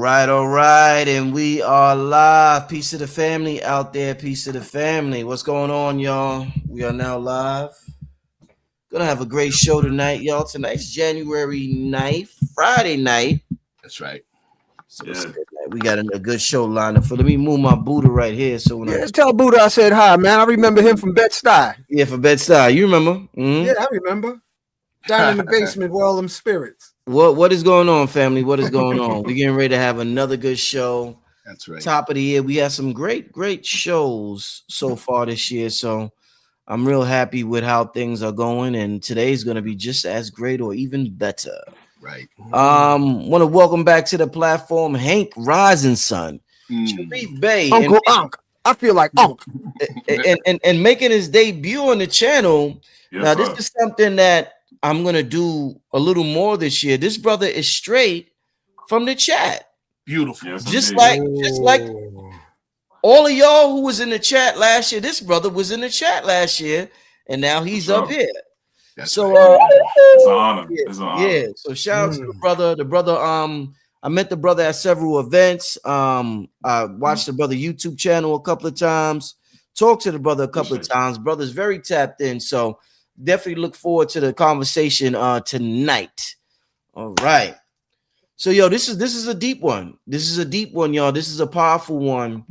all right, and we are live. Peace to the family out there. Peace to the family. What's going on, y'all? We are now live. Gonna have a great show tonight, y'all. Tonight's January 9th, Friday night. That's right. So we got a good show lined up. Let me move my Buddha right here. So when tell Buddha I said hi, man. I remember him from Bed-Stuy. Yeah, from Bed-Stuy. You remember? Mm-hmm. Yeah, I remember. Down in the basement with all them spirits. What is going on, family? What is going on? We're getting ready to have another good show. That's right. Top of the year. We had some great shows so far this year. So I'm real happy with how things are going. And today's going to be just as great or even better. Right. Want to welcome back to the platform Hankh Rising Sun. Sharif Bey. Uncle Ankh. I feel like Ankh. And making his debut on the channel. Yes, now, this is something that I'm going to do a little more this year. This brother is straight from the chat. Beautiful. Yes, just like all of y'all who was in the chat last year. This brother was in the chat last year, and now he's up here. That's so it's an honor. It's an honor. Yeah. So shout out to the brother. The brother, I met the brother at several events. I watched the brother YouTube channel a couple of times, talked to the brother a couple of times. Brother's very tapped in. So definitely look forward to the conversation tonight. All right. So, yo, this is a deep one. This is a deep one, y'all. This is a powerful one.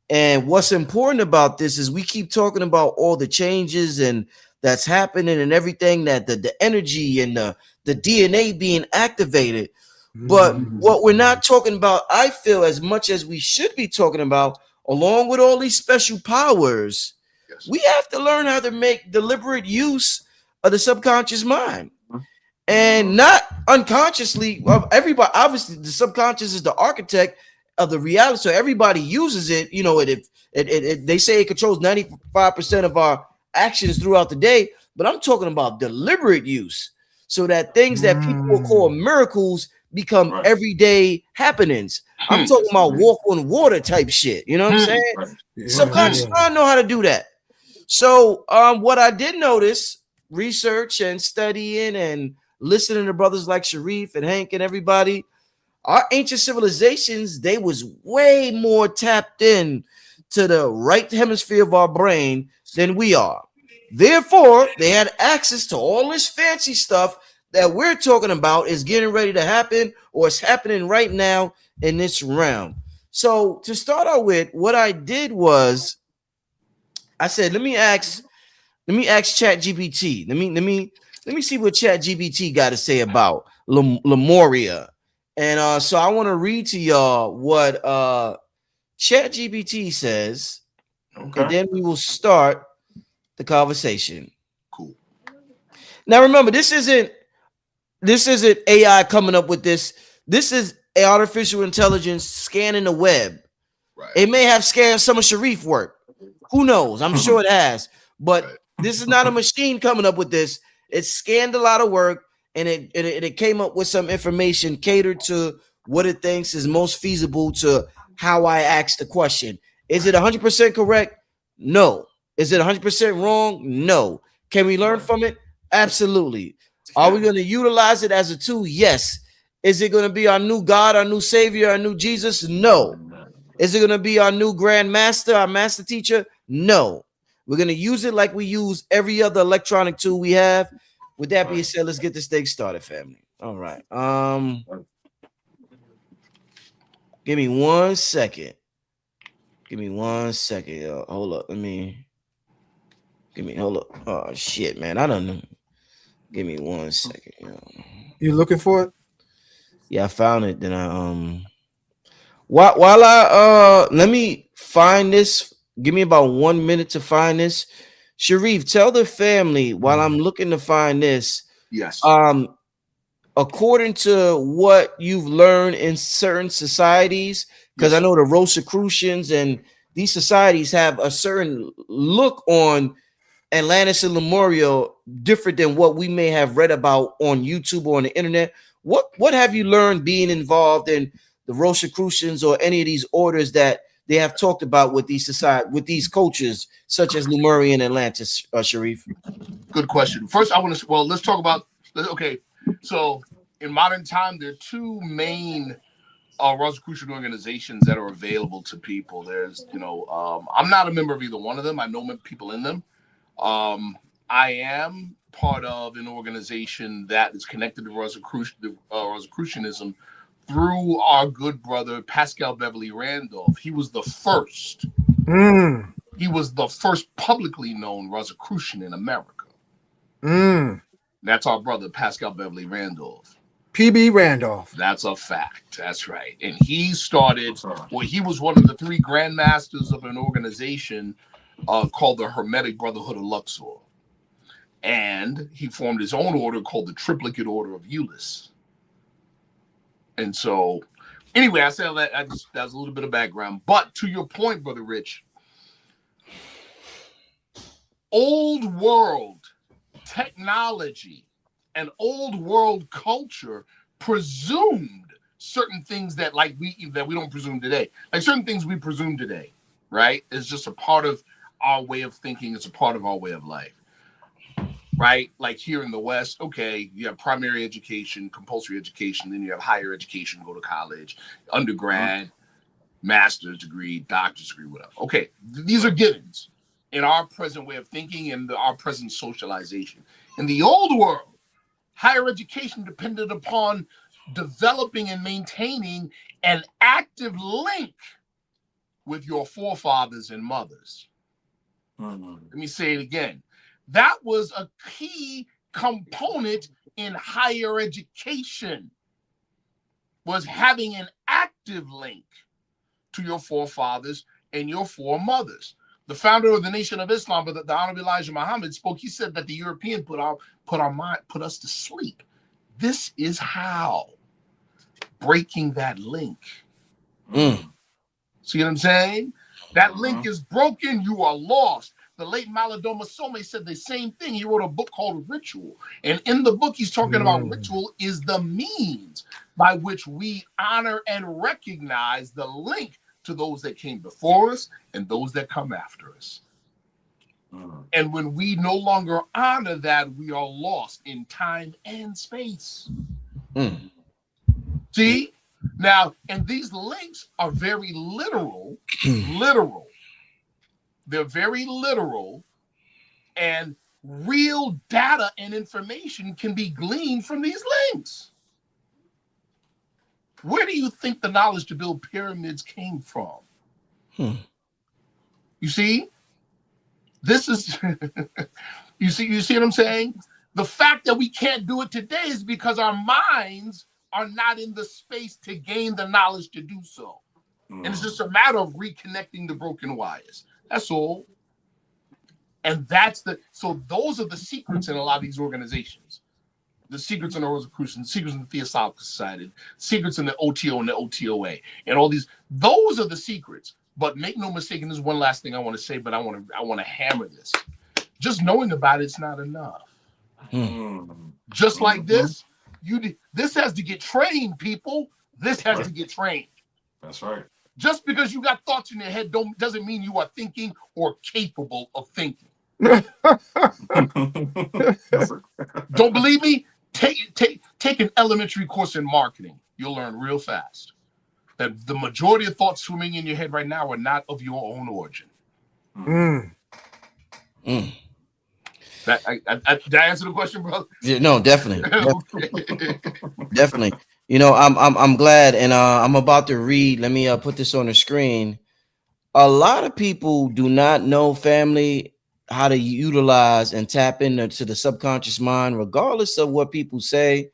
And what's important about this is we keep talking about all the changes and that's happening and everything, that the energy and the DNA being activated. But what we're not talking about, I feel, as much as we should be talking about, along with all these special powers, we have to learn how to make deliberate use of the subconscious mind. And not unconsciously. Well, everybody, obviously, the subconscious is the architect of the reality. So everybody uses it. You know, they say it controls 95% of our actions throughout the day. But I'm talking about deliberate use, so that things that people will call miracles become everyday happenings. I'm talking about walk on water type shit. You know what I'm saying? Subconscious mind know how to do that. So what I did notice, research and studying and listening to brothers like Sharif and Hankh and everybody, our ancient civilizations, they was way more tapped in to the right hemisphere of our brain than we are. Therefore, they had access to all this fancy stuff that we're talking about is getting ready to happen, or it's happening right now in this realm. So to start out with, what I did was I said, let me ask ChatGPT. Let me see what ChatGPT got to say about Lemuria. And so I want to read to y'all what ChatGPT says. Okay. And then we will start the conversation. Cool. Now remember, this isn't AI coming up with this. This is artificial intelligence scanning the web. Right. It may have scanned some of Sharif work. Who knows? I'm sure it has. But this is not a machine coming up with this. It scanned a lot of work, and it came up with some information catered to what it thinks is most feasible to how I asked the question. Is it 100% correct? No. Is it 100% wrong? No. Can we learn from it? Absolutely. Are we going to utilize it as a tool? Yes. Is it going to be our new God, our new Savior, our new Jesus? No. Is it going to be our new Grand Master, our master teacher? No. We're going to use it like we use every other electronic tool we have. With that being said, let's get this thing started, family. All right. Give me 1 second. Give me 1 second, yo. Hold up. Hold up. Oh, shit, man. I don't know. Give me 1 second, yo. You looking for it? Yeah, I found it. Then while let me find this. Give me about 1 minute to find this. Sharif, tell the family while I'm looking to find this. Yes. According to what you've learned in certain societies, because I know the Rosicrucians and these societies have a certain look on Atlantis and Lemuria different than what we may have read about on YouTube or on the internet. What have you learned being involved in the Rosicrucians or any of these orders that they have talked about with these society, with these cultures such as Lemurian and Atlantis, Sharif? Good question. First, let's talk about, okay. So in modern time, there are two main Rosicrucian organizations that are available to people. There's, I'm not a member of either one of them. I know people in them. I am part of an organization that is connected to Rosicrucianism through our good brother Pascal Beverly Randolph. He was the first. He was the first publicly known Rosicrucian in America. That's our brother Pascal Beverly Randolph. PB Randolph. That's a fact. That's right. And he started, he was one of the 3 grandmasters of an organization called the Hermetic Brotherhood of Luxor. And he formed his own order called the Triplicate Order of Euless. And so, anyway, I said that that's a little bit of background. But to your point, Brother Rich, old world technology and old world culture presumed certain things that we don't presume today. Like certain things we presume today, right? It's just a part of our way of thinking. It's a part of our way of life, right? Like here in the West, okay, you have primary education, compulsory education, then you have higher education, go to college, undergrad, master's degree, doctor's degree, whatever. Okay, these are givens in our present way of thinking and our present socialization. In the old world, higher education depended upon developing and maintaining an active link with your forefathers and mothers. Let me say it again. That was a key component in higher education, was having an active link to your forefathers and your foremothers. The founder of the Nation of Islam, the Honorable Elijah Muhammad, spoke. He said that the European put us to sleep. This is how breaking that link. See what I'm saying? That link is broken. You are lost. The late Maladoma Some said the same thing. He wrote a book called Ritual. And in the book, he's talking about ritual is the means by which we honor and recognize the link to those that came before us and those that come after us. And when we no longer honor that, we are lost in time and space. See? Now, and these links are very literal. They're very literal, and real data and information can be gleaned from these links. Where do you think the knowledge to build pyramids came from? You see? This is, you see what I'm saying? The fact that we can't do it today is because our minds are not in the space to gain the knowledge to do so. And it's just a matter of reconnecting the broken wires. That's all. And so those are the secrets in a lot of these organizations. The secrets in the Rosicrucian, secrets in the Theosophical Society, secrets in the OTO and the OTOA, and all these. Those are the secrets. But make no mistake, and this is one last thing I want to say, but I want to hammer this. Just knowing about it's not enough. Just like this, this has to get trained, people. This has to get trained. That's right. Just because you got thoughts in your head doesn't mean you are thinking or capable of thinking. Don't believe me? Take an elementary course in marketing. You'll learn real fast that the majority of thoughts swimming in your head right now are not of your own origin. Did I answer the question, brother? Yeah, no, definitely. Definitely. You know, I'm glad, and I'm about to read. Let me put this on the screen. A lot of people do not know, family, how to utilize and tap into the subconscious mind, regardless of what people say.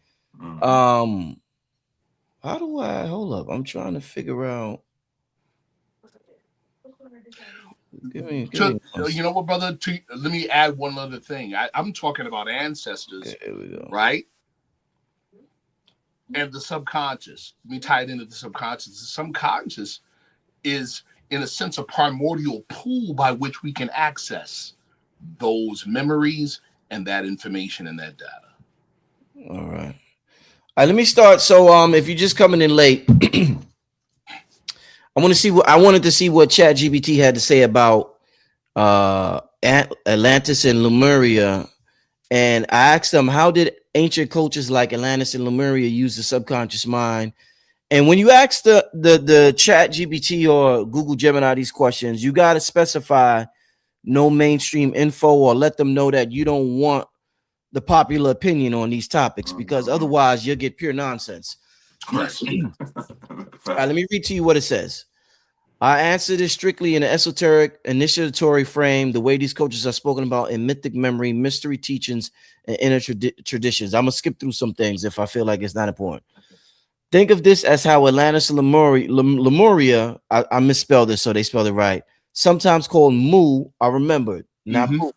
How do I hold up? I'm trying to figure out. You know what, brother? Let me add one other thing. I'm talking about ancestors, right? And the subconscious. Let me tie it into the subconscious. The subconscious is, in a sense, a primordial pool by which we can access those memories and that information and that data. All right. Let me start. So, if you're just coming in late, I wanted to see what ChatGPT had to say about Atlantis and Lemuria, and I asked them, how did ancient cultures like Atlantis and Lemuria use the subconscious mind, And when you ask the chat GPT or Google Gemini these questions, you got to specify no mainstream info, or let them know that you don't want the popular opinion on these topics, because otherwise you'll get pure nonsense. Yes. All right, let me read to you what it says. I answer this strictly in an esoteric initiatory frame, the way these cultures are spoken about in mythic memory, mystery teachings, and inner traditions. I'm going to skip through some things if I feel like it's not important. Think of this as how Atlantis and Lemuria, I misspelled this, so they spelled it right, sometimes called Mu, are remembered, not Mu.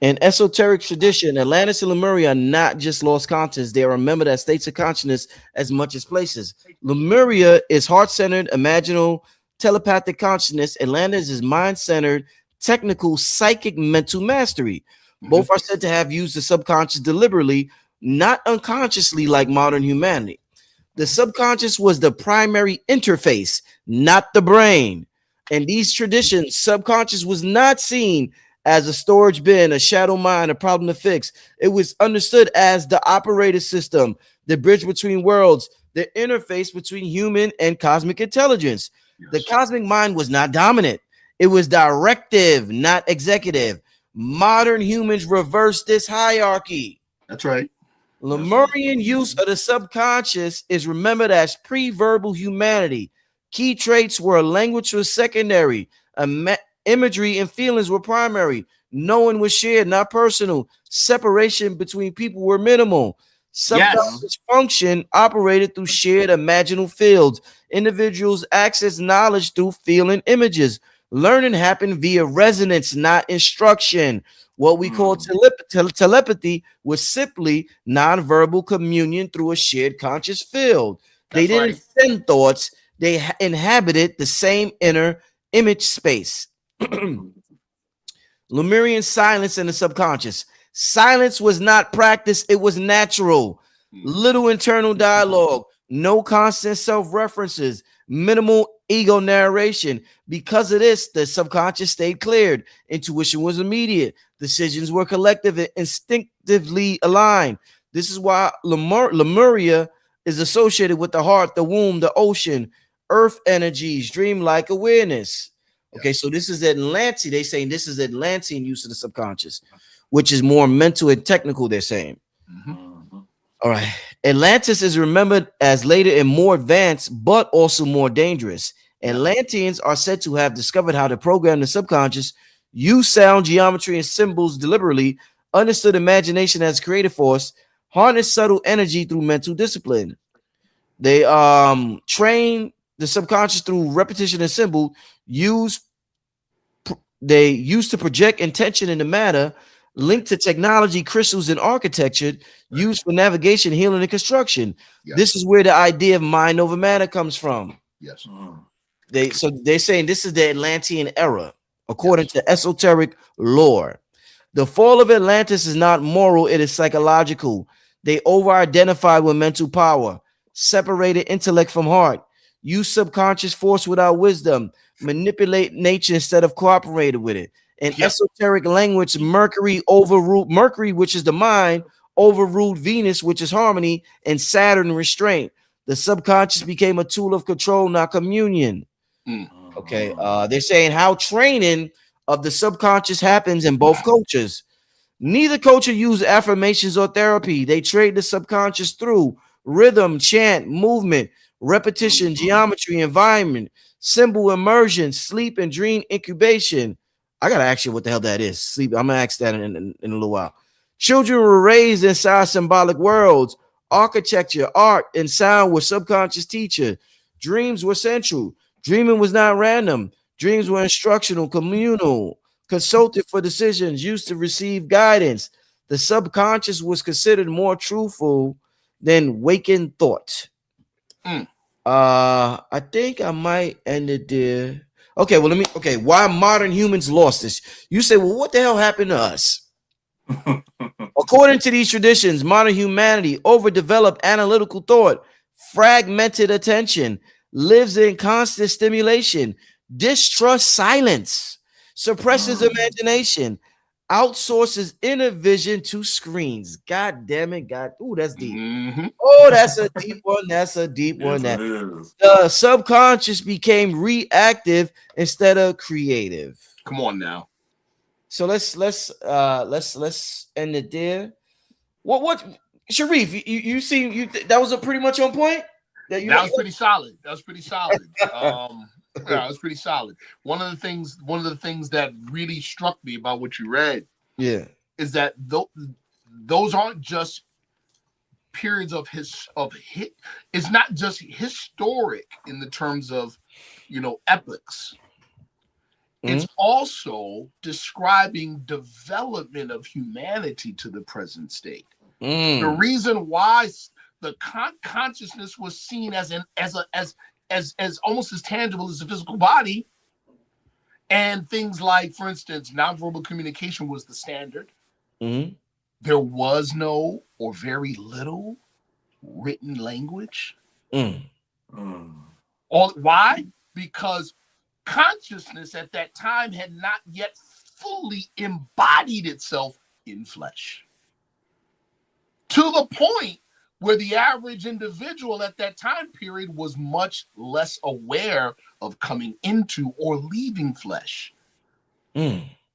In esoteric tradition, Atlantis and Lemuria are not just lost consciousness. They are remembered as states of consciousness as much as places. Lemuria is heart-centered, imaginal, telepathic consciousness. Atlantis is mind-centered, technical, psychic, mental mastery. Both are said to have used the subconscious deliberately, not unconsciously like modern humanity. The subconscious was the primary interface, not the brain. In these traditions, subconscious was not seen as a storage bin, a shadow mind, a problem to fix. It was understood as the operator system, the bridge between worlds, the interface between human and cosmic intelligence. Yes. The cosmic mind was not dominant. It was directive, not executive. Modern humans reversed this hierarchy. That's right. Lemurian use of the subconscious is remembered as pre-verbal humanity. Key traits were language was secondary, imagery and feelings were primary. Knowing was shared, not personal. Separation between people were minimal. Subconscious function operated through shared imaginal fields. Individuals access knowledge through feeling images. Learning happened via resonance, not instruction. What we call telepathy was simply nonverbal communion through a shared conscious field. They didn't send thoughts. They inhabited the same inner image space. Lemurian silence in the subconscious. Silence was not practice. It was natural. Little internal dialogue. No constant self-references. Minimal ego narration. Because of this, the subconscious stayed cleared. Intuition was immediate. Decisions were collective and instinctively aligned. This is why Lemuria is associated with the heart, the womb, the ocean, earth energies, dreamlike awareness. Okay, so this is Atlantean. They're saying this is Atlantean use of the subconscious, which is more mental and technical, they're saying. All right. Atlantis is remembered as later and more advanced, but also more dangerous. Atlanteans are said to have discovered how to program the subconscious, use sound, geometry, and symbols deliberately, understood imagination as creative force, harness subtle energy through mental discipline. They train the subconscious through repetition and symbol. They used to project intention in the matter, linked to technology, crystals, and architecture, used for navigation, healing, and construction. This is where the idea of mind over matter comes from. They're saying this is the Atlantean era, according to esoteric lore. The fall of Atlantis is not moral, it is psychological. They over-identify with mental power, separated intellect from heart, use subconscious force without wisdom, manipulate nature instead of cooperating with it. In esoteric language, Mercury, which is the mind, overruled Venus, which is harmony, and Saturn, restraint. The subconscious became a tool of control, not communion. Okay, they're saying how training of the subconscious happens in both cultures. Neither culture used affirmations or therapy. They trade the subconscious through rhythm, chant, movement, repetition, geometry, environment, symbol immersion, sleep and dream incubation. I gotta ask you what the hell that is. Sleep. I'm gonna ask that in a little while. Children were raised inside symbolic worlds. Architecture, art, and sound were subconscious teacher. Dreams were central. Dreaming was not random. Dreams were instructional, communal, consulted for decisions, used to receive guidance. The subconscious was considered more truthful than waking thought. I think I might end it there. Okay, well, why modern humans lost this? You say, well, what the hell happened to us? According to these traditions, modern humanity overdeveloped analytical thought, fragmented attention, lives in constant stimulation, distrust silence, suppresses imagination, outsources inner vision to screens. God damn it, God. Ooh, that's deep. Mm-hmm. Oh, that's a deep one. That's a deep one. Yes, it is. The subconscious became reactive instead of creative. Come on now. So let's end it there. What Sharif, you seem that was a pretty much on point? That was pretty solid. That was pretty solid. Yeah, it was pretty solid. One of the things that really struck me about what you read, is that those aren't just periods of it's not just historic in the terms of, epochs. It's also describing development of humanity to the present state. The reason why the consciousness was seen as almost as tangible as the physical body, and things like, for instance, nonverbal communication was the standard. There was no or very little written language. Why? Because consciousness at that time had not yet fully embodied itself in flesh, to the point where the average individual at that time period was much less aware of coming into or leaving flesh.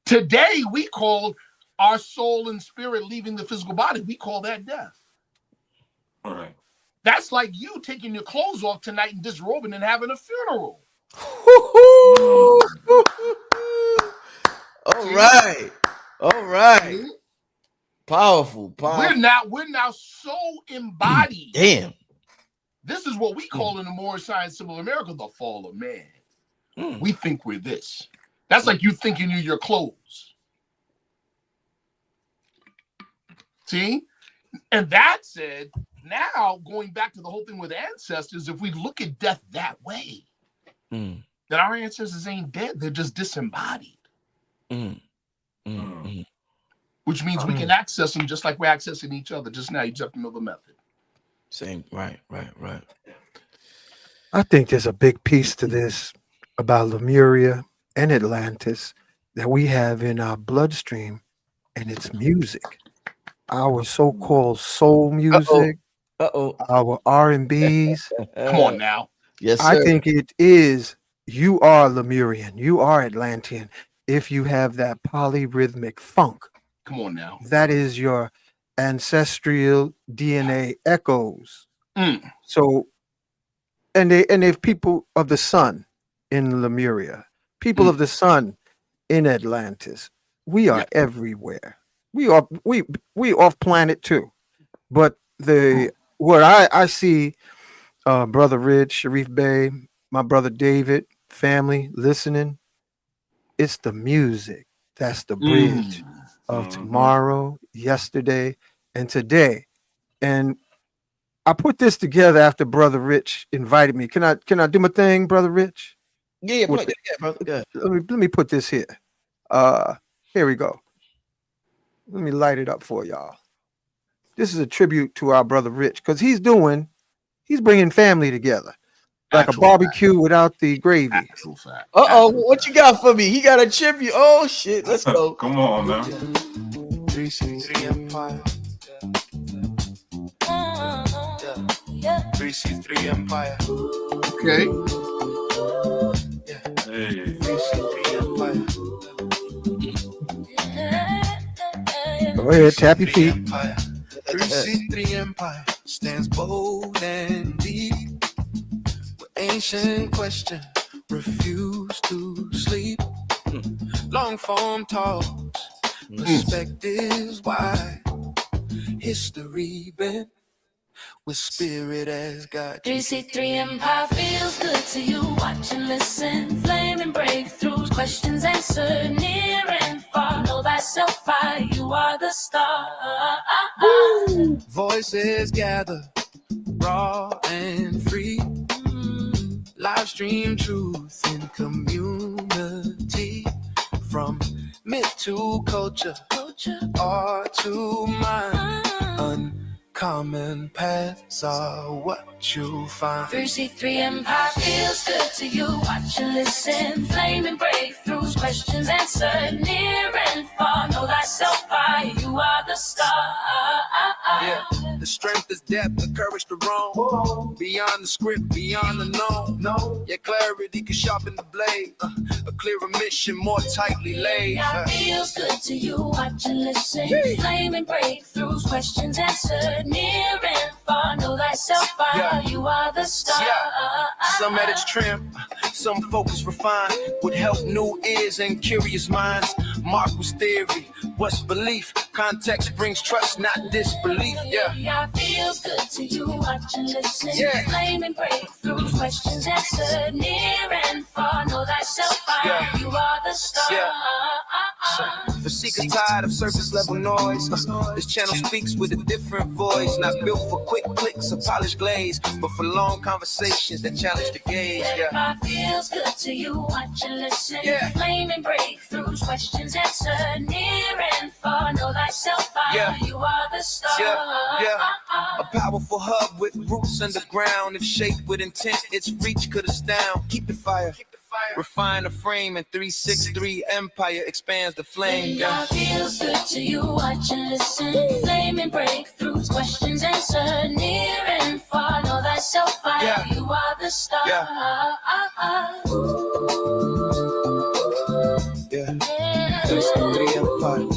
Today, we call our soul and spirit leaving the physical body, we call that death. All right. That's like you taking your clothes off tonight and disrobing and having a funeral. All right. Powerful. We're now so embodied. Damn. This is what we call in the Moorish science symbol of America the fall of man. We think we're this. That's like you thinking you're your clothes. See? And that said, now going back to the whole thing with ancestors, if we look at death that way, that our ancestors ain't dead, they're just disembodied. Which means we can access them just like we're accessing each other just now. You just have to know the method. Same, right. I think there's a big piece to this about Lemuria and Atlantis that we have in our bloodstream, and it's music. Our so-called soul music, our R&Bs. Come on now. Yes, sir. I think it is, you are Lemurian, you are Atlantean, if you have that polyrhythmic funk. Come on now. That is your ancestral DNA echoes. So, and they're people of the sun in Lemuria, people of the sun in Atlantis. We are everywhere. We off planet too. But what I see, Brother Rich, Sharif Bey, my brother David, family listening, it's the music. That's the bridge of tomorrow, yesterday, and today. And I put this together after Brother Rich invited me. Can I do my thing, Brother Rich? Yeah, brother. Let me put this here. Here we go. Let me light it up for y'all. This is a tribute to our brother Rich, because he's bringing family together. Like a barbecue without the gravy. Actual fact. What you got for me? He got a tribute. Oh shit, let's go. Come on now. 3C3 Empire. 3C3 Empire. Okay. Hey. 3C3 Empire. Go ahead, tap your feet. 3C3 Empire stands bold and deep. With ancient question, refuse to sleep. Long form talks, perspectives wide. History bent with spirit as God. 3C3 Empire feels good to you. Watch and listen, flaming breakthroughs, questions answered near and far. Know thyself high, you are the star. Voices gather, raw and free. Live stream truth in community. From myth to culture, art to mind. Uncommon paths are what you'll find. 3C3 Empire feels good to you. Watch and listen, flaming breakthroughs, questions answered near and far. Know thyself thyself fire. You are the star. Yeah, the strength is depth, the courage to roam. Beyond the script, beyond the known. Yeah, clarity can sharpen the blade. A clearer mission, more tightly laid. Yeah, feels good to you. Watch and listen. Flaming breakthroughs, questions answered. Near and far, know thyself fire. Yeah. You are the star. Yeah. Some edits trim, some focus refine. Would help new ears and curious minds. Mark was theory, what's belief? Context brings trust, not disbelief. Yeah, feels good to you. Watch and listen. Yeah. Flaming breakthroughs, questions answered. Near and far, know thyself fire. Yeah. You are the star. For seekers tired of surface level noise, this channel speaks with a different voice. Not built for quick clicks or polished glaze, but for long conversations that challenge the gaze. Yeah, feels good to you. Watch and listen. Yeah. Flaming breakthroughs, questions answered. Near and far, know thyself fire. Yeah. You are the star. A powerful hub with roots underground. If shaped with intent, its reach could astound. Keep the fire. Refine the frame, and 363 Empire expands the flame. Yeah, feels good to you. Watch and listen. Flaming breakthroughs, questions answered. Near and far, know thyself fire. Yeah. You are the star. Yeah. 363 Empire.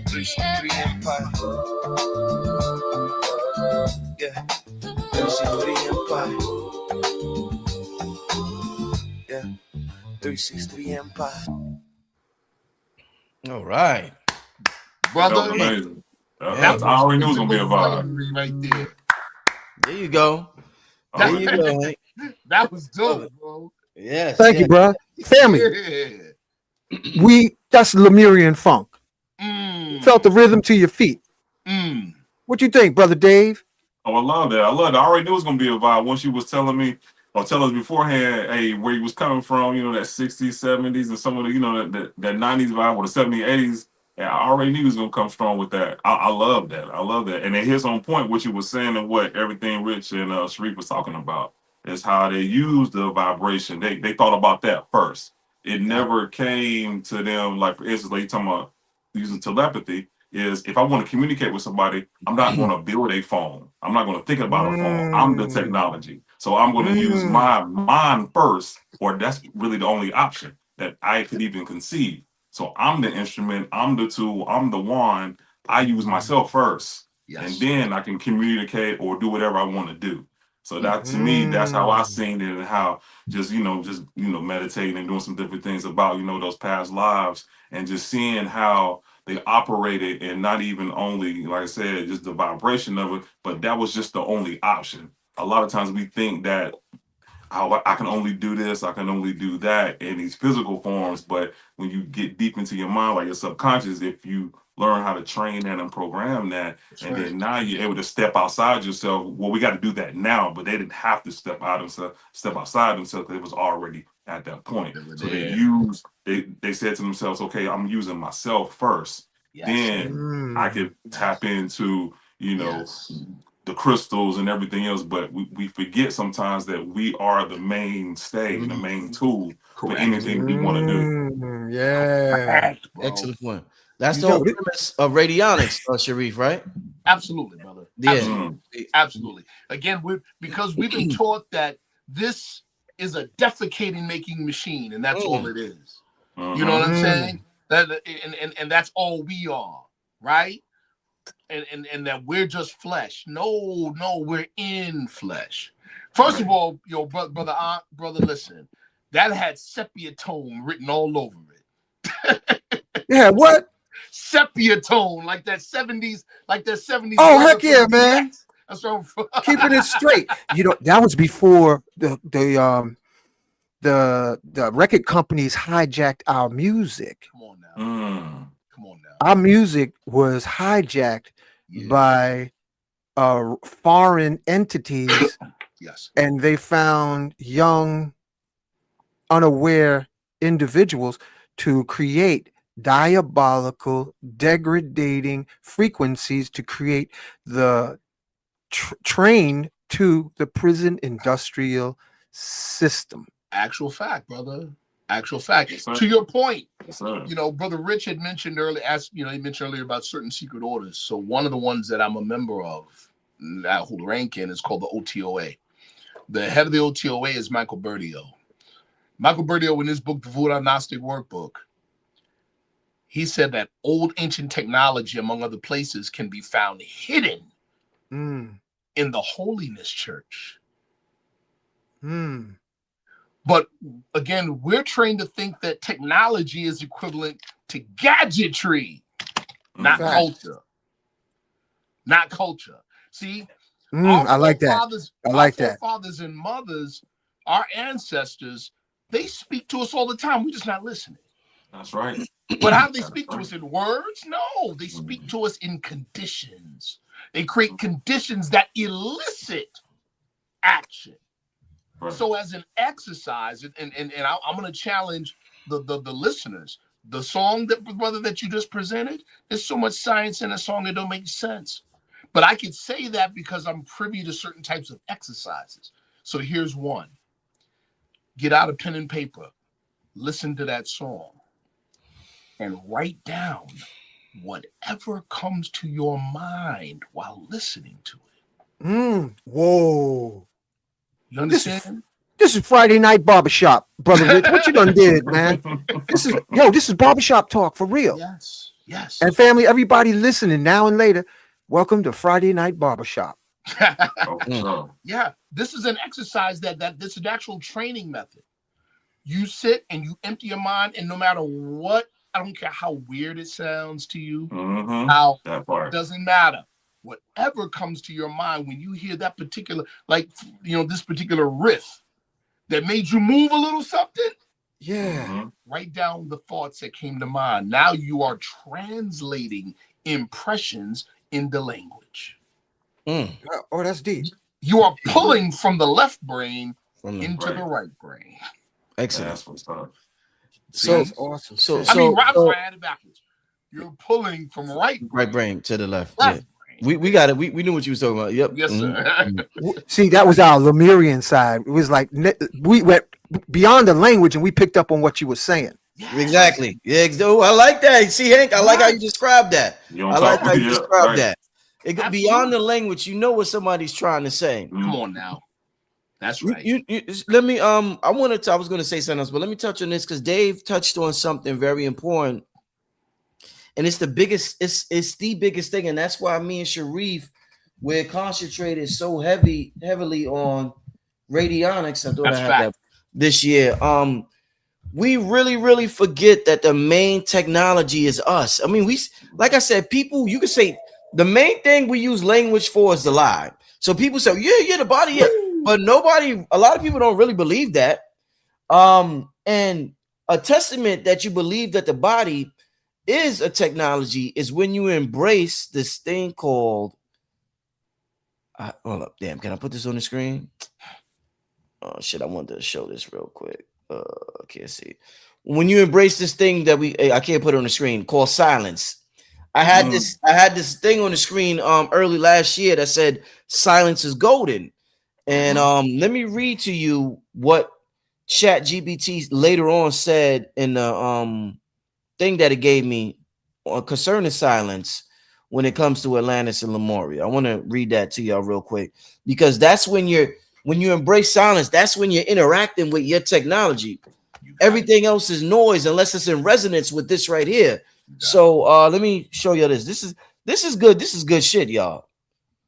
363 Empire. Yeah. 363 Empire. Yeah. 363 Empire. All right. Brother, That was amazing. Yeah. I already knew it was gonna be a vibe. right there. There you go. I There already you go. Hank. That was dope, bro. Yes. Thank you, bro. Family, Yeah. that's Lemurian funk. Felt the rhythm to your feet. Mm. What you think, brother Dave? Oh, I love that. I love that. I already knew it was gonna be a vibe once you was telling me or tell us beforehand, hey, where you was coming from, that 60s, 70s, and some of the, that 90s vibe or the 70s, 80s. And I already knew he was gonna come strong with that. I love that. I love that. And it hits on point what you were saying and what everything Rich and Sharif was talking about is how they use the vibration. They thought about that first. It never came to them, like for instance, like you talking about using telepathy, is if I want to communicate with somebody, I'm not going to build a phone. I'm not going to think about a phone. I'm the technology. So I'm going to use my mind first, or that's really the only option that I could even conceive. So I'm the instrument, I'm the tool, I'm the wand. I use myself first. Yes. And then I can communicate or do whatever I want to do. So that to me, that's how I seen it, and how just meditating and doing some different things about those past lives, and just seeing how they operated, and not even only, like I said, just the vibration of it, but that was just the only option. A lot of times we think that I can only do this, I can only do that in these physical forms, but when you get deep into your mind, like your subconscious, if you learn how to train that and program that, then now you're able to step outside yourself. Well, we got to do that now, but they didn't have to step outside themselves because it was already at that point. So they said to themselves, okay, I'm using myself first. Yes. Then I could tap into, the crystals and everything else, but we forget sometimes that we are the mainstay, the main tool for anything we want to do. Yeah. Excellent point. That's the whole premise of radionics, Sharif, right? Absolutely, brother. Yeah. Absolutely. Again, because we've been taught that this is a defecating making machine, and that's all it is. You know what I'm saying? And that's all we are, right? And that we're just flesh. No, we're in flesh. First of all, brother, listen, that had sepia tone written all over it. Yeah, what? Sepia tone, like that 70s. Oh, heck yeah, man. That's what Keeping it straight. That was before the record companies hijacked our music. Come on now. Our music was hijacked by foreign entities. Yes. And they found young, unaware individuals to create diabolical, degrading frequencies to create the train to the prison industrial system. Actual fact, brother. Actual fact. Yes, To your point, yes, sir. you know, Brother Rich had mentioned earlier, he mentioned earlier about certain secret orders. So one of the ones that I'm a member of, now who rank in, is called the OTOA. The head of the OTOA is Michael Berdio. Michael Berdio, in his book, The Voodoo Gnostic Workbook, he said that old ancient technology, among other places, can be found hidden in the Holiness Church. But again, we're trained to think that technology is equivalent to gadgetry, not culture. Not culture. See, I like that. Our forefathers and mothers, our ancestors, they speak to us all the time. We're just not listening. That's right. But how do they speak to us? In words? No, they speak to us in conditions. They create conditions that elicit action. Right. So as an exercise, and I'm going to challenge the listeners. The song that you just presented, there's so much science in a song it don't make sense. But I can say that because I'm privy to certain types of exercises. So here's one. Get out a pen and paper, listen to that song, and write down whatever comes to your mind while listening to it. Whoa. You understand? This is Friday Night Barbershop, Brother Rich. What you done did, man? This is barbershop talk for real. Yes. And family, everybody listening now and later, welcome to Friday Night Barbershop. Yeah, this is an exercise that this is an actual training method. You sit and you empty your mind, and no matter what, I don't care how weird it sounds to you, how it doesn't matter. Whatever comes to your mind when you hear that particular, this particular riff that made you move a little something. Yeah. Write down the thoughts that came to mind. Now you are translating impressions into language. Oh, that's deep. You are pulling from the left brain into the right brain. Excellent. So that's awesome. I had it backwards. You're pulling from right brain to the left. Yeah. We got it. We knew what you was talking about. Yep. Yes, sir. See, that was our Lemurian side. It was like we went beyond the language and we picked up on what you were saying. Yes. Exactly. Yeah. I like that. See, Hank, I like how you described that. I like how you described that. It goes beyond the language. You know what somebody's trying to say. Come on now. That's right. Let me. I was going to say something else, but let me touch on this because Dave touched on something very important. And it's the biggest, it's the biggest thing. And that's why me and Sharif, we're concentrated so heavily on radionics. I thought I had that this year. We really forget that the main technology is us. I mean, like I said, people, you can say the main thing we use language for is the lie. So people say, yeah, the body, yeah. But a lot of people don't really believe that. And a testament that you believe that the body is a technology is when you embrace this thing called hold up, damn, can I put this on the screen? Oh shit, I wanted to show this real quick. Can't see. When you embrace this thing that I can't put it on the screen called silence. I had this thing on the screen early last year that said silence is golden. And let me read to you what ChatGPT later on said in the thing that it gave me concerning silence when it comes to Atlantis and Lemuria. I want to read that to y'all real quick because that's when you embrace silence, that's when you're interacting with your technology. Everything else is noise unless it's in resonance with this right here. So let me show you this. This is good. This is good shit, y'all.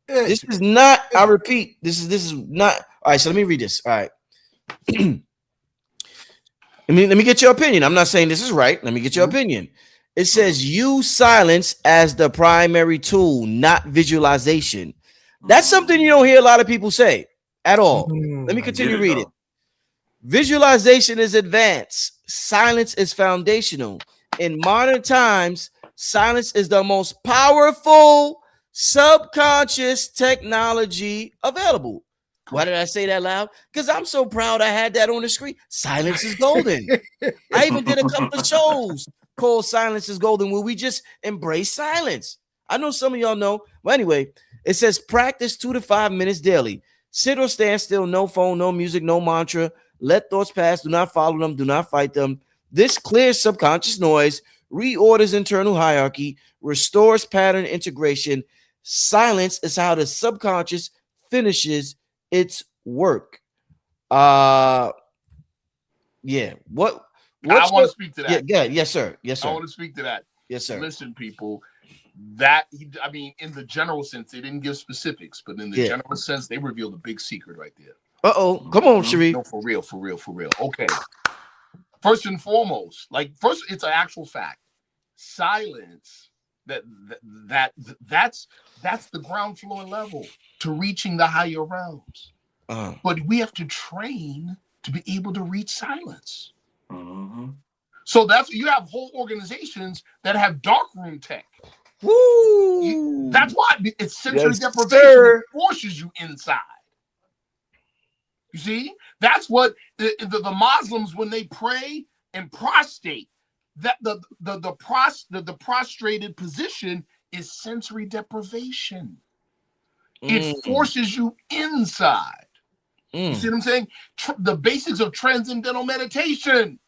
This is not, I repeat, this is not. All right, so let me read this. All right. Let me get your opinion. I'm not saying this is right. Let me get your opinion. It says use silence as the primary tool, not visualization. That's something you don't hear a lot of people say at all. Let me continue reading. Visualization is advanced. Silence is foundational. In modern times, silence is the most powerful subconscious technology available. Why did I say that loud? Because I'm so proud I had that on the screen. Silence is golden. I even did a couple of shows called Silence is Golden where we just embrace silence. I know some of y'all know. Well, anyway, it says practice 2 to 5 minutes daily. Sit or stand still, no phone, no music, no mantra. Let thoughts pass. Do not follow them. Do not fight them. This clears subconscious noise, reorders internal hierarchy, restores pattern integration. Silence is how the subconscious finishes its work. Yeah. What I want to speak to that. Yeah. Yes, sir. Yes, sir. I want to speak to that. Yes, sir. Listen, people. I mean, in the general sense, they didn't give specifics, but in the general sense, they revealed a big secret right there. Come on, Sharif. No, for real. Okay. First and foremost, it's an actual fact. Silence. That's the ground floor level to reaching the higher realms. But we have to train to be able to reach silence. So you have whole organizations that have darkroom tech. Woo! That's why it's sensory deprivation. It forces you inside. You see, that's what the Muslims, when they pray and prostrate, that the prostrated position is sensory deprivation. It forces you inside. You see what I'm saying? The basics of transcendental meditation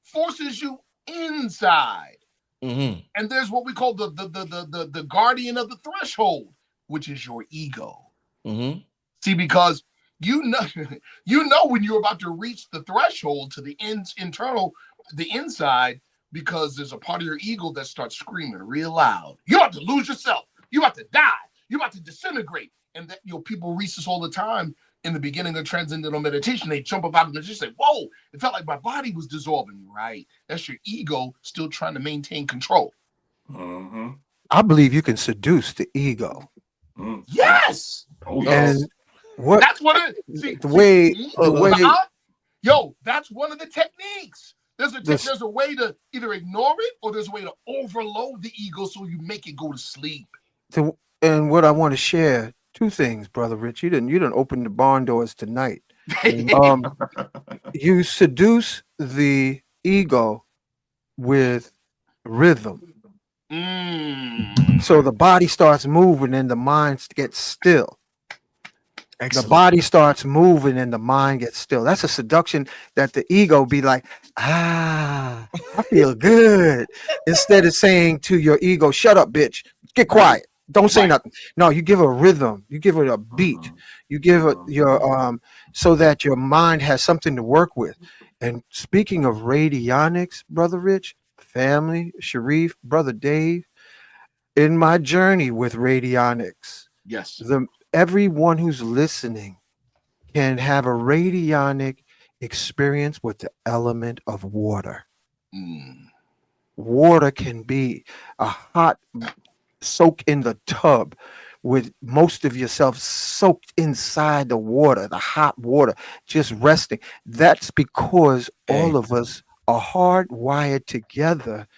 forces you inside. And there's what we call the guardian of the threshold, which is your ego. See, because you know when you're about to reach the threshold to the inside, because there's a part of your ego that starts screaming real loud. You're about to lose yourself. You're about to die. You're about to disintegrate. And that people reach this all the time. In the beginning of transcendental meditation, they jump up out of the and say, whoa, it felt like my body was dissolving. Right. That's your ego still trying to maintain control. I believe you can seduce the ego. Yes. And that's what the way that's one of the techniques. There's a way to either ignore it or there's a way to overload the ego so you make it go to sleep. And what I want to share, two things, Brother Rich. You didn't open the barn doors tonight. You seduce the ego with rhythm. So the body starts moving and the mind gets still. Excellent. The body starts moving and the mind gets still. That's a seduction that the ego be like, I feel good. Instead of saying to your ego, shut up, bitch, get quiet. Don't say nothing. No, you give a rhythm. You give it a beat. You give it your so that your mind has something to work with. And speaking of radionics, Brother Rich, family, Sharif, Brother Dave, in my journey with radionics, yes, everyone who's listening can have a radionic experience with the element of water. Water can be a hot soak in the tub with most of yourself soaked inside the water, the hot water, just resting. That's because all of us are hardwired together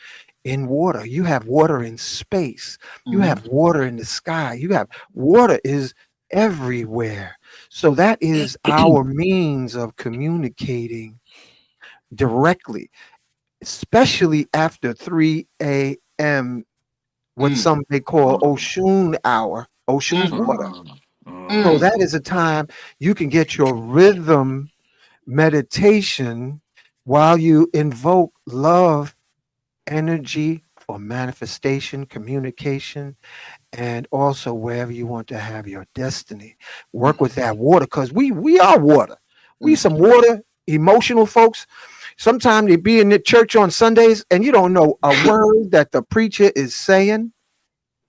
in water. You have water in space. You have water in the sky. You have water is everywhere. So that is our means of communicating directly, especially after 3 a.m. what some may call Oshun hour, Oshun's water. So that is a time you can get your rhythm meditation while you invoke love, energy for manifestation, communication, and also wherever you want to have your destiny. Work with that water, because we are water. We some water, emotional folks. Sometimes they be in the church on Sundays and you don't know a word that the preacher is saying,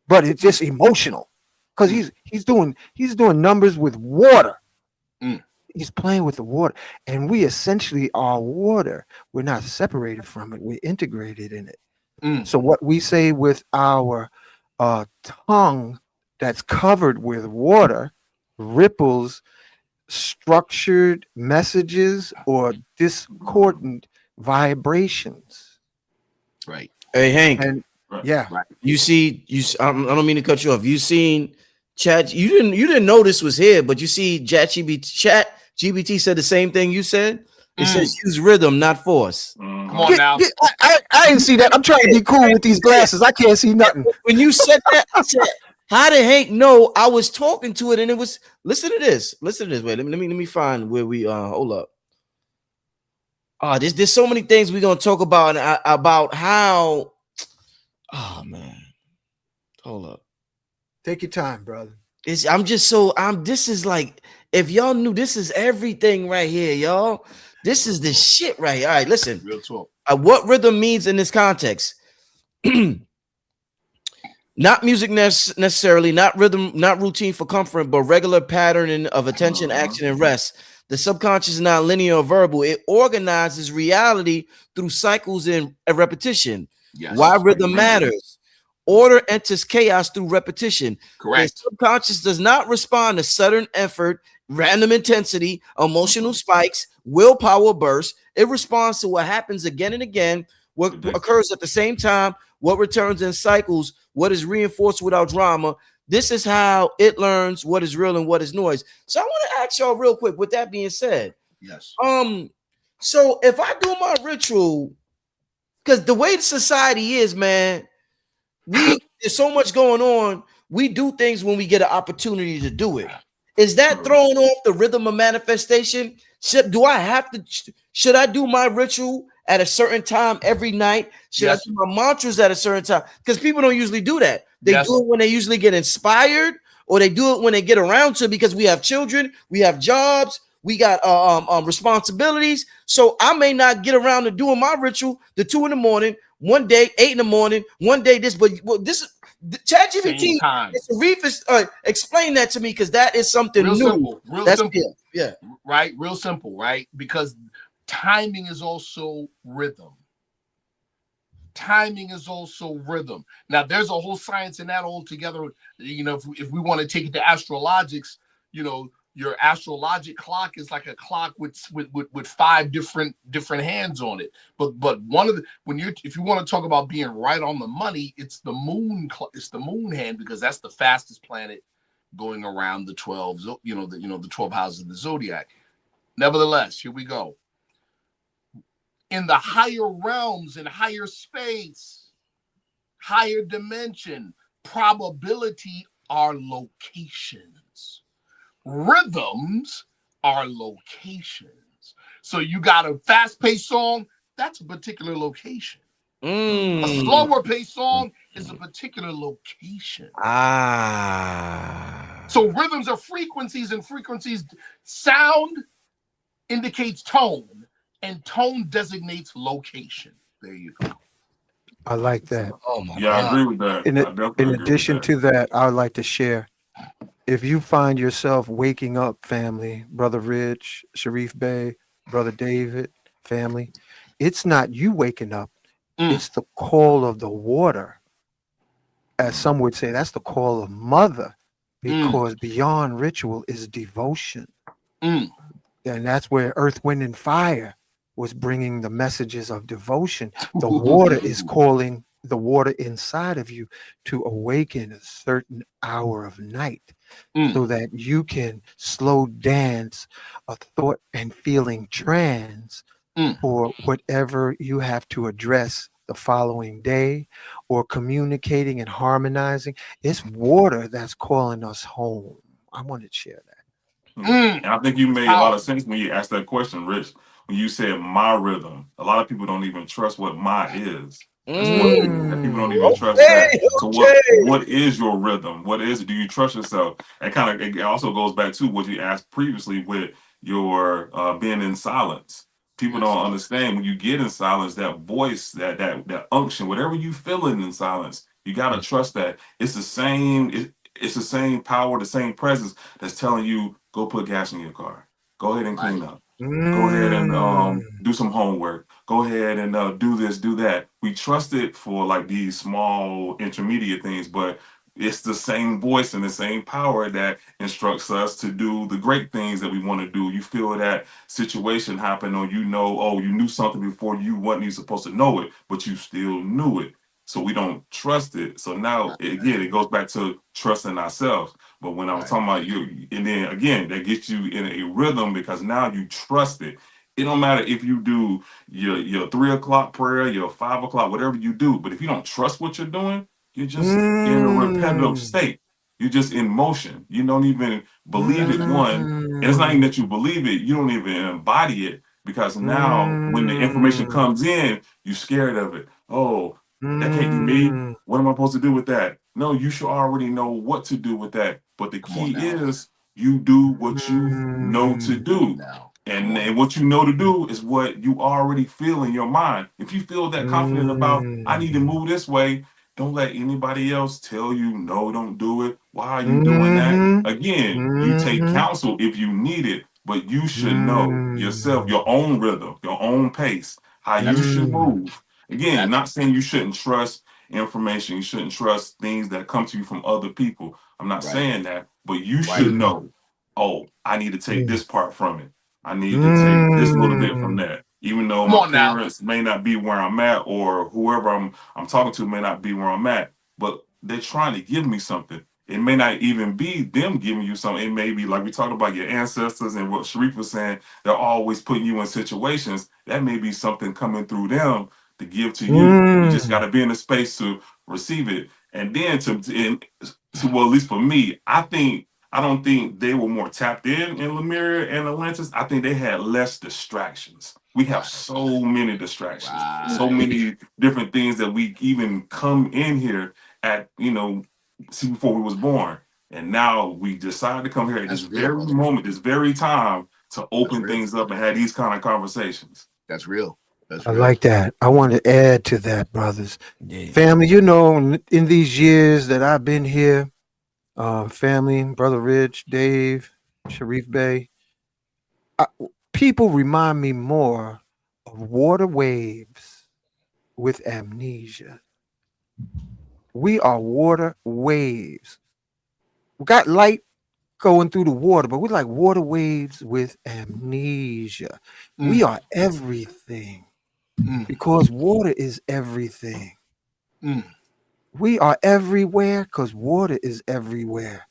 but it's just emotional because he's doing numbers with water. He's playing with the water, and we essentially are water. We're not separated from it. We're integrated in it. So what we say with our tongue that's covered with water ripples structured messages or discordant vibrations. Right. Hey, Hank. And yeah. You see, I don't mean to cut you off. You seen Chat? You didn't know this was here, but you see Chat GBT said the same thing you said. It says use rhythm, not force. Come on now. I didn't see that. I'm trying to be cool with these glasses. I can't see nothing. When you said that, I said, How did Hank know I was talking to it? And it was, listen to this. Listen to this. Wait, let me find where we hold up. There's so many things we're gonna talk about about how. Oh man, hold up. Take your time, brother. This is like, if y'all knew, this is everything right here, y'all. This is the shit right here. All right, listen. Real talk. What rhythm means in this context. Not music necessarily, not rhythm, not routine for comfort, but regular patterning of attention, action, and rest. The subconscious is not linear or verbal. It organizes reality through cycles and repetition. Yes. Why rhythm matters. Order enters chaos through repetition. Correct. The subconscious does not respond to sudden effort, random intensity, emotional spikes, willpower bursts. It responds to what happens again and again, what occurs at the same time, what returns in cycles, what is reinforced without drama. This is how it learns what is real and what is noise. So I want to ask y'all real quick, with that being said, yes. So if I do my ritual, because the way the society is, man, there's so much going on. We do things when we get an opportunity to do it. Is that throwing off the rhythm of manifestation? Should I do my ritual at a certain time every night? Should I do my mantras at a certain time? Because people don't usually do that. They do it when they usually get inspired, or they do it when they get around to, because we have children, we have jobs, we got responsibilities. So I may not get around to doing my ritual the 2 in.morning, one day 8 in.morning, one day this, but this is ChatGPT. Sharif is explain that to me, because that is something real new. Simple. Real That's simple. Yeah. Right. Real simple. Right. Because timing is also rhythm. Timing is also rhythm. Now, there's a whole science in that altogether. You know, if we want to take it to astrologics, you know, your astrologic clock is like a clock with 5 different hands on it. But one of the, if you want to talk about being right on the money, it's the moon. It's the moon hand, because that's the fastest planet going around the 12. The 12 houses of the zodiac. Nevertheless, here we go. In the higher realms, in higher space, higher dimension, probability are locations. Rhythms are locations. So you got a fast-paced song, that's a particular location. A slower paced song is a particular location. So rhythms are frequencies, and frequencies, sound indicates tone, and tone designates location. There you go. I like that. Oh my God. I agree with that. In addition to that, I would like to share, if you find yourself waking up, family, Brother Rich, Sharif Bey, Brother David, family, it's not you waking up. It's the call of the water. As some would say, that's the call of mother, because beyond ritual is devotion. And that's where Earth, Wind, and Fire was bringing the messages of devotion. The water is calling the water inside of you to awaken a certain hour of night, so that you can slow dance a thought and feeling trance for whatever you have to address the following day, or communicating and harmonizing. It's water that's calling us home. I want to share that. And I think you made a lot of sense when you asked that question, Rich. When you said my rhythm, a lot of people don't even trust what my is. People don't even trust that. So what is your rhythm? What is it? Do you trust yourself? And it also goes back to what you asked previously with your being in silence. People don't understand, when you get in silence, that voice, that unction, whatever you feeling in silence, you gotta trust that it's the same. It's the same power, the same presence that's telling you, go put gas in your car. Go ahead and clean up. Go ahead and do some homework. Go ahead and do this, do that. We trust it for like these small intermediate things, but it's the same voice and the same power that instructs us to do the great things that we want to do. You feel that situation happen, or you knew something before you wasn't even supposed to know it, but you still knew it. So we don't trust it. So now, again, it goes back to trusting ourselves. But when I was talking about you, and then again, that gets you in a rhythm, because now you trust it. It don't matter if you do your 3 o'clock prayer, your 5 o'clock, whatever you do. But if you don't trust what you're doing, you're just in a repetitive state. You're just in motion. You don't even believe it, one. And it's not even that you believe it, you don't even embody it, because now when the information comes in, you're scared of it. Oh, that can't be me. What am I supposed to do with that? No, you should already know what to do with that. But the key is you do what you know to do. And what you know to do is what you already feel in your mind. If you feel that confident about, I need to move this way, don't let anybody else tell you, no, don't do it. Why are you doing that? Again, you take counsel if you need it, but you should know yourself, your own rhythm, your own pace, how you should move. Again, not saying you shouldn't trust information, you shouldn't trust things that come to you from other people. I'm not saying that, but you should know, oh, I need to take this part from it. I need to take this little bit from that. Even though my parents may not be where I'm at, or whoever I'm talking to may not be where I'm at, but they're trying to give me something. It may not even be them giving you something. It may be like we talked about your ancestors and what Sharif was saying. They're always putting you in situations that may be something coming through them to give to you. You just got to be in a space to receive it. And then well, at least for me, I don't think they were more tapped in Lemuria and Atlantis. I think they had less distractions. We have so many distractions, so many different things that we even come in here at, see before we was born. And now we decide to come here at this very moment, this very time, to open things up and have these kind of conversations. That's real. I like that. I want to add to that, brothers. Family, in these years that I've been here, family, Brother Rich, Dave, Sharif Bey, people remind me more of water waves with amnesia. We are water waves. We got light going through the water, but we're like water waves with amnesia. We are everything because water is everything. We are everywhere because water is everywhere.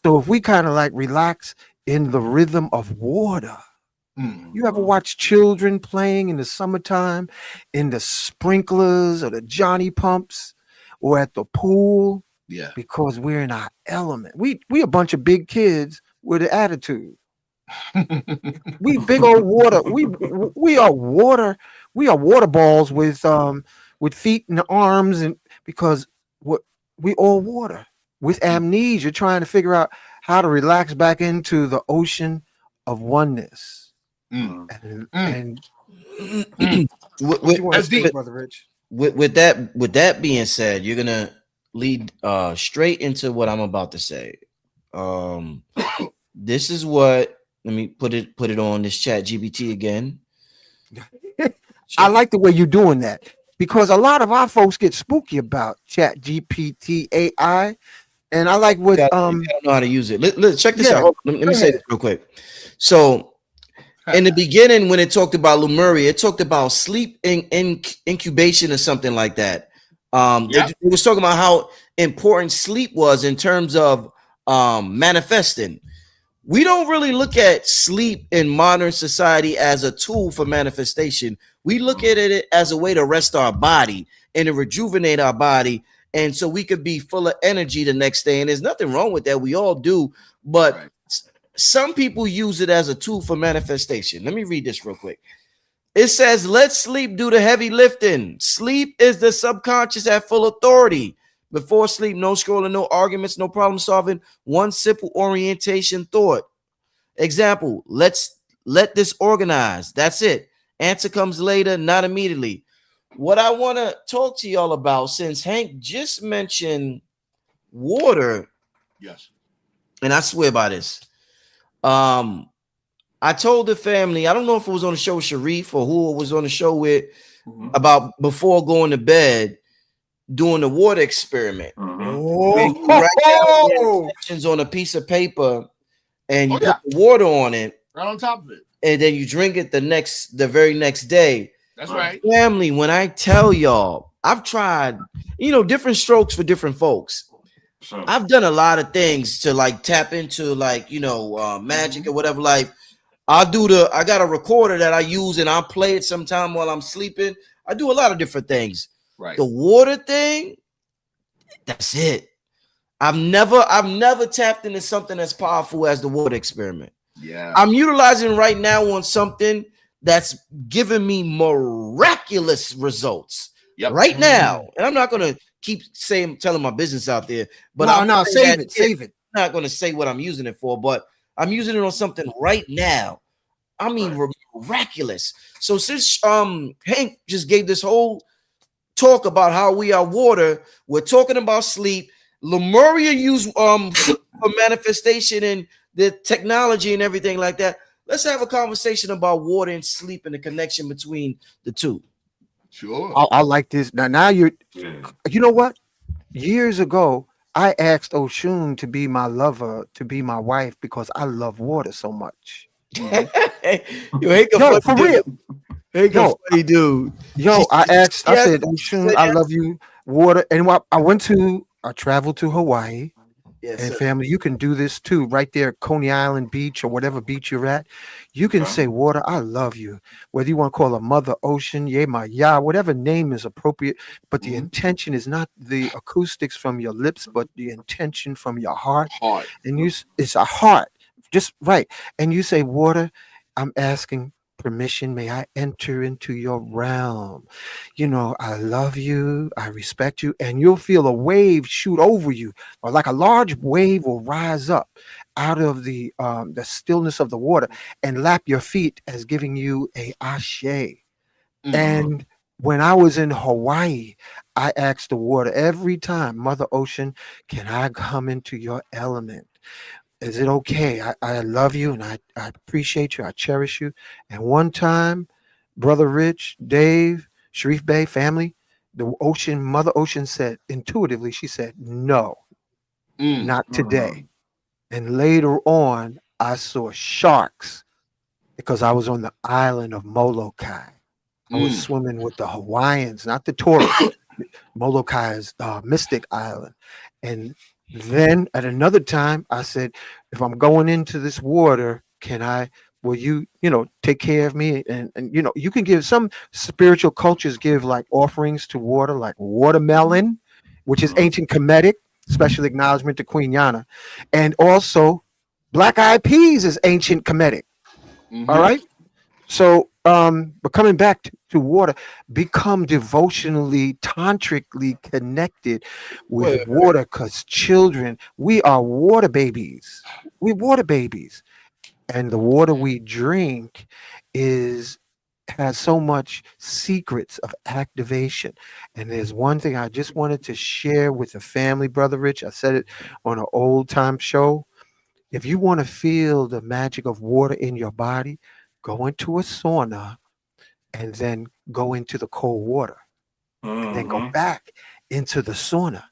So if we kind of like relax in the rhythm of water, you ever watch children playing in the summertime in the sprinklers or the Johnny pumps or at the pool? Yeah. Because we're in our element. We a bunch of big kids with an attitude. We big old water. We are water. We are water balls with feet and arms, and because we all water with amnesia, trying to figure out how to relax back into the ocean of oneness. And that's deep, Brother Rich. With that being said, you're gonna lead straight into what I'm about to say. This is what, let me put it on this chat GPT again. I like the way you're doing that, because a lot of our folks get spooky about chat GPT AI, and I like what you gotta know how to use it. Let's check this out. Let me say this real quick. So in the beginning, when it talked about Lemuria, it talked about sleep incubation or something like that. It was talking about how important sleep was in terms of manifesting. We don't really look at sleep in modern society as a tool for manifestation. We look at it as a way to rest our body and to rejuvenate our body, and so we could be full of energy the next day. And there's nothing wrong with that. We all do, but some people use it as a tool for manifestation. Let me read this real quick. It says, let sleep do the heavy lifting. Sleep is the subconscious at full authority. Before sleep, no scrolling, no arguments, no problem solving. One simple orientation thought. Example, let this organize. That's it. Answer comes later, not immediately. What I want to talk to y'all about, since Hankh just mentioned water. Yes. And I swear by this. I told the family, I don't know if it was on the show Sharif or who it was on the show with, about before going to bed, doing the water experiment. You write down sections on a piece of paper and you put the water on it. Right on top of it. And then you drink it the very next day. That's right. Family, when I tell y'all, I've tried, different strokes for different folks. Sure. I've done a lot of things to like tap into magic or whatever. Like I got a recorder that I use and I'll play it sometime while I'm sleeping. I do a lot of different things. Right. The water thing, that's it. I've never tapped into something as powerful as the water experiment. Yeah. I'm utilizing right now on something that's giving me miraculous results right now. And I'm not gonna keep telling my business out there, but no, save it. I'm not gonna say what I'm using it for, but I'm using it on something right now. I mean, miraculous. So since Hank just gave this whole talk about how we are water, we're talking about sleep. Lemuria used for manifestation and the technology and everything like that. Let's have a conversation about water and sleep and the connection between the two. Sure. I like this. Now you know what? Years ago, I asked Oshun to be my lover, to be my wife, because I love water so much. Yo, for real. Hey, funny dude. I said, Oshun, I love you, water. And I traveled to Hawaii. Yes, and family, you can do this too, right there at Coney Island Beach or whatever beach you're at. You can say, water, I love you. Whether you want to call a mother ocean, whatever name is appropriate. But the intention is not the acoustics from your lips, but the intention from your heart. And it's a heart, just right. And you say, water, I'm asking permission, may I enter into your realm? I love you, I respect you, and you'll feel a wave shoot over you, or like a large wave will rise up out of the stillness of the water and lap your feet as giving you a ashe. And when I was in Hawaii, I asked the water every time, Mother Ocean, can I come into your element? Is it okay? I love you and I appreciate you. I cherish you. And one time, Brother Rich, Dave, Sharif Bey, family, Mother Ocean said, intuitively, she said, no, not today. And later on, I saw sharks because I was on the island of Molokai. I was swimming with the Hawaiians, not the tourists. Molokai is Mystic Island. And then at another time, I said, if I'm going into this water, will you take care of me? And you can give some spiritual cultures give like offerings to water, like watermelon, which is ancient Kemetic, special acknowledgement to Queen Yana. And also black-eyed peas is ancient Kemetic. All right. So, but coming back to water, become devotionally, tantrically connected with water, because children, we are water babies. We're water babies. And the water we drink has so much secrets of activation. And there's one thing I just wanted to share with the family, Brother Rich. I said it on an old time show. If you want to feel the magic of water in your body, go into a sauna and then go into the cold water and then go back into the sauna.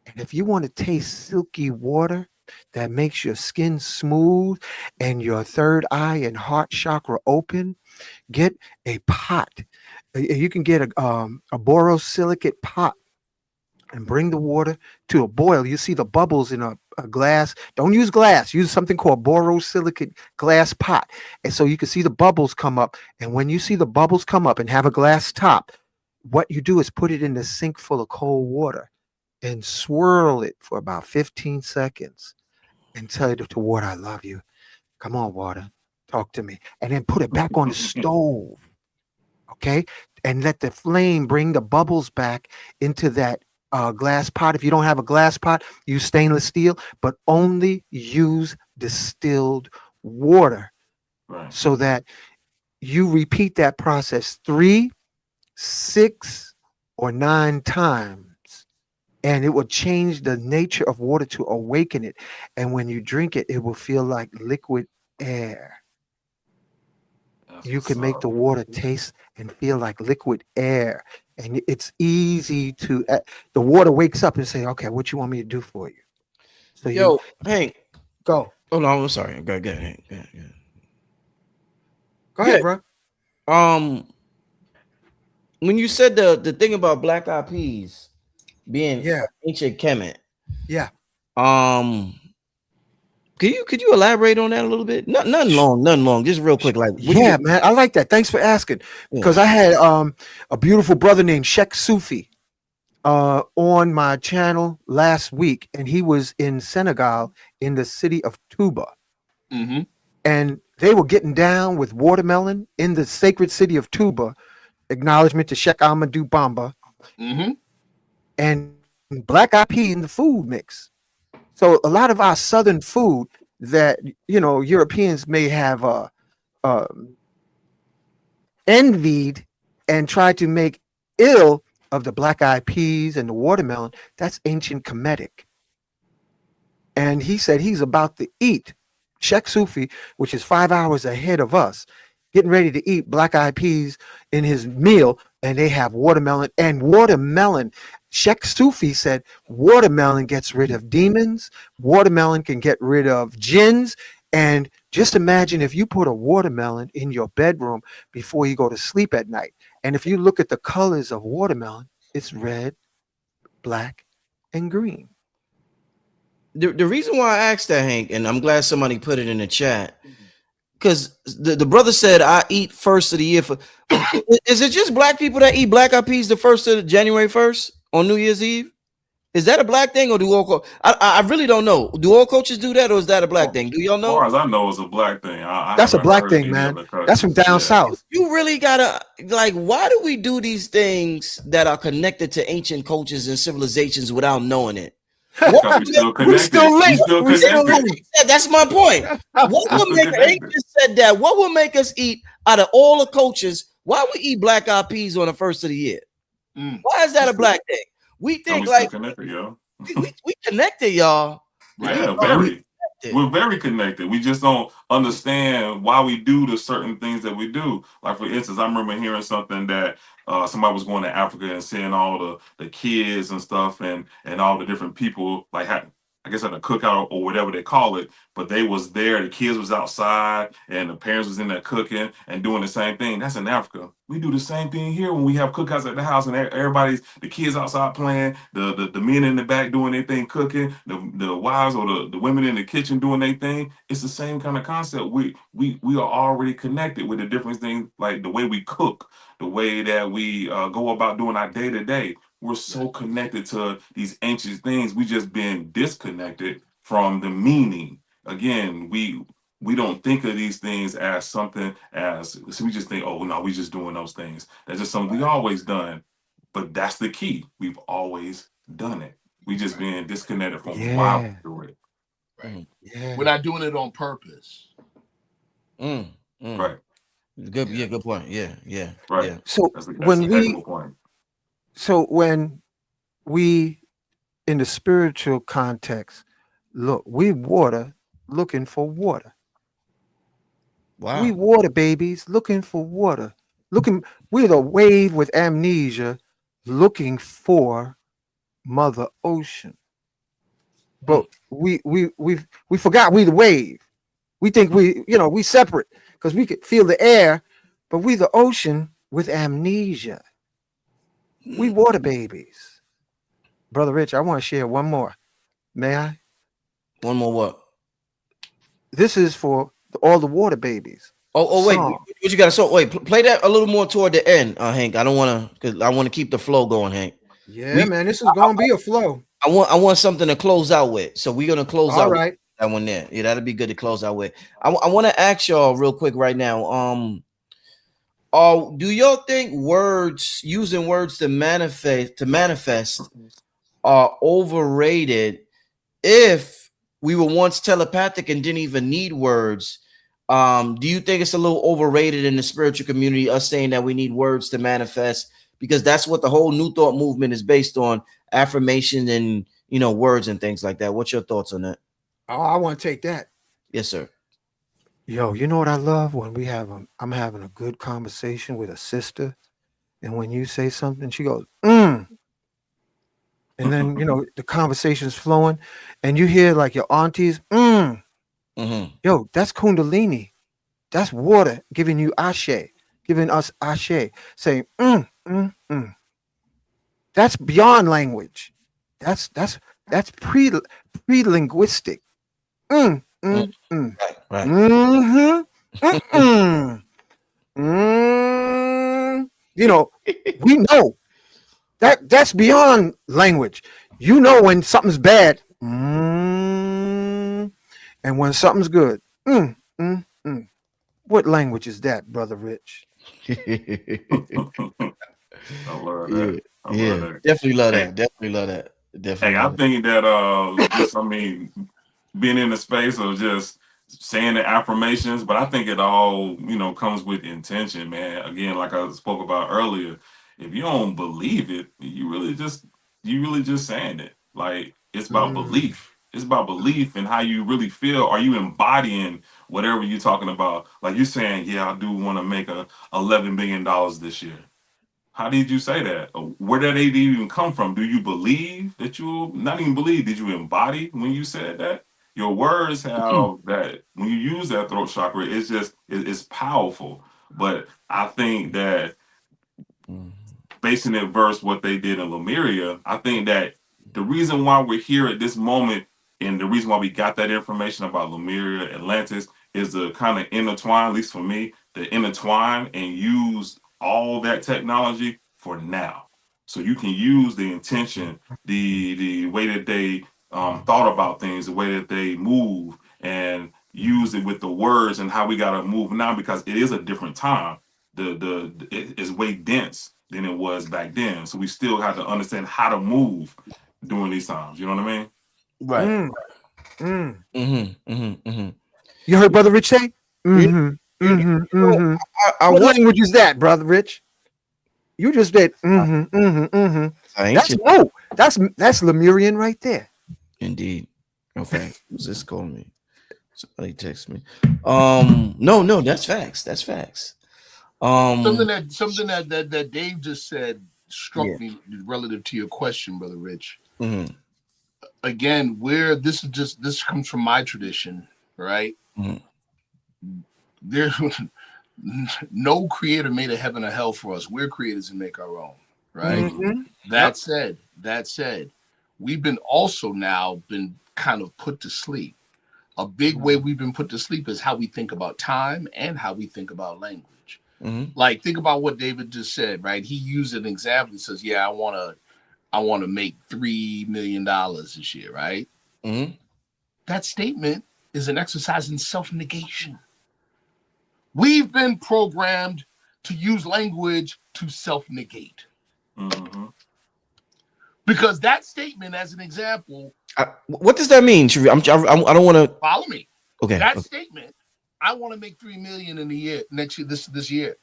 And if you want to taste silky water that makes your skin smooth and your third eye and heart chakra open, get a pot. You can get a borosilicate pot and bring the water to a boil. You see the bubbles in a glass. Don't use glass. Use something called borosilicate glass pot. And so you can see the bubbles come up. And when you see the bubbles come up and have a glass top, what you do is put it in the sink full of cold water and swirl it for about 15 seconds and tell it to water, I love you. Come on, water. Talk to me. And then put it back on the stove. Okay? And let the flame bring the bubbles back into that glass pot. If you don't have a glass pot, use stainless steel, but only use distilled water, so that you repeat that process 3, 6, or 9 times, and it will change the nature of water to awaken it. And when you drink it, it will feel like liquid air. You can make the water taste and feel like liquid air. And it's easy to, the water wakes up and say, okay, what you want me to do for you? So Hank, go. Oh no, I'm sorry. Go ahead, Hank. Go ahead, bro. When you said the thing about black-eyed peas being ancient Kemet, could you elaborate on that a little bit? Nothing long, just real quick. Like, man, I like that. Thanks for asking. Because I had a beautiful brother named Sheikh Sufi. on my channel last week, and he was in Senegal in the city of Touba. Mm-hmm. And they were getting down with watermelon in the sacred city of Touba. Acknowledgement to Sheikh Amadou Bamba. Mm-hmm. And black eyed peas in the food mix. So a lot of our southern food that Europeans may have envied and tried to make ill of the black eyed peas and the watermelon, that's ancient Kemetic. And he said he's about to eat Sheikh Sufi, which is 5 hours ahead of us, getting ready to eat black eyed peas in his meal, and they have watermelon. And watermelon, Sheikh Sufi said, watermelon gets rid of demons, watermelon can get rid of jinns. And just imagine if you put a watermelon in your bedroom before you go to sleep at night. And if you look at the colors of watermelon, it's red, black, and green. The reason why I asked that, Hank, and I'm glad somebody put it in the chat, because the brother said I eat first of the year. Is it just black people that eat black eyed peas the first of January 1st on New Year's Eve? Is that a black thing, or do all I really don't know. Do all coaches do that, or is that a black thing? Do y'all know? As far as I know, it's a black thing. That's a black thing, man. That's from down south. You really gotta, like, why do we do these things that are connected to ancient cultures and civilizations without knowing it? We still linked. That's my point. What would make Hank just said that? What would make us eat out of all the cultures? Why we eat black eyed peas on the first of the year? Why is that a black thing? We think like connected, yo. we connected, y'all. Yeah, very. We're very connected. We just don't understand why we do the certain things that we do. Like, for instance, I remember hearing something that somebody was going to Africa and seeing all the kids and stuff and all the different people, like, I guess at a cookout or whatever they call it, but they was there, the kids was outside and the parents was in there cooking and doing the same thing. That's in Africa. We do the same thing here when we have cookouts at the house and the kids outside playing, the men in the back doing their thing cooking, the wives or the women in the kitchen doing their thing. It's the same kind of concept. We are already connected with the different things, like the way we cook, the way that we go about doing our day to day. We're so connected to these ancient things. We just been disconnected from the meaning. Again, we don't think of these things as something as, so we just think, oh no, we just doing those things. That's just something we always done. But that's the key. We've always done it. We just been disconnected from why we do it. Right. Yeah. We're not doing it on purpose. Right. Good. Yeah. Good point. Yeah. Right. Yeah. So when we in the spiritual context, look, we looking for water. Wow. We water babies looking for water. We're the wave with amnesia looking for Mother Ocean. But we forgot we the wave. We think we separate because we could feel the air, but we the ocean with amnesia. We water babies. Brother Rich, I want to share one more. May I? One more what? This is for all the water babies. Oh wait, what you got? So wait, play that a little more toward the end, Hank. I don't want to, because I want to keep the flow going, Hank. Yeah, man, this is going to be a flow. I want something to close out with. So we're gonna close out with that one there. Yeah, that'd be good to close out with. I want to ask y'all real quick right now. Do y'all think using words to manifest are overrated if we were once telepathic and didn't even need words? Do you think it's a little overrated in the spiritual community, us saying that we need words to manifest? Because that's what the whole New Thought movement is based on, affirmation and words and things like that. What's your thoughts on that? Oh, I want to take that. Yes, sir. Yo, you know what I love when I'm having a good conversation with a sister, and when you say something, she goes, and then the conversation's flowing, and you hear like your aunties, Yo, that's Kundalini, that's water giving you ashe, giving us ashe, saying That's beyond language. That's pre-linguistic. Right. We know. That's beyond language. You know when something's bad, and when something's good. What language is that, Brother Rich? I love Yeah, that. I love yeah, that. definitely love Hey, that. Definitely love that. hey, Definitely I love think that just I mean, being in the space of just saying the affirmations, but I think it all, comes with intention, man. Again, like I spoke about earlier, if you don't believe it, you really just saying it. Like it's about belief. It's about belief and how you really feel. Are you embodying whatever you're talking about? Like you're saying, yeah, I do want to make $11 billion this year. How did you say that? Where did it even come from? Do you believe that you not even believe? Did you embody when you said that? Your words have that when you use that throat chakra, it's powerful. But I think that it. basing it versus what they did in Lemuria, I think that the reason why we're here at this moment and the reason why we got that information about Lemuria, Atlantis, is to kind of intertwine, at least for me, to intertwine and use all that technology for now. So you can use the intention, the way that they thought about things, the way that they move, and use it with the words and how we got to move now because it is a different time. It is way dense than it was back then. So we still have to understand how to move during these times. You know what I mean? Right. Mm, mm. Mm-hmm. You heard Brother Rich say? You, you know, Mm-hmm. I What want language is that, Brother Rich? You just did. That's ancient no. That's Lemurian right there. indeed. Okay, who's this calling me? Somebody text me. No, that's facts. That's facts. Something Um, that Dave just said yeah. struck me relative to your question, Brother Rich. Mm-hmm. Again, this comes from my tradition, right? Mm-hmm. There, no creator made a heaven or hell for us. We're creators and make our own, right? Mm-hmm. That said, we've been also now been kind of put to sleep. A big way we've been put to sleep is how we think about time and how we think about language. Mm-hmm. Like think about what David just said, right? He used an example. He says, "Yeah, I want to make $3 million this year," right? Mm-hmm. That statement is an exercise in self-negation. We've been programmed to use language to self-negate. Mm-hmm. Because that statement, as an example, What does that mean, Sharif? I don't want to. follow me. Okay. That statement, I want to make 3 million in a year next year, this year,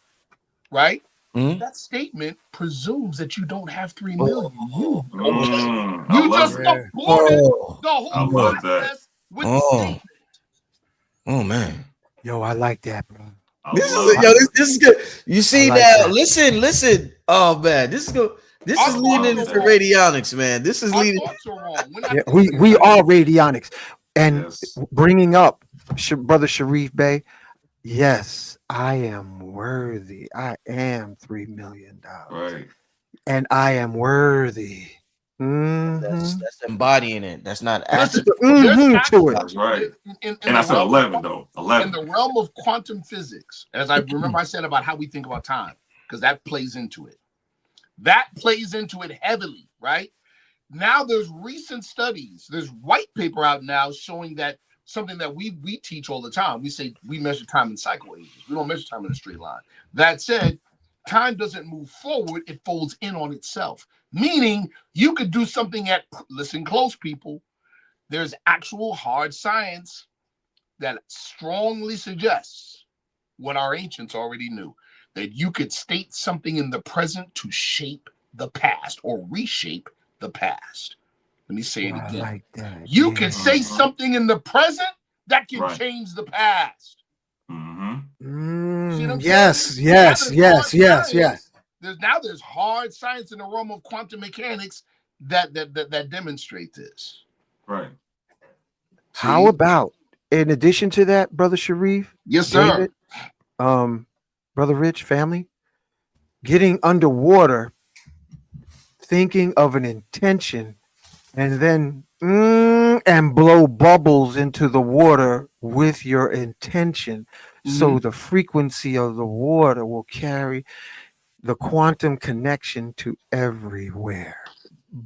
right? Mm-hmm. That statement presumes that you don't have 3 million. You I love just it. Yeah. aborted the I whole love that. process with the Oh, statement. oh man. Yo, I like that, bro. I This love is it. this is good. You I see like now, that. listen. Oh man, this is good. This Our is thoughts leading are into wrong. radionics, man. This is Our leading. thoughts are wrong. We're not Yeah, thinking we right. are radionics, and Yes. bringing up Brother Sharif Bey. Yes, I am worthy. I am $3 million, Right. and I am worthy. Mm-hmm. That's embodying it. That's not That's acting. Listen, the there's to it. That's right. in And the I said realm 11 though. in 11. the realm of quantum physics, as I remember I said about how we think about time, because that plays into it. That plays into it heavily, right? Now there's recent studies, there's white paper out now showing that something that we teach all the time. We say we measure time in cycle ages. We don't measure time in a straight line. That said, time doesn't move forward, it folds in on itself. Meaning you could do something listen close, people. There's actual hard science that strongly suggests what our ancients already knew, that you could state something in the present to shape the past or reshape the past. Let me say it I again. like that. You Yeah. can say something in the present that can Right. change the past. Mm-hmm. See what I'm Yes, saying? yes, Now yes, there's yes, hard yes. science. There's hard science in the realm of quantum mechanics that demonstrate this. Right. How See? about, in addition to that, Brother Sharif, Yes, sir. David, Brother Rich, family, getting underwater, thinking of an intention, and then and blow bubbles into the water with your intention, so the frequency of the water will carry. the quantum connection to everywhere.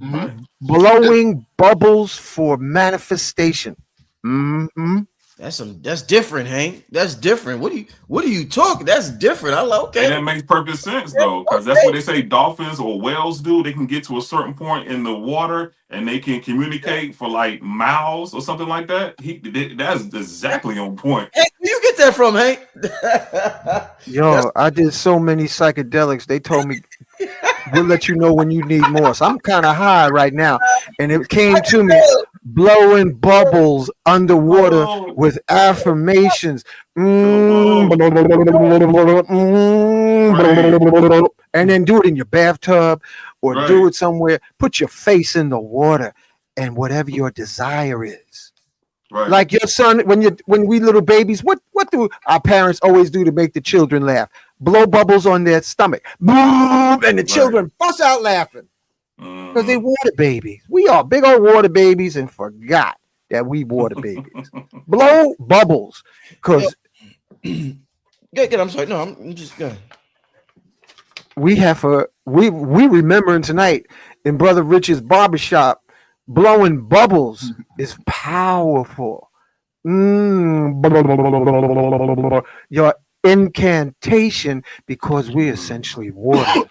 Mhm. Blowing bubbles for manifestation. Mm-hmm. That's different, Hank. That's different. What are you talking? That's different. I like, Hey, okay. that makes perfect sense though, because that's what they say dolphins or whales do. They can get to a certain point in the water and they can communicate for like miles or something like that. That's exactly on point. Hank, where you get that from, Hank? That's Yo, I did so many psychedelics. They told me we'll let you know when you need more. So I'm kind of high right now. And it came to me blowing bubbles underwater Oh, with affirmations. come Mm, on. Right, and then do it in your bathtub or do right, it somewhere. Put your face in the water and whatever your desire is. right. Like your son, when we little babies, what do our parents always do to make the children laugh? Blow bubbles on their stomach, boom, and the Right. children bust out laughing because they Mm-hmm. water babies. We are big old water babies and forgot that we water babies. Blow bubbles, yo. because Good. I'm sorry. No, I'm just good. we remembering tonight in Brother Rich's barbershop, blowing bubbles is powerful. Mm, your incantation because we're essentially water.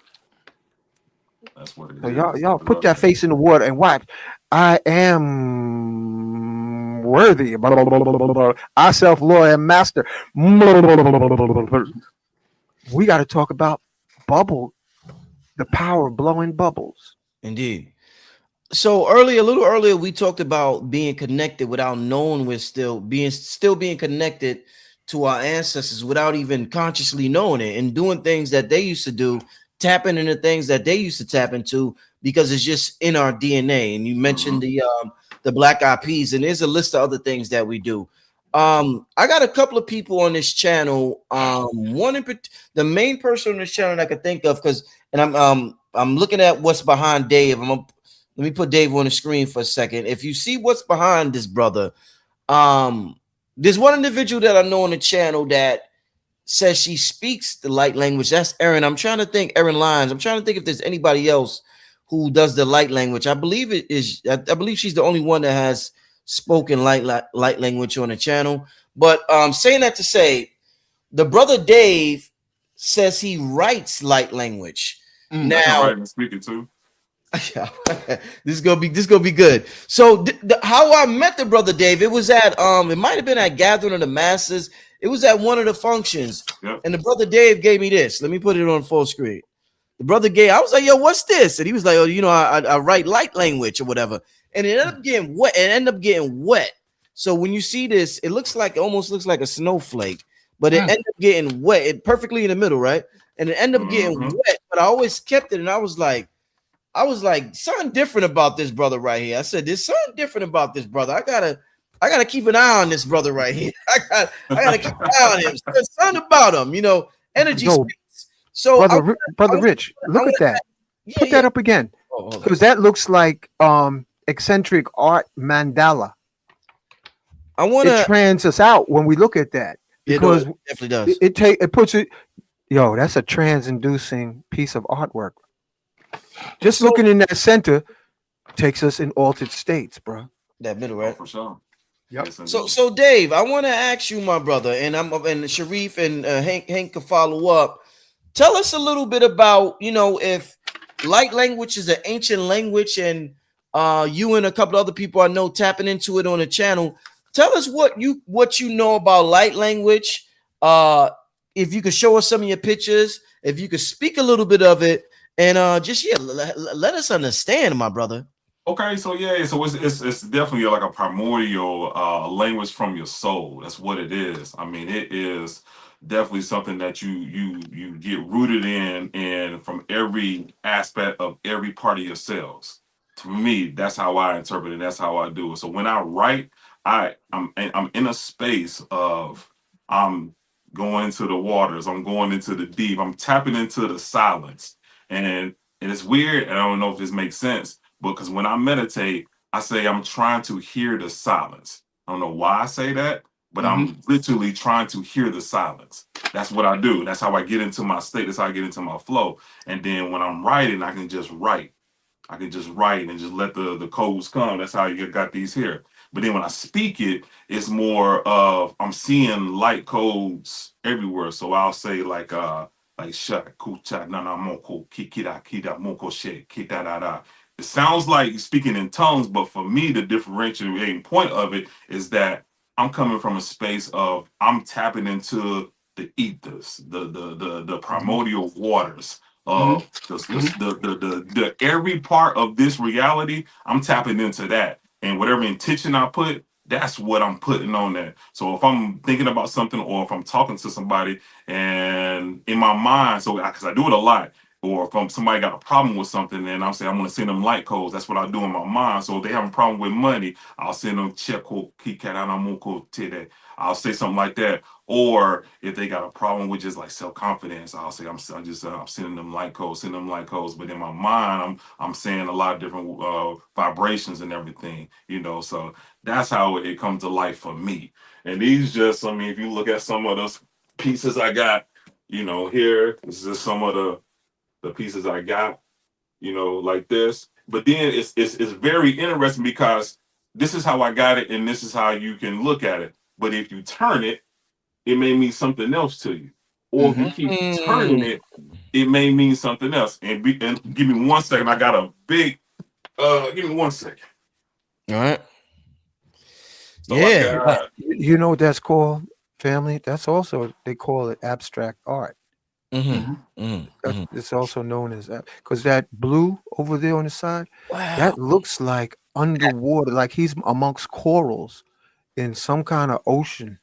That's what it So is. y'all I put love that that. face in the water and watch. I am worthy. I self Lord and master. We got to talk about bubble, the power of blowing bubbles. Indeed. So earlier, a little earlier, we talked about being connected without knowing we're still being connected to our ancestors without even consciously knowing it and doing things that they used to do, tapping into things that they used to tap into because it's just in our DNA. And you mentioned Mm-hmm. the black eyed peas, and there's a list of other things that we do. I got a couple of people on this channel. The main person on this channel that I could think of, because and I'm looking at what's behind Dave. Let me put Dave on the screen for a second. If you see what's behind this brother, um, there's one individual that I know on the channel that says she speaks the light language. That's Erin. I'm trying to think, Erin Lyons. I'm trying to think if there's anybody else who does the light language. I believe it is. I believe she's the only one that has spoken light language on the channel. But saying that to say, the brother Dave says he writes light language. Mm. I can Now, write and speak it too. this is gonna be good. So how I met the brother Dave, it was at it might have been at Gathering of the Masses. It was at one of the functions, Yep. and the brother Dave gave me this. Let me put it on full screen. The brother Dave, I was like, "Yo, what's this?" And he was like, "Oh, I write light language or whatever." And it ended up getting wet. It ended up getting wet. So when you see this, it almost looks like a snowflake, but it Mm. ended up getting wet. It perfectly in the middle, right? And it ended up getting Mm-hmm. wet. But I always kept it, and I was like, something different about this brother right here. I said, there's something different about this brother. I gotta keep an eye on this brother right here. I gotta keep an eye on him. There's something about him, energy Yo, speaks. So brother Rich, I look want at that. yeah, Put yeah. that up again, Oh, hold on. because that looks like eccentric art mandala. I It wanna trans us out when we look at that you know, because it definitely does. it puts it. Yo, that's a trans-inducing piece of artwork. Just So looking in that center takes us in altered states, bro. that middle, Oh, right? for sure. Yep. Yes, So, indeed. so Dave, I want to ask you, my brother, and Sharif and Hank can follow up. Tell us a little bit about, if light language is an ancient language, and you and a couple other people I know tapping into it on the channel. Tell us what you know about light language. If you could show us some of your pictures, if you could speak a little bit of it, and let us understand, my brother. Okay, so yeah, so it's definitely like a primordial language from your soul. That's what it is. I mean, it is definitely something that you get rooted in and from every aspect of every part of yourselves. To me, that's how I interpret it. That's how I do it. So when I write, I'm in a space of I'm going to the waters. I'm going into the deep. I'm tapping into the silence, and it's weird. And I don't know if this makes sense because when I meditate, I say I'm trying to hear the silence. I don't know why I say that, but I'm literally trying to hear the silence. That's what I do. That's how I get into my state. That's how I get into my flow. And then when I'm writing, I can just write. I can just write and just let the codes come. That's how you got these here. But then when I speak it, it's more of I'm seeing light codes everywhere. So I'll say like shut kucha nana moko kikira kida moko she kita da da. It sounds like speaking in tongues, but for me, the differentiating point of it is that I'm coming from a space of I'm tapping into the ethers, the primordial waters of the every part of this reality. I'm tapping into that, and whatever intention I put, that's what I'm putting on there. So if I'm thinking about something, or if I'm talking to somebody, and in my mind, so because I do it a lot, or if somebody got a problem with something, and I'm saying I'm going to send them light codes. That's what I do in my mind. So if they have a problem with money, I'll send them cheko kikaranamoko tede. I'll say something like that. Or if they got a problem with just like self-confidence, I'll say I'm sending them light codes, sending them light codes. But in my mind, I'm saying a lot of different vibrations and everything, you know. So that's how it comes to life for me. And these just, I mean, if you look at some of those pieces I got, you know, here, this is just some of the pieces I got, you know, like this. But then it's very interesting because this is how I got it, and this is how you can look at it. But if you turn it, it may mean something else to you. Or if you keep turning it, it may mean something else. And give me 1 second. I got a big give me 1 second. All right. So yeah. You know what that's called, family? That's also, they call it abstract art. It's also known as that, because that blue over there on the side, that looks like underwater, like he's amongst corals in some kind of ocean.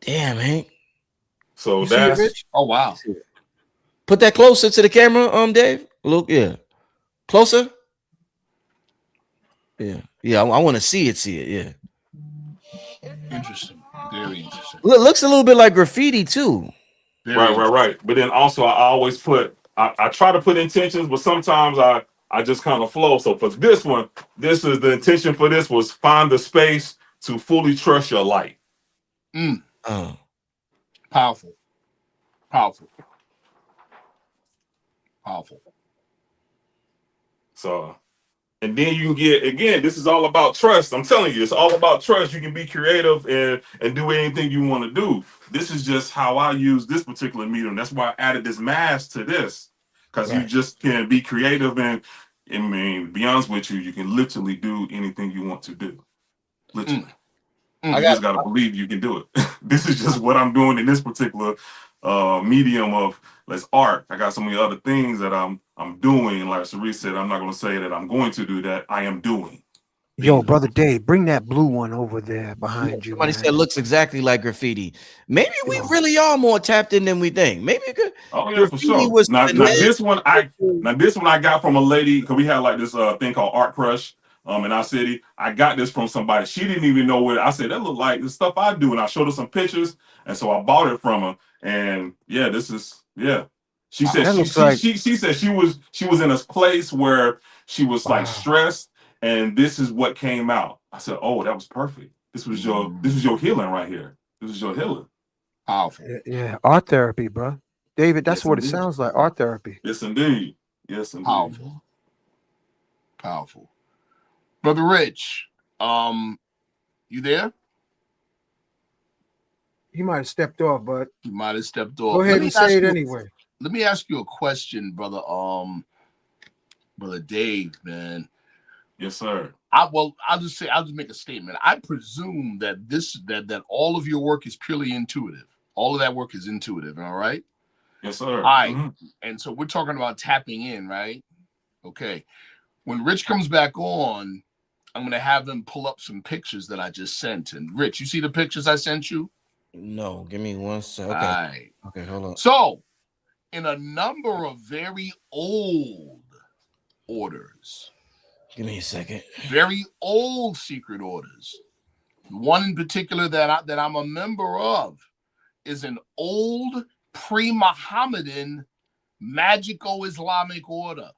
Damn, Hank. So You that's see it, Rich? Oh wow. Put that closer to the camera, Dave. Look, yeah. Closer. Yeah. Yeah, I want to see it, yeah. Interesting. Very interesting. Looks a little bit like graffiti too. Right. But then also I always put I try to put intentions, but sometimes I just kind of flow. So for this one, this is the intention for this was find the space to fully trust your light. Powerful. So, and then you can get, again, this is all about trust. I'm telling you, it's all about trust. You can be creative and do anything you want to do. This is just how I use this particular medium. That's why I added this mask to this, because you just can be creative. And I mean, to be honest with you, you can literally do anything you want to do. Literally. You just got to believe you can do it. This is just what I'm doing in this particular medium of art. I got so many other things that I'm doing. Like Sharif said, I'm not going to say that I'm going to do that. I am doing. Yo, brother Dave, bring that blue one over there behind you. Somebody said looks exactly like graffiti. Maybe we really are more tapped in than we think. Maybe for sure. Now this one I got from a lady, because we had like this thing called Art Crush in our city. I got this from somebody. She didn't even know what I said. That looked like the stuff I do, and I showed her some pictures, and so I bought it from her. And yeah, this is She said she said she was in a place where she was like stressed, and this is what came out. I said, "Oh, that was perfect. This was your healing right here. This is your healing." Powerful. Yeah, art therapy, bro. David, that's what it sounds like. Art therapy. Yes, indeed. Yes, indeed. Powerful. Brother Rich, you there? He might have stepped off, but he might have stepped off. Go ahead and say it anyway. Let me ask you a question, brother. Brother Dave, man. Yes, sir. I'll just make a statement. I presume that that all of your work is purely intuitive. All of that work is intuitive, all right? Yes, sir. All right. And so we're talking about tapping in, right? Okay. When Rich comes back on, I'm gonna have him pull up some pictures that I just sent. And Rich, you see the pictures I sent you? No, give me 1 second. Okay. Right. Okay, hold on. So, in a number of very old orders, give me a second. Very old secret orders. One in particular that I'm a member of is an old pre-Muhammadan magical Islamic order.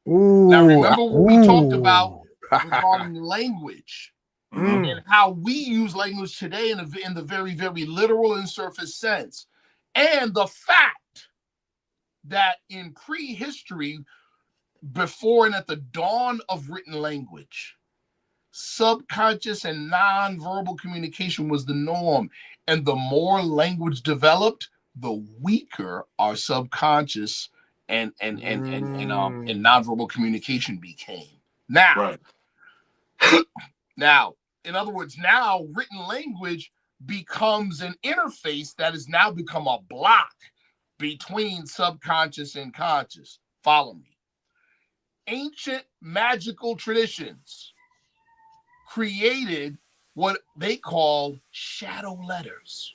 Ooh, now remember what we talked about regarding language. and how we use language today in the very, very literal and surface sense. And the fact that in prehistory, before and at the dawn of written language, subconscious and non-verbal communication was the norm. And the more language developed, the weaker our subconscious and non-verbal communication became. Now, now, in other words, now written language becomes an interface that has now become a block between subconscious and conscious. Follow me. Ancient magical traditions created what they call shadow letters.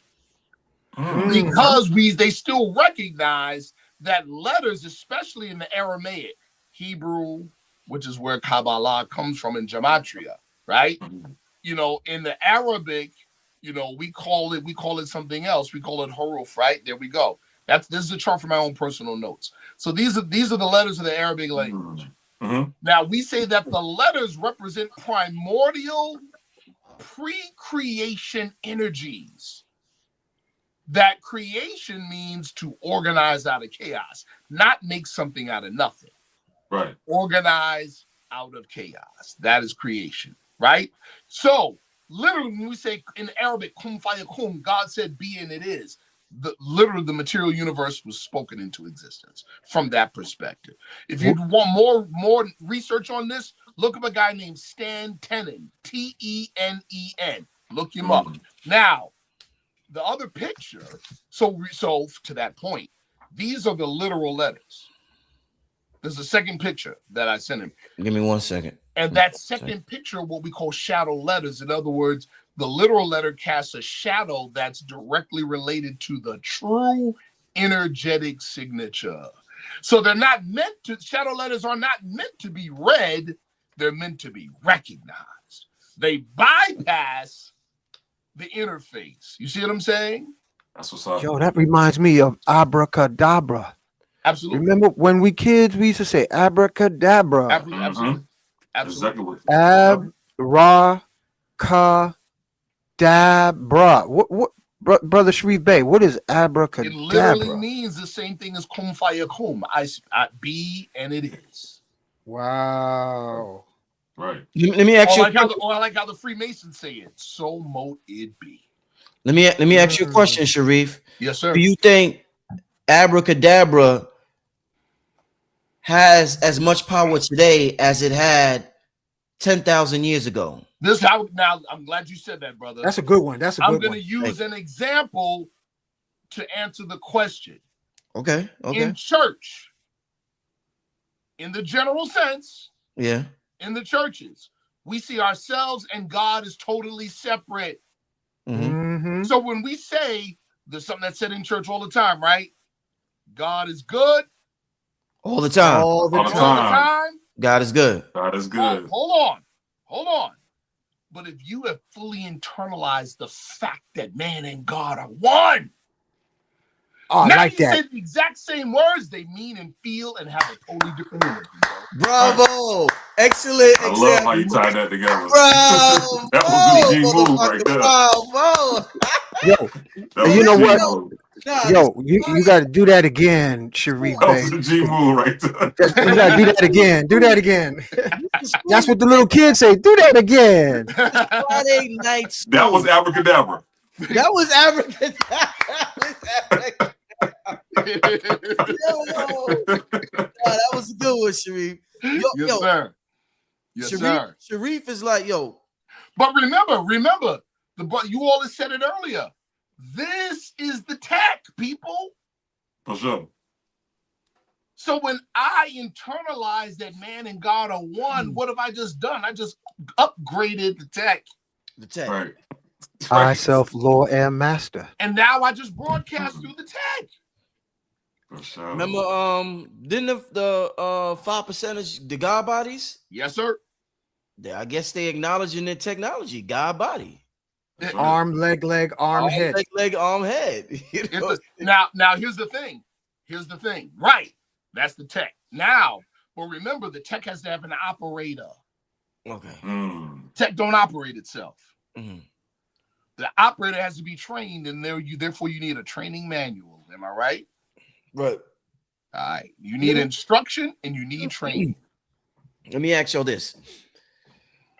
Because they still recognize that letters, especially in the Aramaic, Hebrew, which is where Kabbalah comes from in Gematria, right? You know, in the Arabic, you know, we call it something else. We call it huruf, right? There we go. This is a chart from my own personal notes. So these are the letters of the Arabic language. Now we say that the letters represent primordial pre-creation energies. That creation means to organize out of chaos, not make something out of nothing. Right. Organize out of chaos. That is creation, right? So literally when we say in Arabic, kum fayakum, God said be and it is. Literally the material universe was spoken into existence from that perspective. If you want more research on this, look up a guy named Stan Tenen, Tenen. Look him up. Now, the other picture, so to that point, these are the literal letters. There's a second picture that I sent him. Give me 1 second. And that second picture, what we call shadow letters. In other words, the literal letter casts a shadow that's directly related to the true energetic signature. So they're not meant to, shadow letters are not meant to be read. They're meant to be recognized. They bypass the interface. You see what I'm saying? That's what's up. Yo, that reminds me of abracadabra. Absolutely. Remember when we kids, we used to say abracadabra. Absolutely. Exactly. Abracadabra. What, Brother Sharif Bey, what is abracadabra? It literally means the same thing as kum fayakum. I be and it is. Wow. Right. Let me ask you. I like how the Freemasons say it. So mote it be. Let me ask you a question, Sharif. Yes, sir. Do you think abracadabra has as much power today as it had 10,000 years ago? Now I'm glad you said that, brother. That's a good one. I'm going to use an example to answer the question. Okay. In church, in the general sense, in the churches, we see ourselves and God is totally separate. So when we say, there's something that's said in church all the time, right? God is good. All the time. All the time. God is good. God is good. Hold on. But if you have fully internalized the fact that man and God are one, now like you say the exact same words, they mean and feel and have a totally different energy. Bravo. Excellent. I love how you tied that together. Bravo. That was the G move right there. Bravo. Yo, you know what? Yo, you got to do that again, Sharif. That was the G move right there. You got to do that again. Do that again. That's what the little kids say. Do that again. Friday night school. That was abracadabra. That was abracadabra. That was a good one, Sharif. Yes, sir. Yes, sir. Sharif is like, yo. But remember, you all said it earlier. This is the tech, people. For sure. So when I internalize that man and God are one, what have I just done? I just upgraded the tech. Right. I, self, Lord, and master. And now I just broadcast through the tech. For sure. Remember, didn't the 5%, the God bodies? Yes, sir. I guess they acknowledging their technology, God body. Arm, leg, arm, head. Leg, arm, head. You know? Now here's the thing. Right. That's the tech. Now, but remember, the tech has to have an operator. Okay. Tech don't operate itself. Mm-hmm. The operator has to be trained, and therefore you need a training manual. Am I right? Right. All right. You need instruction and you need training. Let me ask y'all this.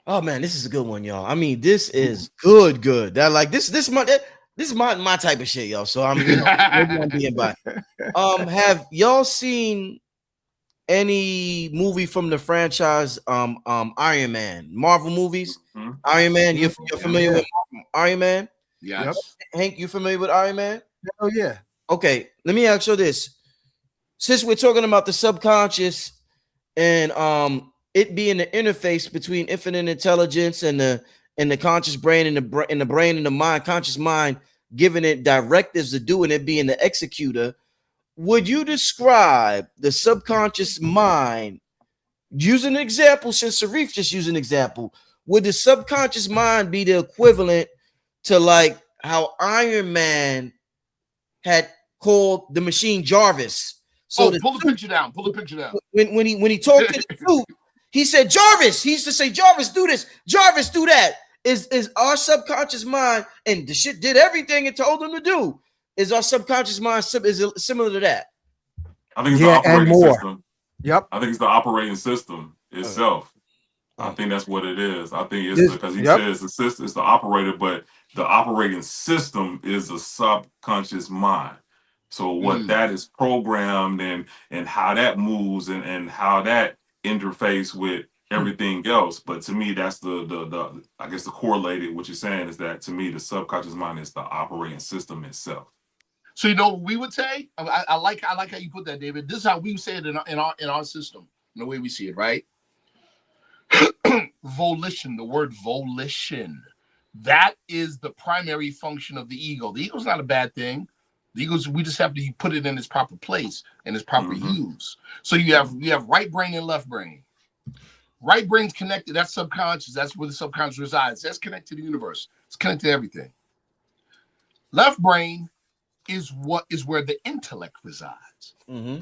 Oh man, this is a good one, y'all. I mean, this is good. That like this is my type of shit, y'all. So I'm maybe I'm being biased. Have y'all seen any movie from the franchise Iron Man, Marvel movies? Mm-hmm. Iron Man, you're familiar with Iron Man? Yes. Hank, you familiar with Iron Man? Oh yeah. Okay, let me ask you this. Since we're talking about the subconscious and it being the interface between infinite intelligence and the conscious brain and the brain and the mind, conscious mind, giving it directives to do and it being the executor, would you describe the subconscious mind, using an example, since Sharif just used an example, would the subconscious mind be the equivalent to like how Iron Man had called the machine Jarvis? So pull the picture down. When he talked to the suit, he said Jarvis. He used to say, Jarvis, do this, Jarvis, do that. Is our subconscious mind, and the shit did everything it told him to do. Is our subconscious mind is it similar to that? I think it's the operating system. Yep. I think it's the operating system itself. I think that's what it is. I think it's because he says the system is the operator, but the operating system is a subconscious mind. So what that is programmed and how that moves and how that interface with everything else. But to me, that's the I guess the correlated, what you're saying is that to me, the subconscious mind is the operating system itself. So you know what we would say? I like how you put that, David. This is how we say it in our system, in the way we see it, right? Volition, the word volition. That is the primary function of the ego. The ego's not a bad thing. The ego's, we just have to put it in its proper place and its proper use. So you have right brain and left brain. Right brain's connected. That's subconscious. That's where the subconscious resides. That's connected to the universe. It's connected to everything. Left brain is where the intellect resides. Mm-hmm.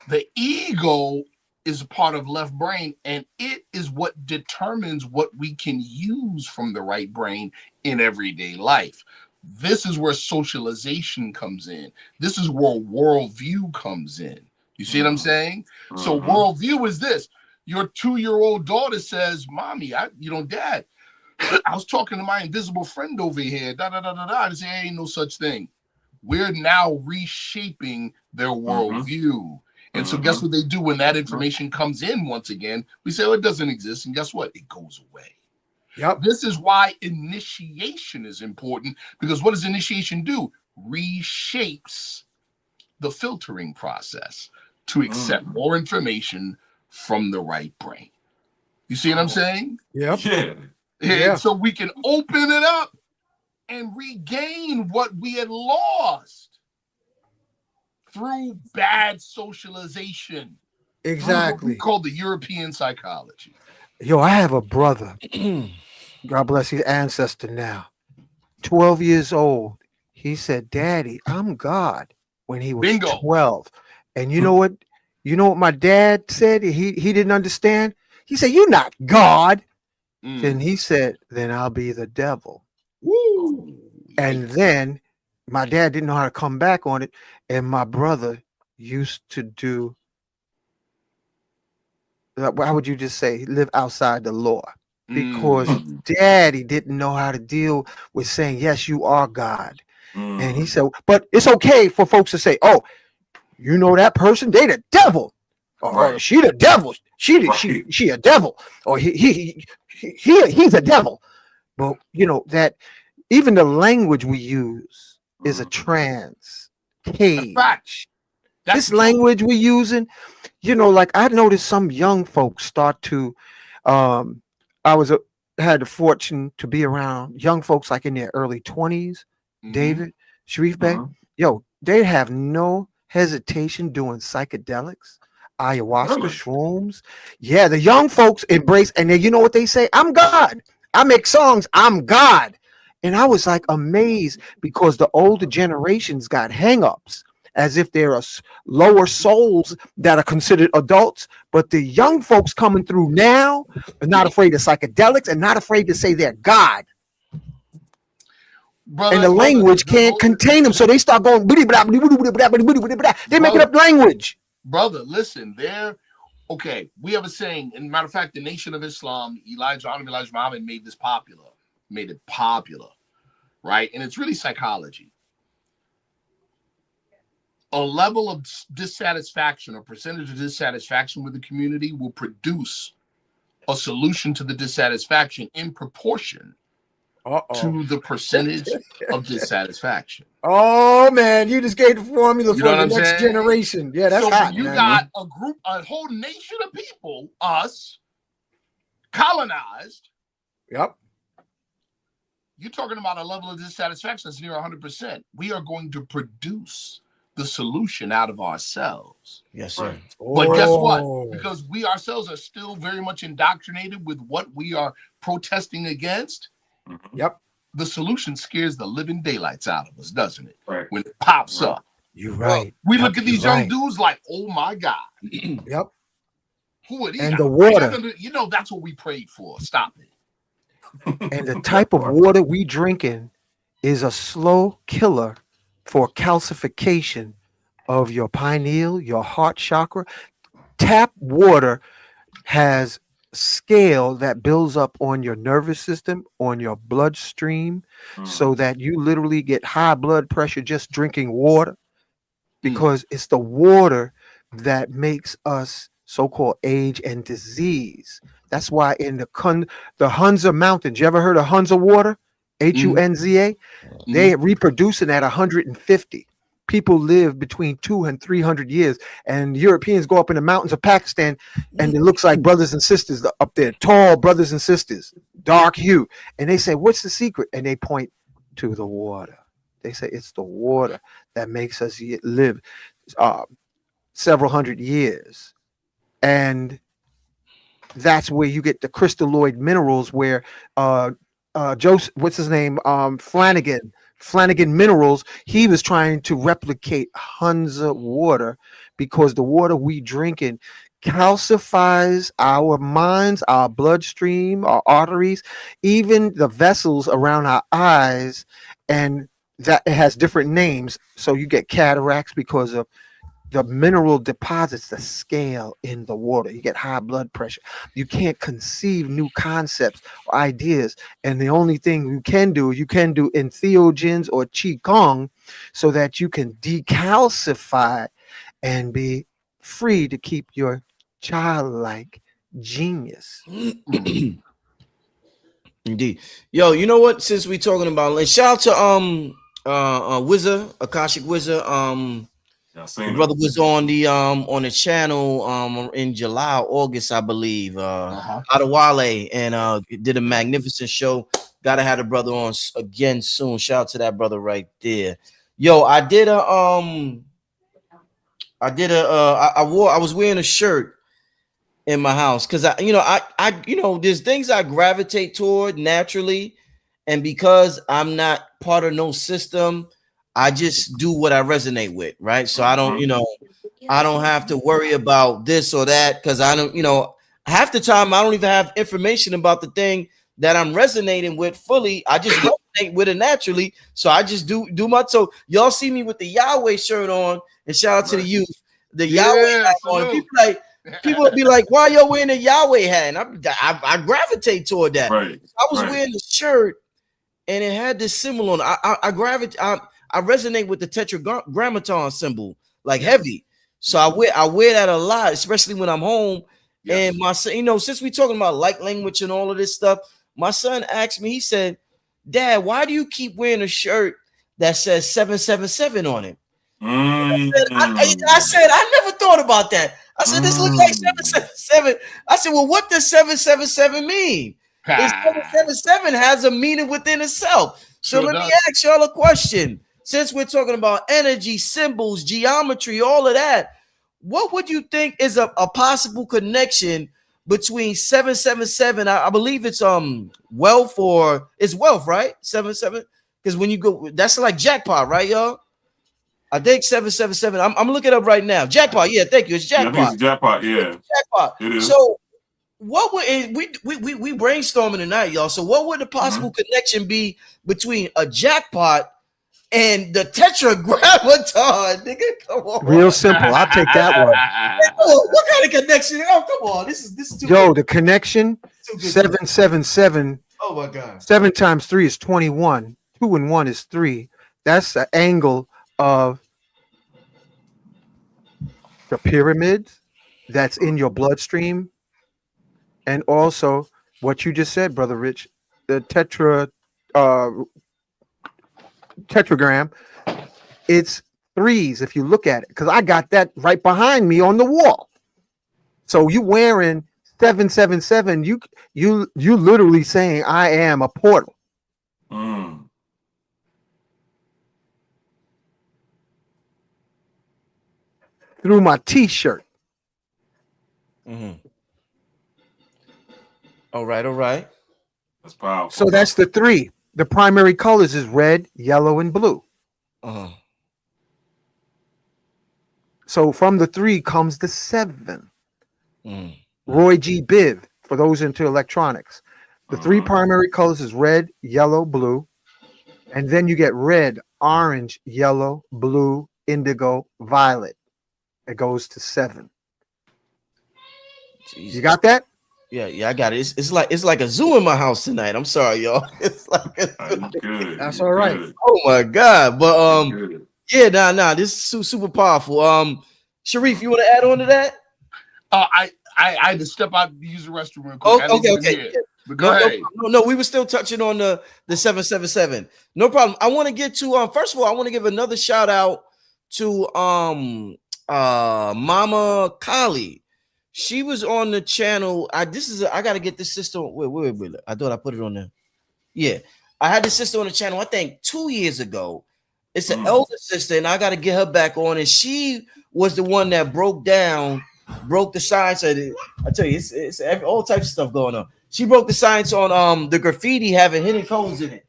The ego is a part of left brain, and it is what determines what we can use from the right brain in everyday life. This is where socialization comes in. This is where worldview comes in. You see what I'm saying? So worldview is this. Your 2-year-old daughter says, Mommy, Dad, I was talking to my invisible friend over here. I say, ain't no such thing. We're now reshaping their worldview. And so guess what they do when that information comes in once again? We say, it doesn't exist. And guess what? It goes away. Yep. This is why initiation is important, because what does initiation do? Reshapes the filtering process to accept more information from the right brain. You see what I'm saying? Yep. Yeah. So we can open it up and regain what we had lost through bad socialization. Exactly. What we call the European psychology. Yo, I have a brother. God bless his ancestor now. 12 years old. He said, Daddy, I'm God, when he was 12. And you know what? You know what my dad said? He didn't understand. He said, You're not God. And he said, Then I'll be the devil. Woo. And then my dad didn't know how to come back on it. And my brother used to do, how would you just say, live outside the law? Because Daddy didn't know how to deal with saying, yes, you are God. And he said, but it's okay for folks to say, oh, you know that person, they the devil. Or she the devil. She a devil. Or he's a devil. But you know that even the language we use is a trans cage. This language we're using, you know, like I noticed some young folks start to had the fortune to be around young folks like in their early 20s, David, Sharif Bey. Yo, they have no hesitation doing psychedelics, ayahuasca, shrooms. Yeah, the young folks embrace, and then you know what they say? I'm God. I make songs. I'm God. And I was like amazed because the older generations got hangups as if there are lower souls that are considered adults. But the young folks coming through now are not afraid of psychedelics and not afraid to say they're God. Brother, and the language can't contain them, so they start going. They're making up language. Brother, listen, okay. We have a saying, and matter of fact, the Nation of Islam, Elijah Muhammad made it popular, right? And it's really psychology. A level of dissatisfaction or percentage of dissatisfaction with the community will produce a solution to the dissatisfaction in proportion to the percentage of dissatisfaction. Oh man, you just gave the formula for the next saying? generation. Yeah, that's so hot. You man. got a whole nation of people, us, colonized. Yep. You're talking about a level of dissatisfaction that's near 100%. We are going to produce the solution out of ourselves. Yes, sir. But guess what? Because we ourselves are still very much indoctrinated with what we are protesting against. Yep. The solution scares the living daylights out of us, doesn't it? Right. When it pops up. You're right. We look at these young dudes like, oh my God. Yep. Who are these? And the water. That's what we prayed for. Stop it. And the type of water we drinking is a slow killer for calcification of your pineal, your heart chakra. Tap water has scale that builds up on your nervous system, on your bloodstream, so that you literally get high blood pressure just drinking water, because it's the water that makes us so-called age and disease. That's why in the Hunza Mountains, you ever heard of Hunza water? Hunza? They reproducing at 150. People live between 200 and 300 years, and Europeans go up in the mountains of Pakistan, and it looks like brothers and sisters up there, tall brothers and sisters, dark hue. And they say, what's the secret? And they point to the water. They say it's the water that makes us live several hundred years. And that's where you get the crystalloid minerals, where Joseph, what's his name? Flanagan Minerals, he was trying to replicate Hunza water, because the water we drinking calcifies our minds, our bloodstream, our arteries, even the vessels around our eyes, and that it has different names. So you get cataracts because of the mineral deposits, the scale in the water. You get high blood pressure. You can't conceive new concepts or ideas. And the only thing you can do entheogens or qigong, so that you can decalcify and be free to keep your childlike genius. Indeed. Yo, you know what? Since we talking about, and shout out to Wizard, Akashic Wizard. The brother was on the channel in July or August, I believe, out of Wale, and did a magnificent show. Gotta have the brother on again soon. Shout out to that brother right there. Yo, I was wearing a shirt in my house because I there's things I gravitate toward naturally, and because I'm not part of no system, I just do what I resonate with, right? So I don't, I don't have to worry about this or that, because I don't, half the time I don't even have information about the thing that I'm resonating with fully. I just resonate with it naturally. So I just do my, so y'all see me with the Yahweh shirt on, and shout out to the youth, the Yahweh hat on. People will be like, why y'all wearing a Yahweh hat? And I gravitate toward that. Right. I was wearing the shirt and it had this symbol on it. I resonate with the tetragrammaton symbol, like heavy. So I wear that a lot, especially when I'm home. Yes. And my son, since we're talking about light language and all of this stuff, my son asked me, he said, Dad, why do you keep wearing a shirt that says 777 on it? I said, I never thought about that. I said, this looks like 777. I said, well, what does 777 mean? 777 has a meaning within itself. So let me ask y'all a question. Since we're talking about energy, symbols, geometry, all of that, what would you think is a possible connection between 777? I believe it's wealth, or it's wealth, right? 77, because when you go, that's like jackpot, right, y'all? I think 777. I'm gonna look it up right now. Jackpot. Yeah, thank you. It's Yeah, I think jackpot. it's jackpot. Yeah, Jackpot. it is. So what would we brainstorming tonight, y'all? So what would the possible connection be between a jackpot and the tetragrammaton? Nigga, come on. Real simple. I'll take that one. What kind of connection? Oh, come on. This is too Yo, good. the connection 777. Oh my god. 7 times 3 is 21. 2 and 1 is 3. That's the angle of the pyramids that's in your bloodstream. And also what you just said, Brother Rich, the tetragram, it's threes if you look at it, because I got that right behind me on the wall. So you wearing 777, you literally saying I am a portal. Through my t-shirt. All right. That's powerful. So that's the 3. The primary colors is red, yellow, and blue. So from the 3 comes the 7. Roy G. Biv, for those into electronics. The 3 primary colors is red, yellow, blue. And then you get red, orange, yellow, blue, indigo, violet. It goes to 7. Jesus. You got that? Yeah, I got it. It's like a zoo in my house tonight. I'm sorry, y'all. It's like good. That's all right. Good. Oh my god. But Good. yeah, nah. This is super powerful. Sharif, you want to add on to that? I had to step out to use the restroom real quick. Okay. But go ahead. No, we were still touching on the 777. No problem. I want to get to first of all, I want to give another shout out to Mama Kali. She was on the channel. I gotta get this sister. Wait. I thought I put it on there. Yeah, I had this sister on the channel, I think 2 years ago. It's an elder sister, and I gotta get her back on. And she was the one that broke the science of it. I tell you, it's all types of stuff going on. She broke the science on the graffiti having hidden codes in it.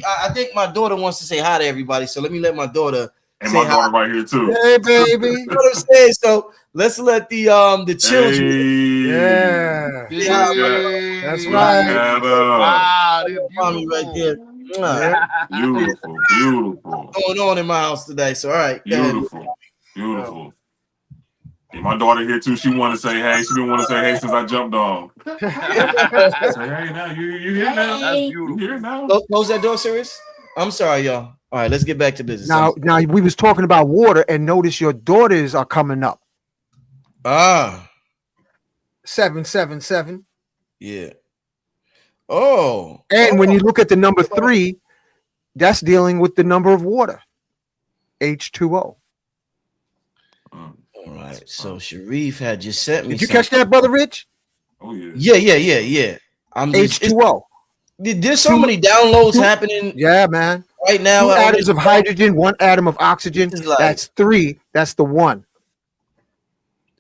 I think my daughter wants to say hi to everybody, so let me let my daughter. And my daughter right here too. Hey, baby. You know what I'm saying? So let's let the children. Yeah. That's right. Wow, Mommy right there. Beautiful. Going on in my house today. So all right. Beautiful. Yeah, my daughter here too. She want to say hey. She been want to say hey since I jumped on. Say hey now. You here now? That's beautiful. You here now? Close that door, Sirius. I'm sorry, y'all. All right, let's get back to business. Now we was talking about water, and notice your daughters are coming up. 777. Yeah. Oh. And when you look at the number 3, that's dealing with the number of water. H2O. All right. So Sharif had just sent me. Did you catch that, Brother Rich? Oh yeah. Yeah. H2O. There's so many downloads happening. Yeah, man. Right now, 2 atoms of hydrogen, 1 atom of oxygen. That's 3. That's the 1.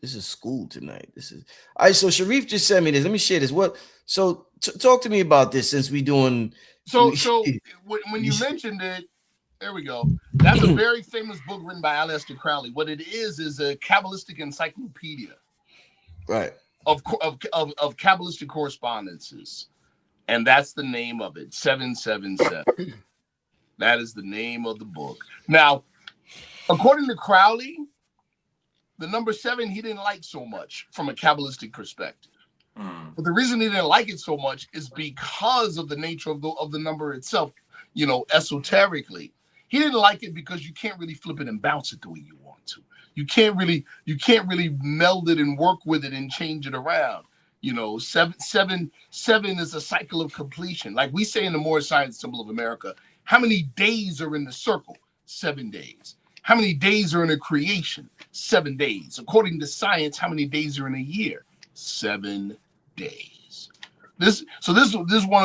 This is school tonight. This is all right. So Sharif just sent me this. Let me share this. So talk to me about this since we doing. So when you mentioned it, there we go. That's a very famous book written by Aleister Crowley. What it is a Kabbalistic encyclopedia, right? Of Kabbalistic correspondences, and that's the name of it. 777. That is the name of the book. Now, according to Crowley, the number 7 he didn't like so much from a Kabbalistic perspective. But the reason he didn't like it so much is because of the nature of the number itself. You know, esoterically, he didn't like it because you can't really flip it and bounce it the way you want to. You can't really meld it and work with it and change it around. You know, seven is a cycle of completion. Like we say in the Moorish science symbol of America, how many days are in the circle? 7 days. How many days are in a creation? 7 days. According to science, how many days are in a year? 7 days. This is one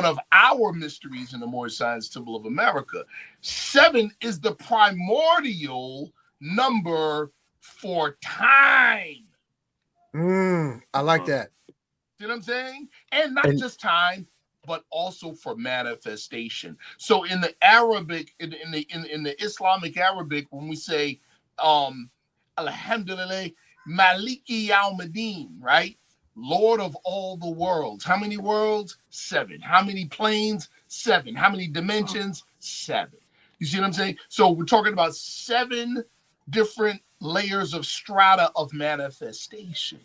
of our mysteries in the Moorish science symbol of America. 7 is the primordial number for time. I like that. See what I'm saying? And not just time, but also for manifestation. So in the Arabic, in the Islamic Arabic, when we say Alhamdulillah, Maliki Yawmiddin, right? Lord of all the worlds. How many worlds? 7. How many planes? 7. How many dimensions? 7. You see what I'm saying? So we're talking about 7 different layers of strata of manifestation.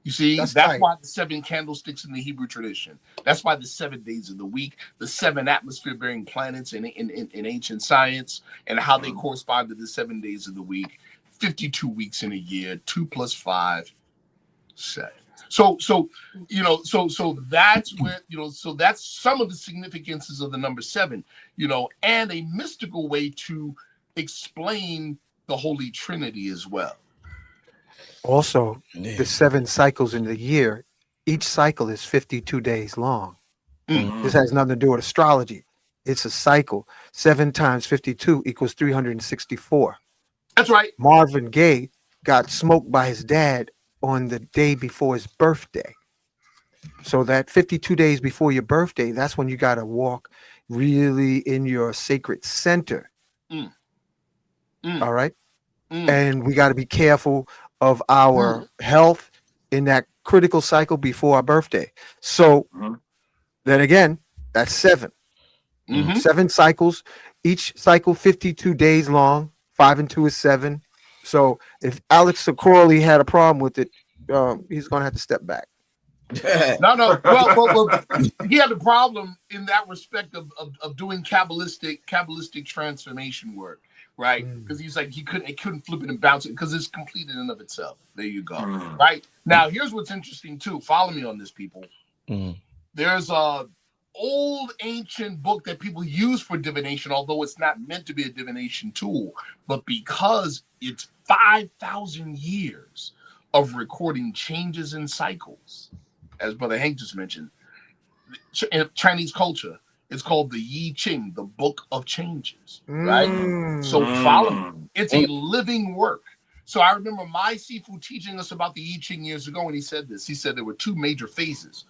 You see, that's why the 7 candlesticks in the Hebrew tradition. That's why the 7 days of the week, the 7 atmosphere-bearing planets in ancient science, and how they correspond to the 7 days of the week. 52 weeks in a year, 2 + 5, 7. So that's where, so that's some of the significances of the number 7, and a mystical way to explain the Holy Trinity as well. Also, the 7 cycles in the year, each cycle is 52 days long. This has nothing to do with astrology. It's a cycle. 7 times 52 equals 364. That's right. Marvin Gaye got smoked by his dad on the day before his birthday. So that 52 days before your birthday, that's when you got to walk really in your sacred center. All right. And we got to be careful of our health in that critical cycle before our birthday. So then again, that's 7. 7 cycles, each cycle 52 days long. 5 and 2 is 7. So if Alex Corley had a problem with it, he's going to have to step back. No. Well, he had a problem in that respect of doing Kabbalistic transformation work, right? Because he's like he couldn't flip it and bounce it because it's complete in and of itself. There you go. Right now, here's what's interesting too. Follow me on this, people. There's a old ancient book that people use for divination, although it's not meant to be a divination tool, but because it's 5,000 years of recording changes in cycles, as Brother Hankh just mentioned, in Chinese culture, it's called the E-Ching, the Book of Changes, right? So follow me. It's a living work. So I remember my Sifu teaching us about the E-Ching years ago, and he said this. He said there were 2 major phases.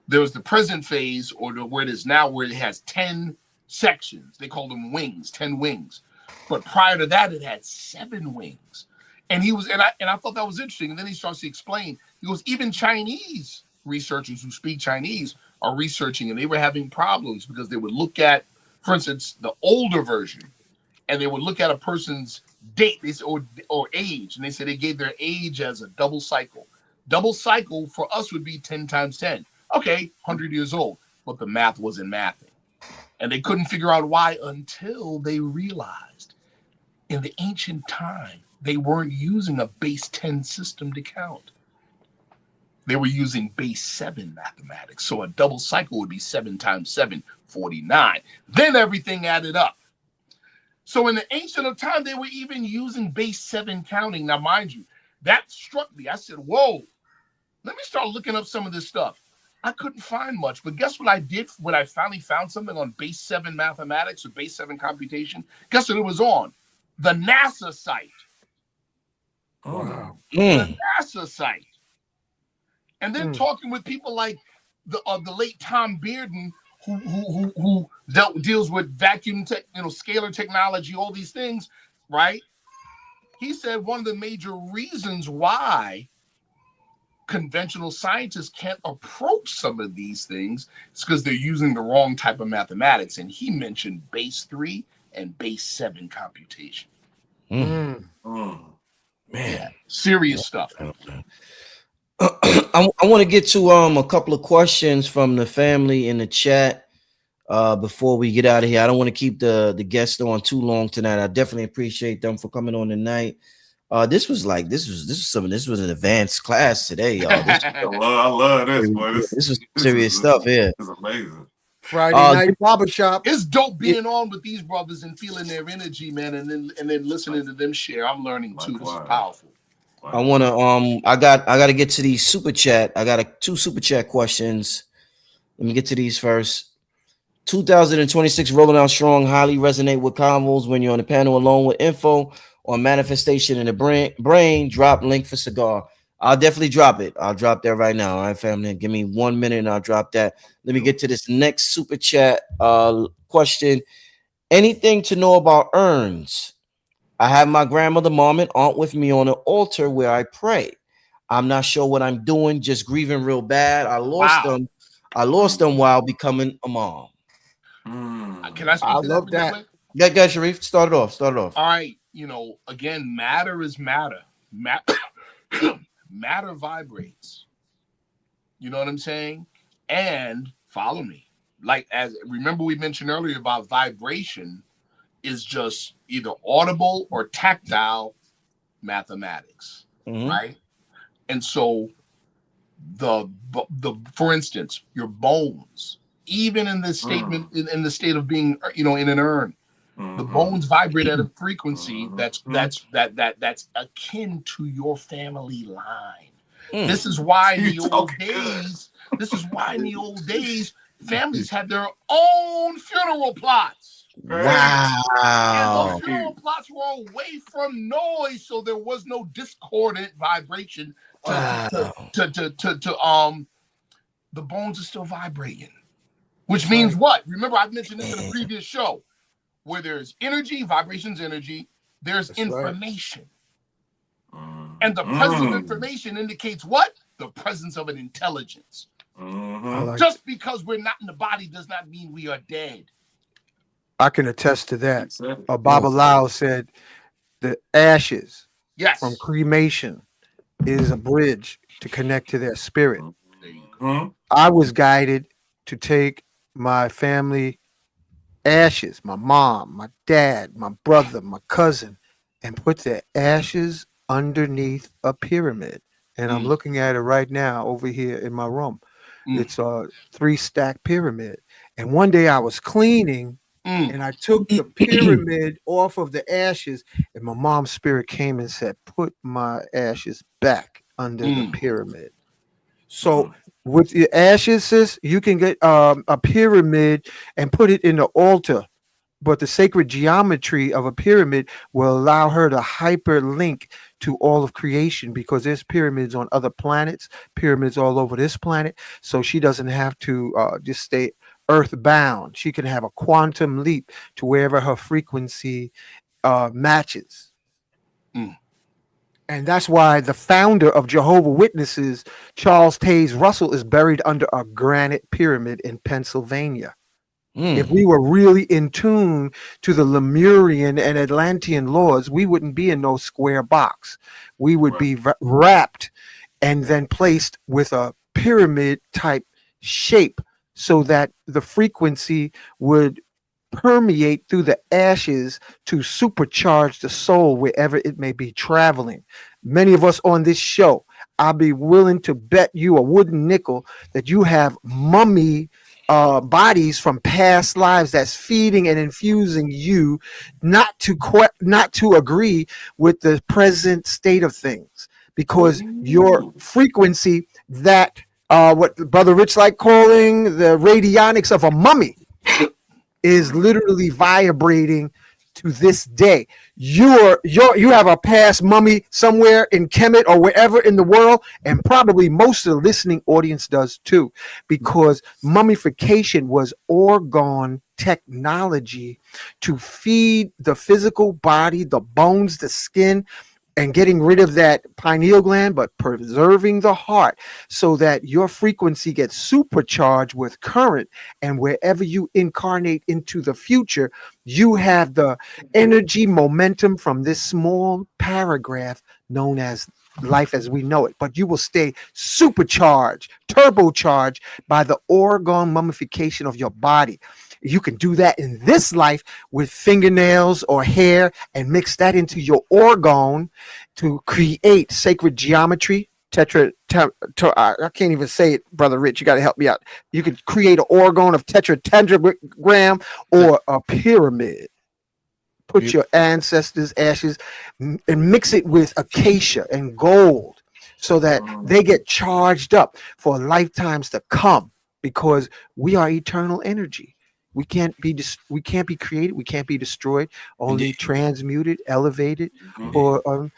There was the present phase, or where it is now, where it has 10 sections. They call them wings, 10 wings. But prior to that, it had 7 wings. And I thought that was interesting. And then he starts to explain. He goes, even Chinese researchers who speak Chinese are researching, and they were having problems because they would look at, for instance, the older version, and they would look at a person's date or age, and they said they gave their age as a double cycle. Double cycle for us would be 10 times 10. Okay, 100 years old, but the math wasn't mathing. And they couldn't figure out why until they realized in the ancient time, they weren't using a base 10 system to count. They were using base 7 mathematics. So a double cycle would be 7 times 7, 49. Then everything added up. So in the ancient of time, they were even using base 7 counting. Now, mind you, that struck me. I said, whoa, let me start looking up some of this stuff. I couldn't find much, but guess what I did when I finally found something on base 7 mathematics or base 7 computation? Guess what it was on? The NASA site. Wow. The NASA site. And then talking with people like the late Tom Bearden, who deals with vacuum scalar technology, all these things, right? He said one of the major reasons why conventional scientists can't approach some of these things is because they're using the wrong type of mathematics. And he mentioned base 3 and base 7 computation. Man, serious stuff. I want to get to a couple of questions from the family in the chat before we get out of here. I don't want to keep the guests on too long tonight. I definitely appreciate them for coming on tonight. This was an advanced class today, y'all. I love this, boy. This was serious stuff here. It's amazing. Friday night barbershop. It's dope being on with these brothers and feeling their energy, man, and then listening to them share. I'm learning too. This is powerful. I want to I got to get to these super chat. I got 2 super chat questions. Let me get to these first. 2026 rolling out strong. Highly resonate with convos when you're on the panel alone with info on manifestation in the brain. Drop link for cigar. I'll definitely drop it. I'll drop that right now. All right, family. Give me 1 minute and I'll drop that. Let me get to this next super chat question. Anything to know about urns? I have my grandmother, mom, and aunt with me on an altar where I pray. I'm not sure what I'm doing, just grieving real bad. I lost them. I lost them while becoming a mom. Can I speak to love that? that. Yeah, guys, Sharif, start it off. Start it off. All right. Again, matter is matter. Matter vibrates. You know what I'm saying? And follow me. Remember we mentioned earlier about vibration is just either audible or tactile mathematics, right? And so the for instance, your bones, even in this statement, in the state of being, in an urn, the bones vibrate at a frequency that's akin to your family line. This is why in the old days, families had their own funeral plots. Wow. And those funeral plots were away from noise, so there was no discordant vibration. The bones are still vibrating, which means what? Remember, I've mentioned this in a previous show. Where there's energy, vibrations, energy, there's information. Right. And the presence of information indicates what? The presence of an intelligence. Just because we're not in the body does not mean we are dead. I can attest to that. Baba Lao said the ashes from cremation is a bridge to connect to their spirit. I was guided to take my family ashes, my mom, my dad, my brother, my cousin, and put their ashes underneath a pyramid. And I'm looking at it right now over here in my room. It's a 3-stack pyramid. And one day I was cleaning and I took the pyramid off of the ashes, and my mom's spirit came and said, put my ashes back under the pyramid. So with your ashes, sis, you can get a pyramid and put it in the altar. But the sacred geometry of a pyramid will allow her to hyperlink to all of creation, because there's pyramids on other planets, pyramids all over this planet. So she doesn't have to just stay earthbound. She can have a quantum leap to wherever her frequency matches. And that's why the founder of Jehovah's Witnesses, Charles Taze Russell, is buried under a granite pyramid in Pennsylvania. If we were really in tune to the Lemurian and Atlantean laws, we wouldn't be in no square box. We would be wrapped and then placed with a pyramid type shape so that the frequency would permeate through the ashes to supercharge the soul wherever it may be traveling. Many of us on this show, I'll be willing to bet you a wooden nickel that you have mummy bodies from past lives that's feeding and infusing you not to agree with the present state of things, because your frequency, that what Brother Rich like calling the radionics of a mummy, is literally vibrating to this day. You have a past mummy somewhere in Kemet or wherever in the world, and probably most of the listening audience does too, because mummification was orgone technology to feed the physical body, the bones, the skin, and getting rid of that pineal gland, but preserving the heart so that your frequency gets supercharged with current. And wherever you incarnate into the future, you have the energy momentum from this small paragraph known as life as we know it. But you will stay supercharged, turbocharged by the orgone mummification of your body. You can do that in this life with fingernails or hair and mix that into your orgone to create sacred geometry. I can't even say it, Brother Rich. You got to help me out. You could create an orgone of tetragram or a pyramid. Put your ancestors' ashes and mix it with acacia and gold so that they get charged up for lifetimes to come, because we are eternal energy. We can't be created. We can't be destroyed. Only transmuted, elevated, or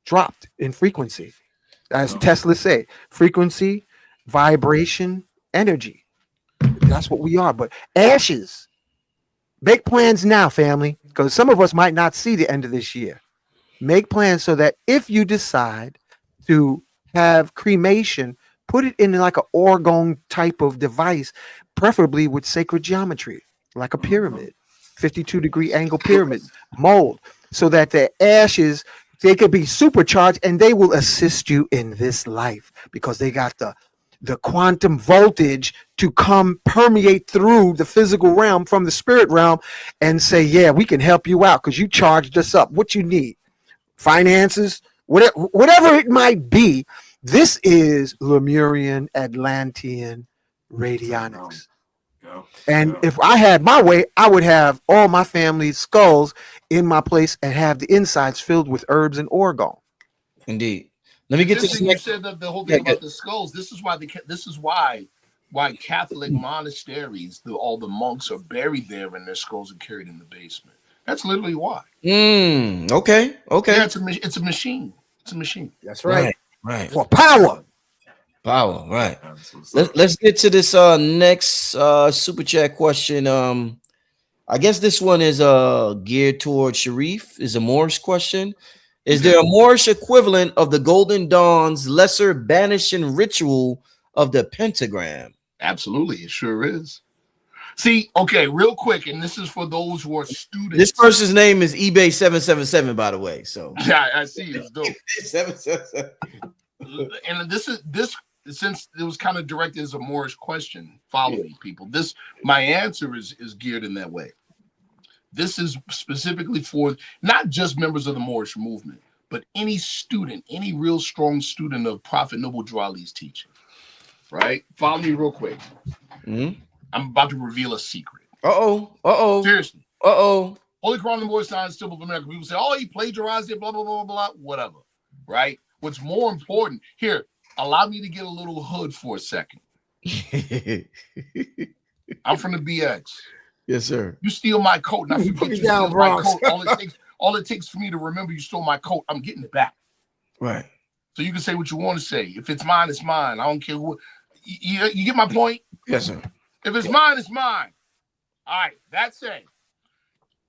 dropped in frequency. As Tesla say, frequency, vibration, energy. That's what we are. But ashes. Make plans now, family, because some of us might not see the end of this year. Make plans so that if you decide to have cremation, put it in like an orgone type of device, preferably with sacred geometry, like a pyramid, 52-degree angle pyramid mold, so that the ashes, they could be supercharged and they will assist you in this life because they got the quantum voltage to come permeate through the physical realm from the spirit realm and say, yeah, we can help you out because you charged us up. What you need, finances, whatever it might be. This is Lemurian, Atlantean radionics. And if I had my way, I would have all my family's skulls in my place and have the insides filled with herbs and orgone. Indeed. Let me get to this. You said that the whole thing about the skulls. This is why Catholic monasteries, all the monks are buried there and their skulls are carried in the basement. That's literally why. Okay. Yeah, it's a machine. It's a machine. That's right. Right. For power. Right. Let's get to this next super chat question. I guess this one is geared towards Sharif. Is a Moorish question. Is there a Moorish equivalent of the Golden Dawn's lesser banishing ritual of the pentagram? Absolutely, it sure is. See, okay, real quick, and this is for those who are students. This person's name is eBay 777, by the way. So yeah, I see. It's dope. 777. And this since it was kind of directed as a Moorish question. Follow me, people. My answer is geared in that way. This is specifically for not just members of the Moorish movement, but any student, any real strong student of Prophet Noble Drew Ali's teaching. Right? Follow me real quick. I'm about to reveal a secret. Seriously. Holy Quran and the Moorish Science Symbol of America. People say, oh, he plagiarized it, blah, blah, blah, blah, whatever. Right? What's more important, here, allow me to get a little hood for a second. I'm from the BX. Yes, sir. You steal my coat, and I forget you steal my coat. All it takes for me to remember you stole my coat, I'm getting it back. Right. So you can say what you want to say. If it's mine, it's mine. I don't care what. You get my point? Yes, sir. If it's mine, it's mine. All right. That's it.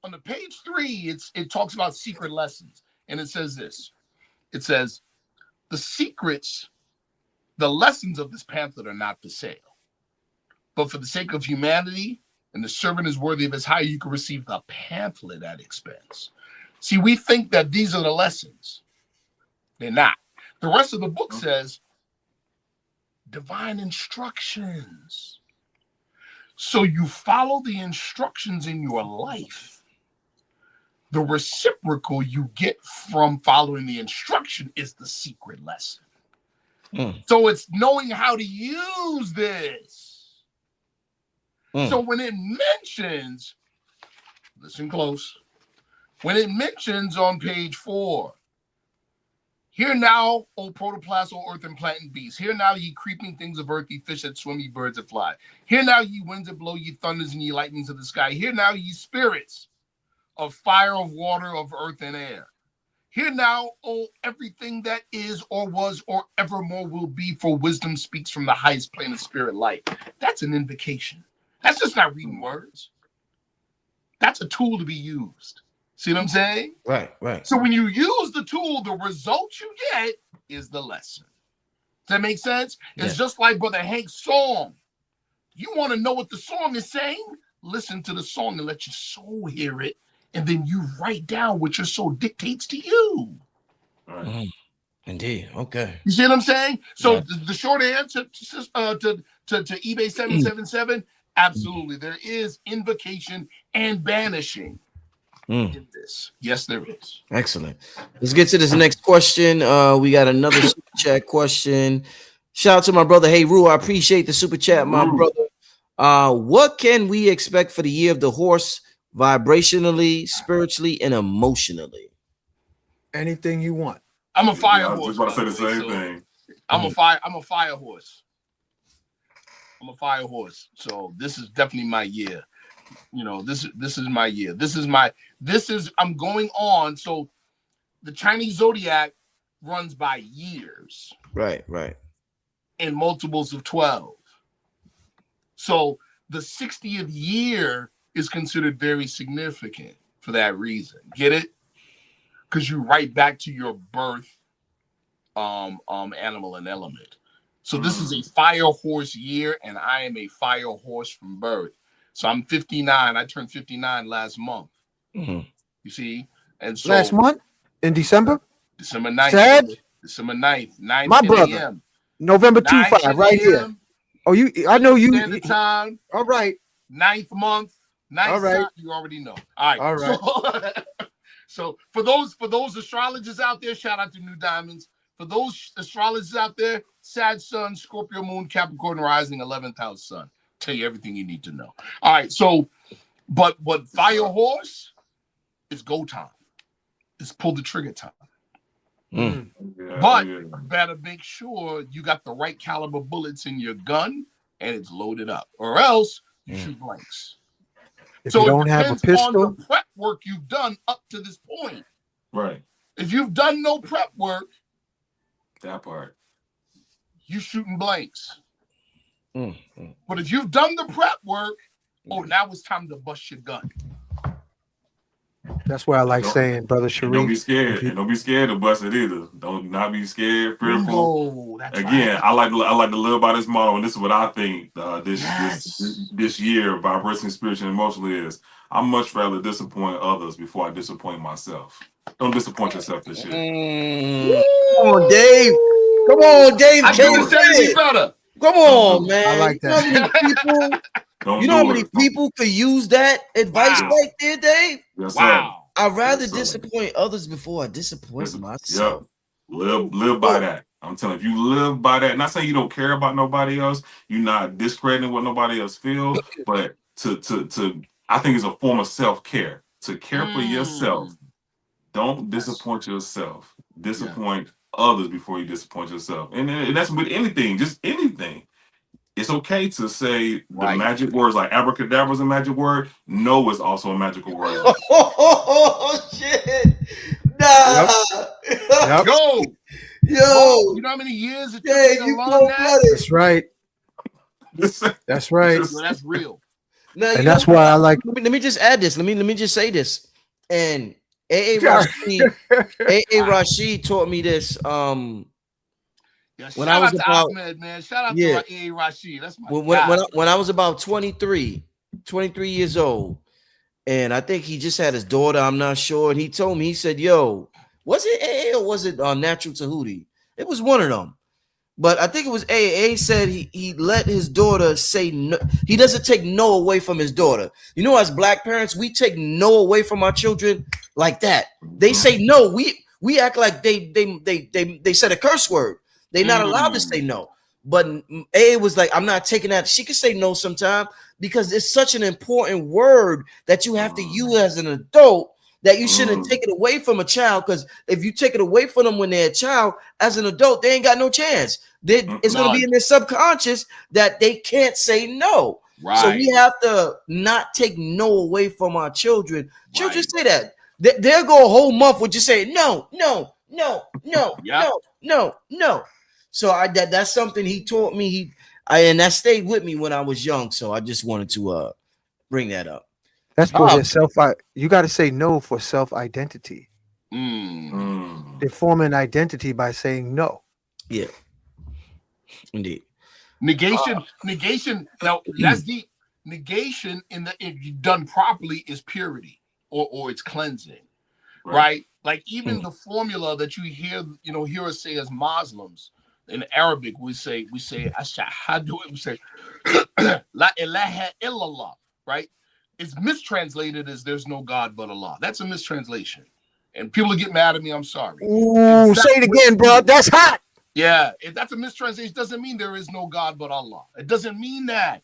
On the page 3, it talks about secret lessons, and it says this. It says the secrets, the lessons of this pamphlet are not for sale, but for the sake of humanity. And the servant is worthy of his hire, you can receive the pamphlet at expense. See, we think that these are the lessons. They're not. The rest of the book says divine instructions. So you follow the instructions in your life. The reciprocal you get from following the instruction is the secret lesson. So it's knowing how to use this. So when it mentions, listen close, when it mentions on page 4, hear now, O protoplasm, O earth and plant and beast. Hear now, ye creeping things of earth, ye fish that swim, ye birds that fly. Hear now, ye winds that blow, ye thunders and ye lightnings of the sky. Hear now, ye spirits of fire, of water, of earth and air. Hear now, O everything that is or was or evermore will be, for wisdom speaks from the highest plane of spirit light. That's an invocation. That's just not reading words. That's a tool to be used. See what I'm saying? Right. So when you use the tool, the result you get is the lesson. Does that make sense? Yeah. It's just like Brother Hankh's song. You want to know what the song is saying? Listen to the song and let your soul hear it. And then you write down what your soul dictates to you. Right. Indeed. Okay. You see what I'm saying? So the short answer to eBay 777, absolutely. There is invocation and banishing in this. Yes, there is. Excellent. Let's get to this next question. We got another super chat question. Shout out to my brother. Hey, Rue, I appreciate the super chat, my brother. What can we expect for the year of the horse, vibrationally, spiritually, and emotionally? Anything you want. I'm a fire I horse. was just about to say the same thing. I'm a fire horse. I'm a fire horse. So this is definitely my year. You know, this is my year. I'm going on. So the Chinese zodiac runs by years. Right. In multiples of 12. So the 60th year is considered very significant for that reason. Get it? Because you write back to your birth animal and element. So this is a fire horse year, and I am a fire horse from birth. So I'm 59. I turned 59 last month. You see? And so last month in December? December 9th. Sad? December 9th, 9 My 10 brother. a.m. November 25, right here. Oh, I know you. Standard time. All right. 9th month. 9th all right. time. You already know. All right. All right. So for those astrologers out there, shout out to New Diamonds. For those astrologers out there, Sag Sun, Scorpio Moon, Capricorn Rising, 11th house Sun. Tell you everything you need to know. All right. So, but Fire Horse is go time. It's pull the trigger time. But you better make sure you got the right caliber bullets in your gun and it's loaded up, or else you shoot blanks. If so you don't have a pistol, on the prep work you've done up to this point. Right. If you've done no prep work, that part, you shooting blanks. But if you've done the prep work, now it's time to bust your gun. That's why I like saying, Brother Sharif. Don't be scared. And don't be scared to bust it either. Don't not be scared, fearful. Again, right. I like to live by this model, and this is what I think this year, vibration, spiritually, and emotionally is. I much rather disappoint others before I disappoint myself. Don't disappoint yourself this year. Come on, Dave. Come on, Dave. I can say it better. Come on, man. I like that. You know how many people could use that advice right there, Dave? Yes, wow. I'd rather disappoint others before I disappoint myself. Live by that. I'm telling you, if you live by that, not saying you don't care about nobody else, you're not discrediting what nobody else feels, but to I think it's a form of self-care. To care for yourself. Don't disappoint yourself. Disappoint others before you disappoint yourself. And that's with anything, just anything. It's okay to say the magic words, like abracadabra is a magic word. No is also a magical word. Oh, shit. Nah. Yep. Yo. You know how many years it took me to learn that? That's right. That's right. That's real. Now, and that's why I like. Let me just add this. Let me just say this. And A.A. Rashid taught me this. When I was about Ahmed, man. Shout out to A.A. Rashid. That's my guy. When I was about 23 years old, and I think he just had his daughter, I'm not sure. And he told me, he said, yo, was it A.A. or was it Natural Tahuti? It was one of them. But I think it was A.A. said he let his daughter say no. He doesn't take no away from his daughter. You know, as black parents, we take no away from our children like that. They say no. We act like they said a curse word. They're not allowed to say no. But A was like, I'm not taking that. She can say no sometime because it's such an important word that you have to use as an adult that you shouldn't take it away from a child. Because if you take it away from them when they're a child, as an adult, they ain't got no chance. It's going to be in their subconscious that they can't say no. Right. So we have to not take no away from our children. Children say that. They'll go a whole month with just saying no. So that's something he taught me. And that stayed with me when I was young. So I just wanted to bring that up. That's for you got to say no for self-identity. They form an identity by saying no. Yeah. Indeed. Negation. Now that's deep. Negation if done properly is purity or it's cleansing, right? Like even the formula that you hear us say as Muslims in Arabic, we say ashhadu, we say la ilaha illallah, right? It's mistranslated as there's no God but Allah. That's a mistranslation, and people get mad at me. I'm sorry. Ooh, say it again, bro. That's hot. Yeah, if that's a mistranslation, it doesn't mean there is no God but Allah. It doesn't mean that.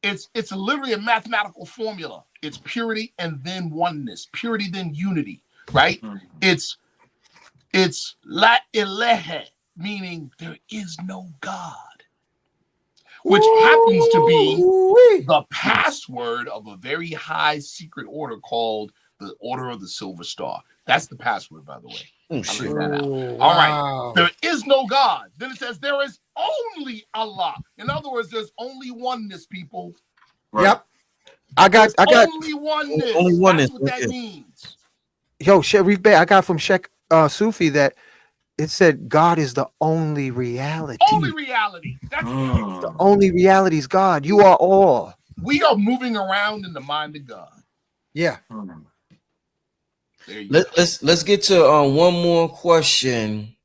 It's literally a mathematical formula. It's purity and then oneness, purity then unity, right? It's la ilaha, meaning there is no God, which happens to be the password of a very high secret order called the Order of the Silver Star. That's the password, by the way. Oh, shit. All right. There is no God. Then it says there is only Allah. In other words, there's only oneness, people. Right. Yep. I got only oneness. Only oneness. That's what that means. Yo, Sharif Bey, I got from Sheikh Sufi that it said God is the only reality. Only reality. That's the only reality is God. You are all. We are moving around in the mind of God. Yeah. Let's get to one more question.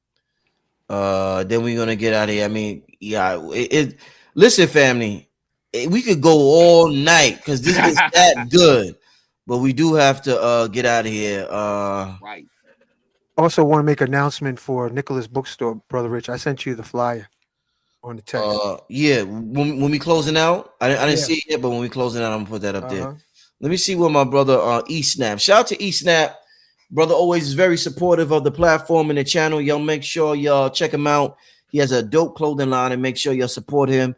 Then we're gonna get out of here. I mean, yeah. Listen, family, we could go all night because this is that good, but we do have to get out of here. Right. Also, want to make an announcement for Nicholas Bookstore, Brother Rich. I sent you the flyer on the text. Yeah. When we closing out, I didn't see it yet, but when we closing out, I'm gonna put that up there. Let me see what my brother E-Snap. Shout out to E-Snap. Brother always is very supportive of the platform and the channel. Y'all make sure y'all check him out. He has a dope clothing line and make sure y'all support him.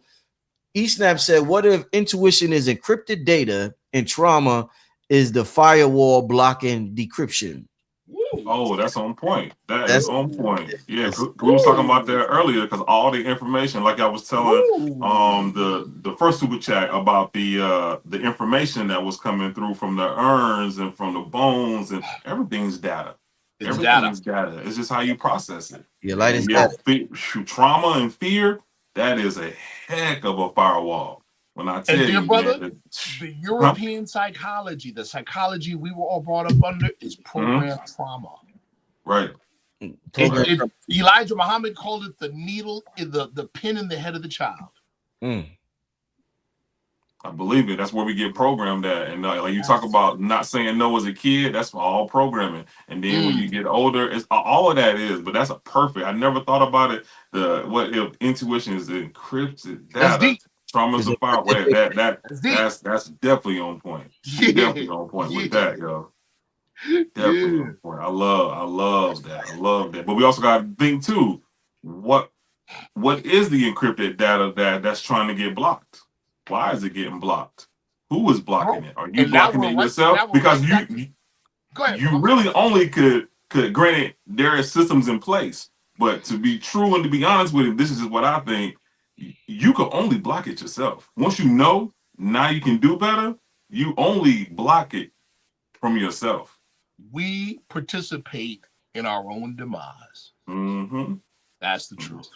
E-Snap said, what if intuition is encrypted data and trauma is the firewall blocking decryption? Oh, that's on point. That's on point. Yeah, we was talking about that earlier because all the information, like I was telling the first super chat about the information that was coming through from the urns and from the bones and everything's data. Everything's data. It's just how you process it. Your light is data. Trauma and fear, that is a heck of a firewall. When I tell you, brother, the European psychology, the psychology we were all brought up under is programmed trauma. Right. Elijah Muhammad called it the needle in the pin in the head of the child. I believe it. That's where we get programmed at. And like you talk about not saying no as a kid, that's all programming. And then when you get older, it's all of that is. But that's a perfect. I never thought about it. What if intuition is encrypted data? That's deep. Trauma's a firewall. That's definitely on point. Definitely on point with that, yo. Definitely on point. I love that. I love that. But we also got to think too. What is the encrypted data that's trying to get blocked? Why is it getting blocked? Who is blocking it? Are you blocking it yourself? Because you really only could granted there are systems in place, but to be true and to be honest with it, this is what I think. You can only block it yourself. Once you know, now you can do better. You only block it from yourself. We participate in our own demise. That's the truth.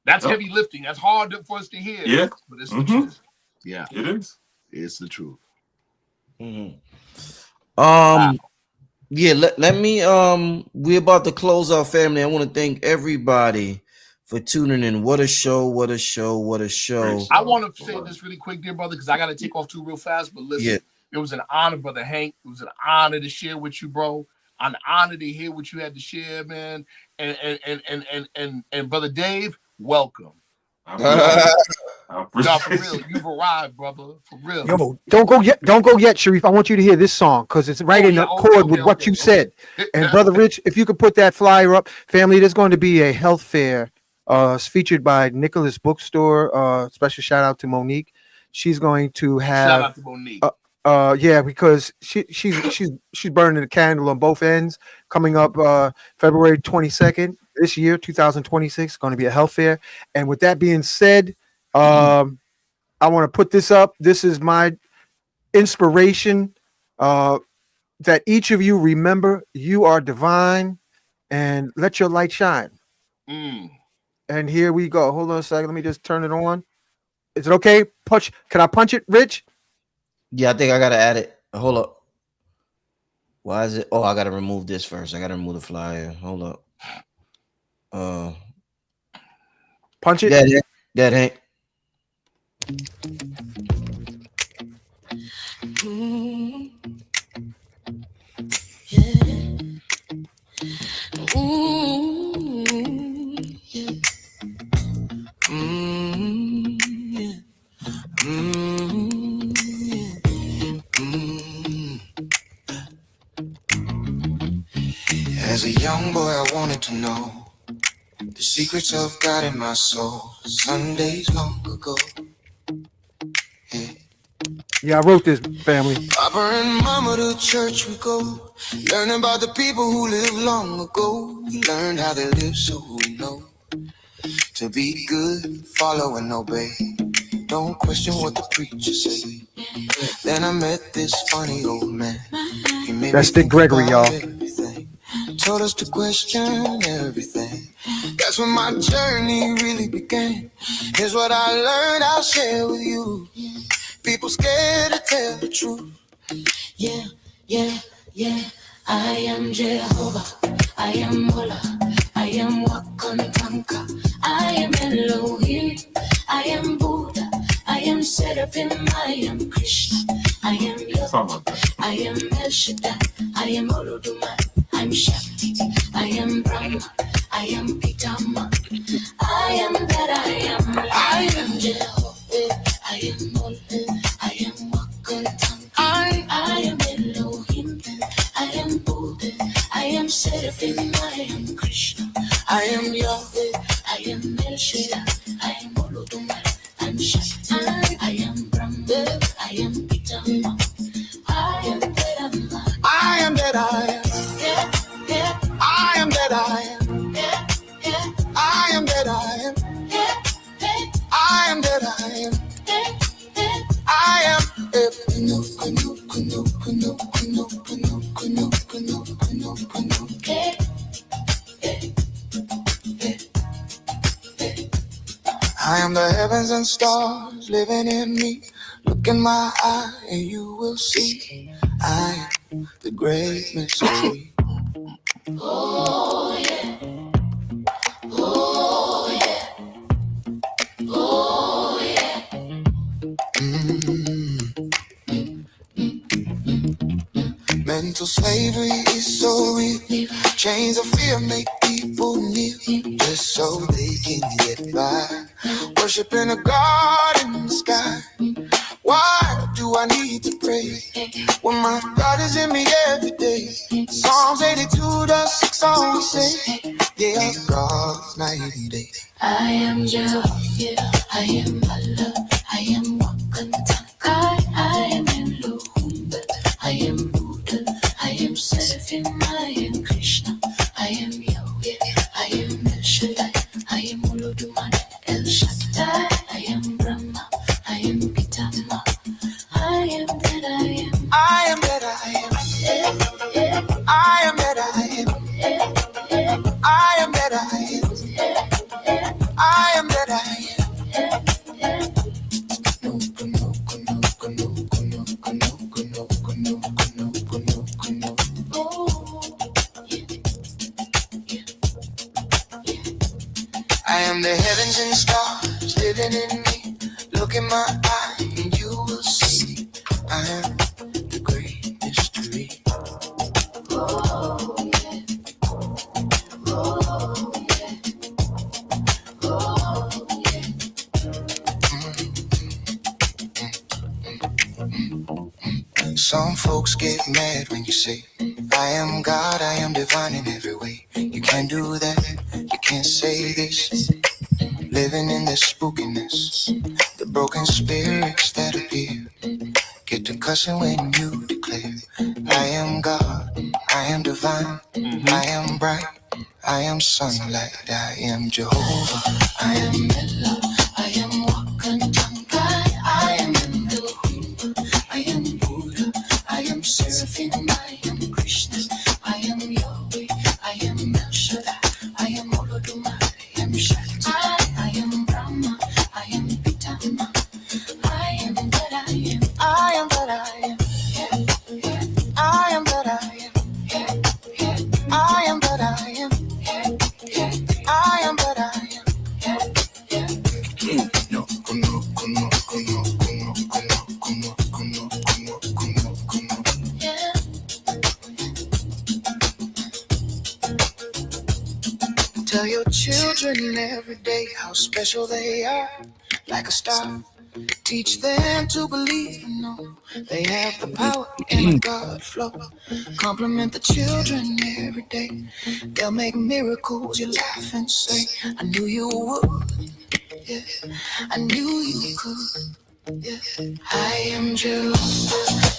That's heavy lifting. That's hard for us to hear. Yeah, but it's the truth. Yeah, it is. It's the truth. Yeah. Let me. We're about to close our family. I want to thank everybody for tuning in. What a show. What a show. What a show. I want to say this really quick, dear brother, because I got to take off too real fast. But listen, it was an honor, brother Hankh. It was an honor to share with you, bro. An honor to hear what you had to share, man. And brother Dave, welcome. No, for real, you've arrived, brother. For real. Yo, don't go yet, Sharif. I want you to hear this song because it's right in accord with what you said. And brother Rich, if you could put that flyer up, family, there's going to be a health fair. It's featured by Nicholas Bookstore. Special shout out to Monique. She's going to have shout out to Monique. Yeah, because she's burning the candle on both ends. Coming up February 22nd this year, 2026, going to be a health fair. And with that being said, I want to put this up. This is my inspiration. That each of you remember you are divine, and let your light shine. And here we go. Hold on a second. Let me just turn it on. Is it okay? Can I punch it, Rich? Yeah, I think I gotta add it. Hold up. Why is it? Oh, I gotta remove this first. I gotta remove the flyer. Hold up. Punch it. That Hank. As a young boy, I wanted to know the secrets of God in my soul. Sundays long ago. Yeah, I wrote this, family. Papa Papa and Mama to church we go. Learn about the people who lived long ago. We learned how they lived so we know. To be good, follow and obey. Don't question what the preacher say. Then I met this funny old man. He made That's me Dick think Gregory, about y'all. everything. Told us to question everything. That's when my journey really began. Here's what I learned, I'll share with you. People scared to tell the truth. Yeah, yeah, yeah. I am Jehovah. I am Mola. I am Wakantanka. I am Elohim. I am Buddha. I am Seraphim. I am Krishna. I am Yoga. I am El Shaddai. I am Olodumare. I'm Shakti. I am Brahma. I am Pitama. I am that I am. I am Jehovah. I am Mola. I am Wakantanka. I am Elohim. I am Buddha. I am Seraphim. I am Krishna. I am Yahweh. I am El Shaddai. I am Olodumare. I'm Shakti. I am Brahma. I am Pitama. I am that I am. I am that I am. Yeah, yeah, I am that I am. yeah, yeah, I am that I am. yeah, yeah, I am that I am. yeah, yeah. I am. I am the heavens and stars living in me. Look in my eye and you will see. I am the great mystery. Oh yeah, oh yeah, oh yeah. Mental slavery is so real. Chains of fear make people kneel just so they can get by. Worshiping a God in the sky. Why do I need to pray when my God is in me every day? Psalms 82:6 always say, yeah, God's 90 days. I am Jehovah, I am Allah, I am Wakantankai, I am Elohim, I am Buddha, I am Seraphim, I am Krishna, I am Yahweh, I am El Shaddai, I am Olodumare, El Shaddai, I am Brahma, I am Pitama, I am that I am. I am that I am. Yeah, yeah, I am that I am. yeah, yeah, I am that I am. yeah, yeah, I am that I am. yeah, yeah. I am the heavens and stars living in me. Look in my eye and you will see. I am the great mystery. Oh yeah, oh yeah, oh yeah. Some folks get mad when you say, I am God, I am divine in every way. You can't do that, you can't say this. Living in the spookiness, the broken spirits that appear. Get to cussing when you declare, I am God, I am divine, I am bright, I am sunlight, I am Jehovah, I am Ella, I am Wakantankai, I am Elohim, I am Buddha, I am Seraphim, I am Krishna, I am Yahweh, I am El Shaddai, I am Olodumare, I am Shakti, I am Brahma, I am Pitama, I am that I am. I am that I am, Yeah, yeah, I am that I am, yeah, yeah, I am that I am, yeah, yeah, I am that I am. yeah, yeah. Yeah. Tell your children every day how special they are, like a star. Teach them to believe and know they have the power in a God flow. Compliment the children every day. They'll make miracles. You laugh and say, I knew you would. Yeah, I knew you could. I am Jehovah,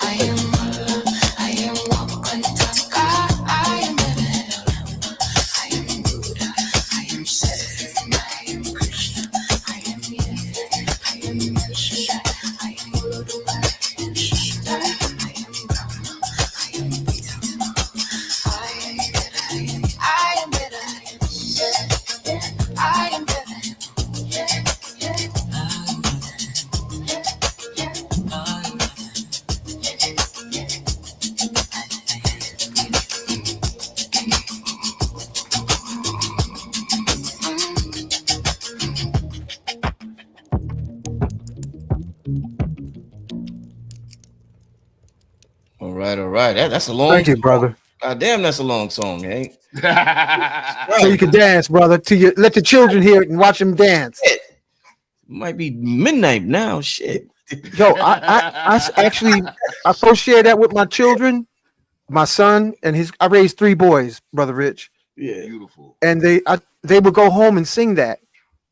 I am Allah, I am Wakantaka, I am Elohim, I am Buddha, I am Seraphim, I am Krishna, I am Yahweh, I am El Shaddai, I am Olodumare, El Shaddai, I am Brahma, I am Pitama, I am better, I am better, I am better, yeah, yeah. All right, all right. That's a long. Thank you, brother. God damn, that's a long song, Hank. So you can dance, brother. Let the children hear it and watch them dance. It might be midnight now. Shit. Yo, I actually I first shared that with my children, my son and his. I raised 3 boys, brother Rich, Yeah. Beautiful. and they would go home and sing that,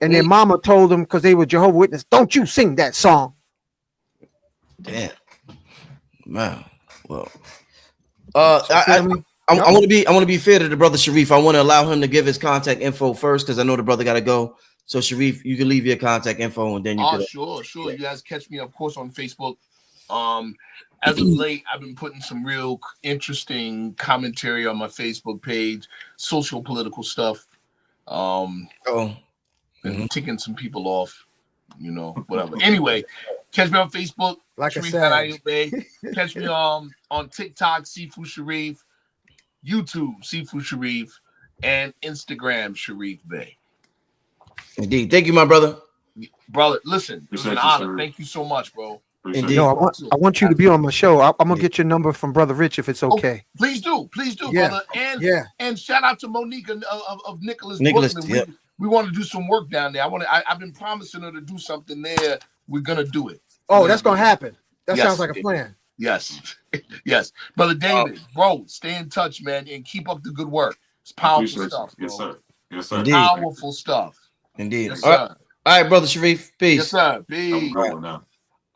and their mama told them because they were Jehovah's Witness, don't you sing that song. Damn. Wow. Well. So, family, I want to be fair to the brother Sharif. I want to allow him to give his contact info first because I know the brother got to go. So Sharif, you can leave your contact info and then you can. Sure. You guys catch me, of course, on Facebook. As of late, I've been putting some real interesting commentary on my Facebook page, social political stuff. And ticking some people off, whatever. Anyway, catch me on Facebook. like Sharif I said, Bay. Catch me on TikTok, Sifu Sharif, YouTube, Sifu Sharif, and Instagram, Sharif Bay. Indeed. Thank you, my brother. Brother, listen, it was an honor. Thank you so much, bro. Indeed. No, I want you to be on my show. I'm gonna get your number from brother Rich if it's okay. Please do, Yeah. brother. And Yeah. and shout out to Monique of Nicholas. Brooklyn. Yep. We want to do some work down there. I've been promising her to do something there. We're gonna do it. Oh, that's gonna happen. That Yes, sounds like a plan. Yes, yes, brother David, bro, stay in touch, man, and keep up the good work. It's powerful stuff, bro. Yes, sir. Yes, sir. Indeed. Powerful stuff. Indeed. Yes, All sir. right. All right, brother Sharif. Peace. Yes, sir. I'm Peace. going now.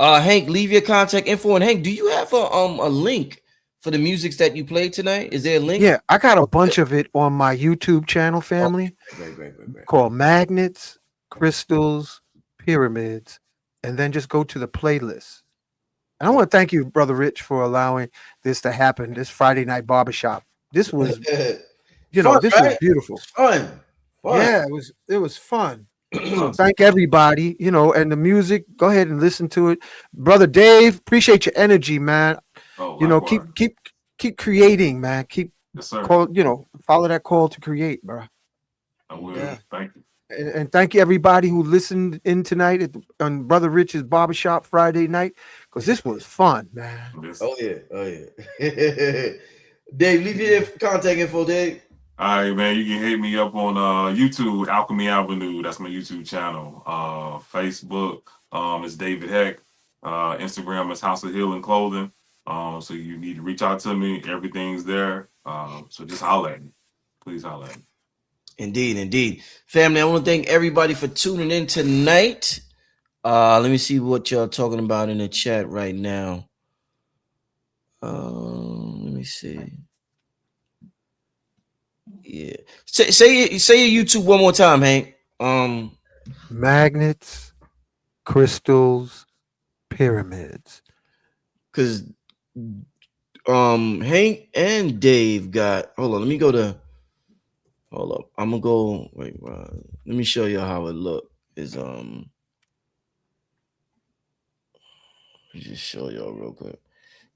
Hank, leave your contact info. And Hank, do you have a link for the music that you played tonight? Is there a link? Yeah, I got a bunch of it on my YouTube channel, family, Great. called Magnets, Crystals, Pyramids, and then just go to the playlist. And I want to thank you, brother Rich, for allowing this to happen. This Friday night barbershop. This was, Fun, this was right? beautiful. Fun. Yeah, it was fun. So thank everybody, and the music. Go ahead and listen to it, brother Dave. Appreciate your energy, man. Likewise. Keep creating, man. Keep Yes, sir. follow that call to create, bro. I will. Yeah. Thank you. And thank you everybody who listened in tonight on Brother Rich's barbershop Friday night, because this was fun, man. Yes. Oh yeah. Dave, leave your contact info, Dave. All right, man. You can hit me up on YouTube, Alchemy Avenue. That's my YouTube channel. Facebook is David Heck. Instagram is House of Healing Clothing. So you need to reach out to me. Everything's there. So just holler at me. Please holler at me. Indeed. Family, I want to thank everybody for tuning in tonight. Let me see what y'all talking about in the chat right now. Let me see. Yeah. Say your YouTube one more time, Hank. Magnets, crystals, pyramids. Because Hank and Dave got. Hold on, let me go to. Hold up, I'm gonna go. Wait, let me show you how it look. Is let me just show y'all real quick.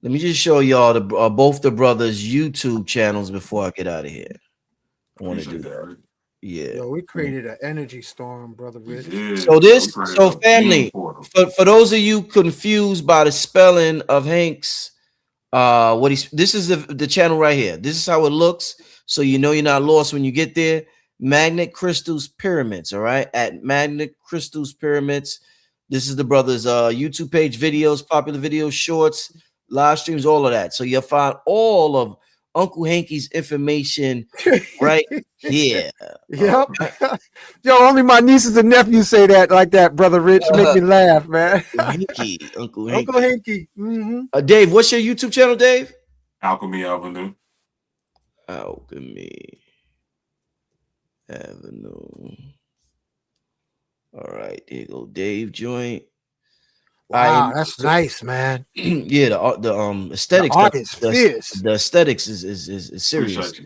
Let me just show y'all the both the brothers' YouTube channels before I get out of here. I want to do that. Yeah. Yo, we created an energy storm, brother Rich. Yeah. So family, for those of you confused by the spelling of Hank's, this is the channel right here. This is how it looks, so you know you're not lost when you get there. Magnet Crystals Pyramids, all right? At Magnet Crystals Pyramids. This is the brothers' YouTube page, videos, popular videos, shorts, live streams, all of that. So you'll find all of Uncle Hank's information right here. Yep. Yo, only my nieces and nephews say that like that, Brother Rich. Make me laugh, man. Uncle Hank. Uncle Hanky. Mm-hmm. Dave, what's your YouTube channel, Dave? Alchemy Avenue. Alchemy Avenue. All right, there you go, Dave Joint. Wow, that's nice, man. Yeah, the aesthetics. The art is fierce. The aesthetics is serious.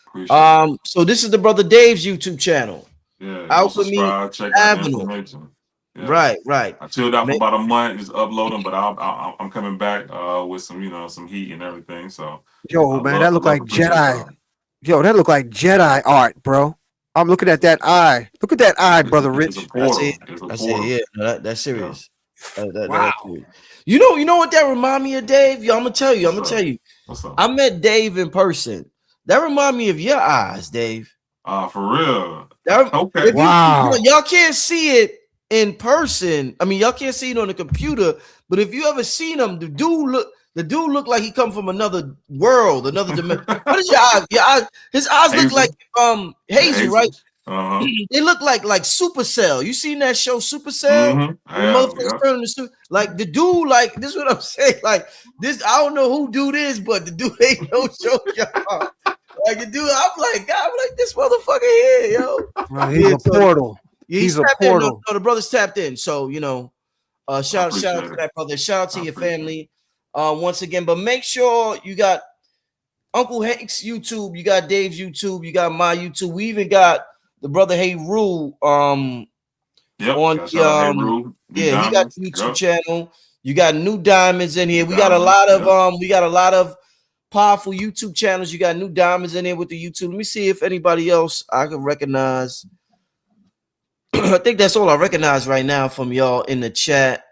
Appreciate you. So this is the brother Dave's YouTube channel. Yeah, Alchemy check out Avenue. information. Yeah. Right. I chilled out for about a month, just uploading, but I'm coming back with some some heat and everything. So man, that look like Jedi. Yo, that look like Jedi art, bro. I'm looking at that eye. Look at that eye, Brother Rich. I see. Yeah, that's serious. Yeah. Wow. Serious. You know what that remind me of, Dave? Yo, I'm gonna tell you. What's up? I met Dave in person. That remind me of your eyes, Dave. For real. Okay. Wow. Y'all can't see it in person. I mean, y'all can't see it on the computer. But if you ever seen him, the dude look like he come from another world, another dimension. What is your eyes? His eyes look like hazel, right? Uh-huh. They look like Supercell. You seen that show Supercell? Mm-hmm. Like the dude, like this is what I'm saying. Like this, I don't know who do this, but the dude ain't no joke, y'all. Like the dude, I'm like this motherfucker here, yo. Well, he's a portal. He's a portal. No, the brother's tapped in. So shout out to that brother. Shout out to your family. Once again, but make sure you got Uncle Hank's YouTube, you got Dave's YouTube, you got my YouTube. We even got the brother Hey Rule. On he got the YouTube channel. You got New Diamonds in here. We got a lot of powerful YouTube channels. You got New Diamonds in here with the YouTube. Let me see if anybody else I can recognize. I think that's all I recognize right now from y'all in the chat.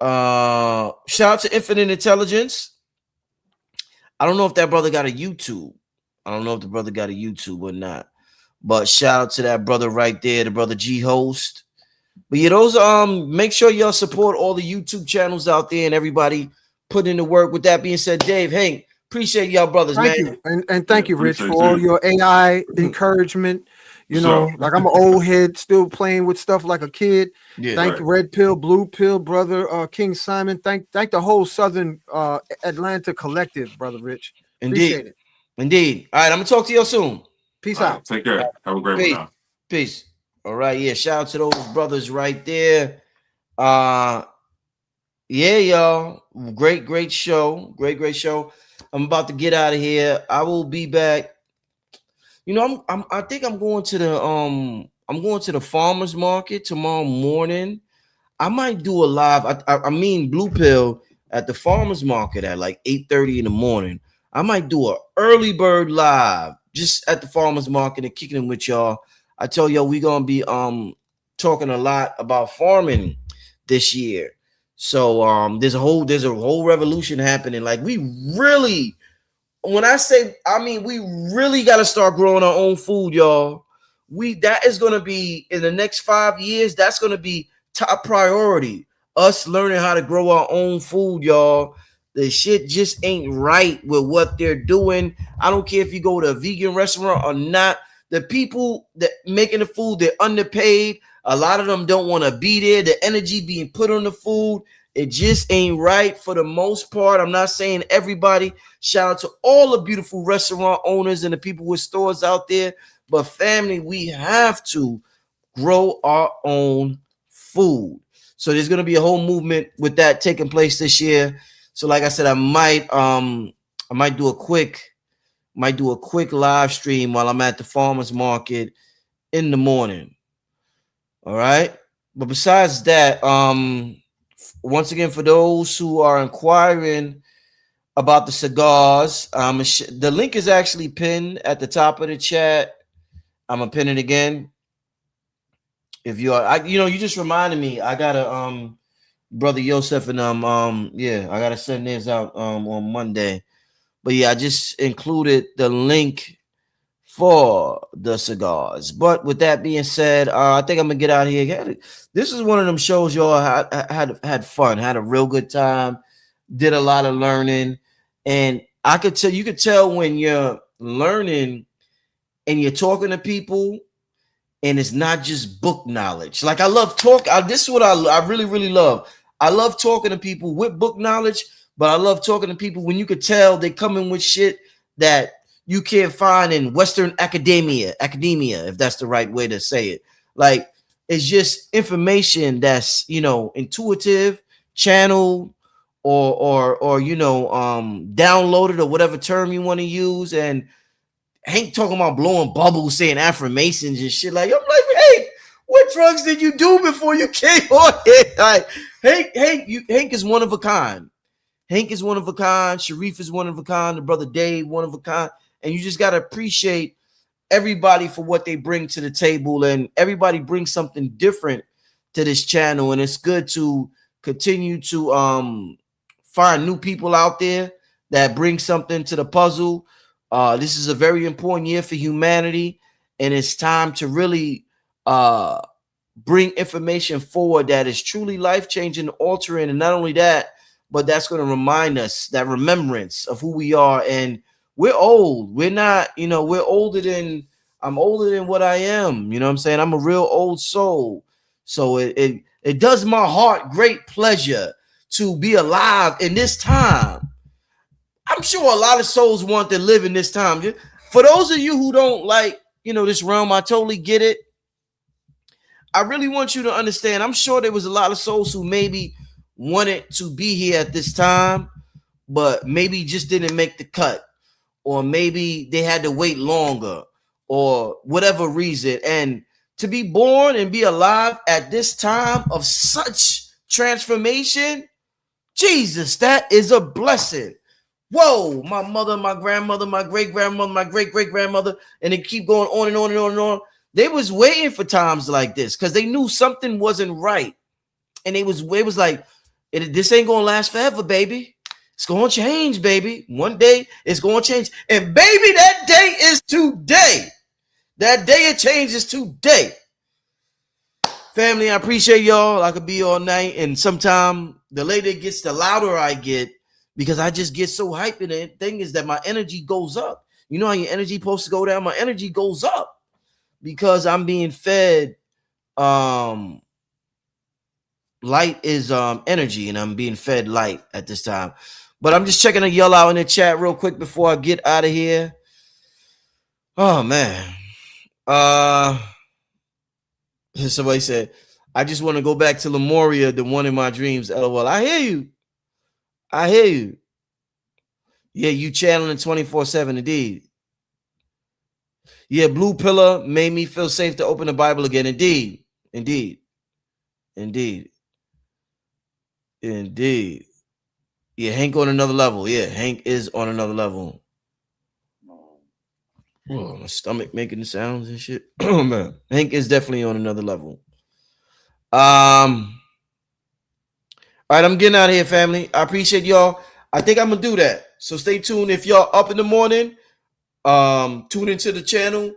Shout out to Infinite Intelligence. I don't know if that brother got a YouTube. I don't know if the brother got a YouTube or not. But shout out to that brother right there, the brother G Host. But yeah, those make sure y'all support all the YouTube channels out there and everybody put in the work. With that being said, Dave, Hank, appreciate y'all brothers, thank man. You. And thank you, Rich, for all your AI encouragement. You know, like I'm an old head still playing with stuff like a kid. Yeah, thank Red Pill, Blue Pill, brother King Simon. Thank the whole Southern Atlanta collective, brother Rich. Appreciate it. Indeed. All right, I'm gonna talk to you soon. Peace out. Take care. Have a great one now. Peace. All right, yeah. Shout out to those brothers right there. Yeah, y'all. Great show. Great show. I'm about to get out of here. I will be back. You know, I think I'm going to the farmers market tomorrow morning. I might do a live. I mean Blue Pill at the farmers market at like 8:30 in the morning. I might do an early bird live just at the farmers market and kicking it with y'all. I tell y'all we gonna be talking a lot about farming this year. So there's a whole revolution happening. Like we really. When I say, I mean, we really got to start growing our own food, y'all. That is going to be in the next 5 years. That's going to be top priority. Us learning how to grow our own food, y'all. The shit just ain't right with what they're doing. I don't care if you go to a vegan restaurant or not. The people that making the food, they're underpaid. A lot of them don't want to be there. The energy being put on the food, it just ain't right for the most part. I'm not saying everybody. Shout out to all the beautiful restaurant owners and the people with stores out there. But family, we have to grow our own food. So there's going to be a whole movement with that taking place this year. So like I said, I might do a quick live stream while I'm at the farmers market in the morning. All right. But besides that, once again, for those who are inquiring about the cigars, the link is actually pinned at the top of the chat. I'm gonna pin it again. If you are, you just reminded me. I gotta brother Yosef and I gotta send this out on Monday. But yeah, I just included the link for the cigars. But with that being said, I think I'm gonna get out of here. This is one of them shows, y'all. Had fun, had a real good time, did a lot of learning, and I could tell, you could tell when you're learning and you're talking to people and it's not just book knowledge. Like I love talk. This is what I really, really love. I love talking to people with book knowledge, but I love talking to people when you could tell they come in with shit that you can't find in Western academia, if that's the right way to say it. Like it's just information that's, you know, intuitive, channeled, or you know, downloaded, or whatever term you want to use. And Hankh talking about blowing bubbles, saying affirmations and shit. Like, I'm like, hey, what drugs did you do before you came on here? Like, Hankh is one of a kind. Hankh is one of a kind. Sharif is one of a kind. The brother Dave, one of a kind. And you just got to appreciate everybody for what they bring to the table. And everybody brings something different to this channel. And it's good to continue to find new people out there that bring something to the puzzle. This is a very important year for humanity, and it's time to really bring information forward that is truly life-changing, altering, and not only that, but that's going to remind us, that remembrance of who we are. And we're old. We're not, you know, we're older than, I'm older than what I am. You know what I'm saying? I'm a real old soul. So it does my heart great pleasure to be alive in this time. I'm sure a lot of souls want to live in this time. For those of you who don't like, you know, this realm, I totally get it. I really want you to understand. I'm sure there was a lot of souls who maybe wanted to be here at this time, but maybe just didn't make the cut, or maybe they had to wait longer, or whatever reason. And to be born and be alive at this time of such transformation, Jesus, that is a blessing. Whoa, my mother, my grandmother, my great-grandmother, my great-great-grandmother, and they keep going on and on and on and on. They was waiting for times like this because they knew something wasn't right. And it was like, this ain't going to last forever, baby. It's going to change, baby. One day it's going to change. And baby, that day is today. That day of change is today. Family, I appreciate y'all. I could be all night. And sometime the later it gets, the louder I get, because I just get so hyped. And the thing is that my energy goes up. You know how your energy supposed to go down? My energy goes up because I'm being fed. Light is energy, and I'm being fed light at this time. But I'm just checking a y'all out in the chat real quick before I get out of here. Oh man. Somebody said, I just want to go back to Lemuria, the one in my dreams. LOL. I hear you. I hear you. Yeah, you channeling 24/7 indeed. Yeah, Blue Pillar made me feel safe to open the Bible again. Indeed. Indeed. Indeed. Indeed. Yeah, Hankh on another level. Yeah, Hankh is on another level. Oh, my stomach making sounds and shit. Oh man, Hankh is definitely on another level. All right, I'm getting out of here, family. I appreciate y'all. I think I'm gonna do that. So stay tuned. If y'all up in the morning, tune into the channel.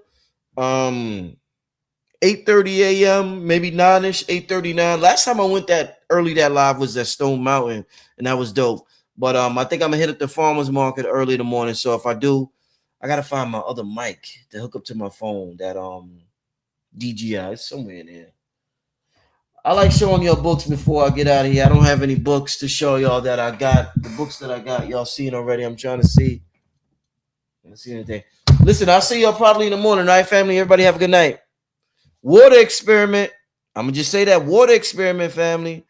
8:30 a.m., maybe 9ish, 8:39. Last time I went that early, that live was at Stone Mountain, and that was dope. But I think I'm gonna hit at the farmers market early in the morning. So if I do, I gotta find my other mic to hook up to my phone. That DJI is somewhere in here. I like showing y'all books before I get out of here. I don't have any books to show y'all that I got. The books that I got, y'all seen already. I'm trying to see. I don't see anything. Listen, I'll see y'all probably in the morning. All right, family. Everybody have a good night. Water experiment. I'm gonna just say that. Water experiment, family.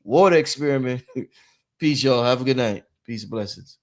Water experiment. Peace, y'all. Have a good night. Peace and blessings.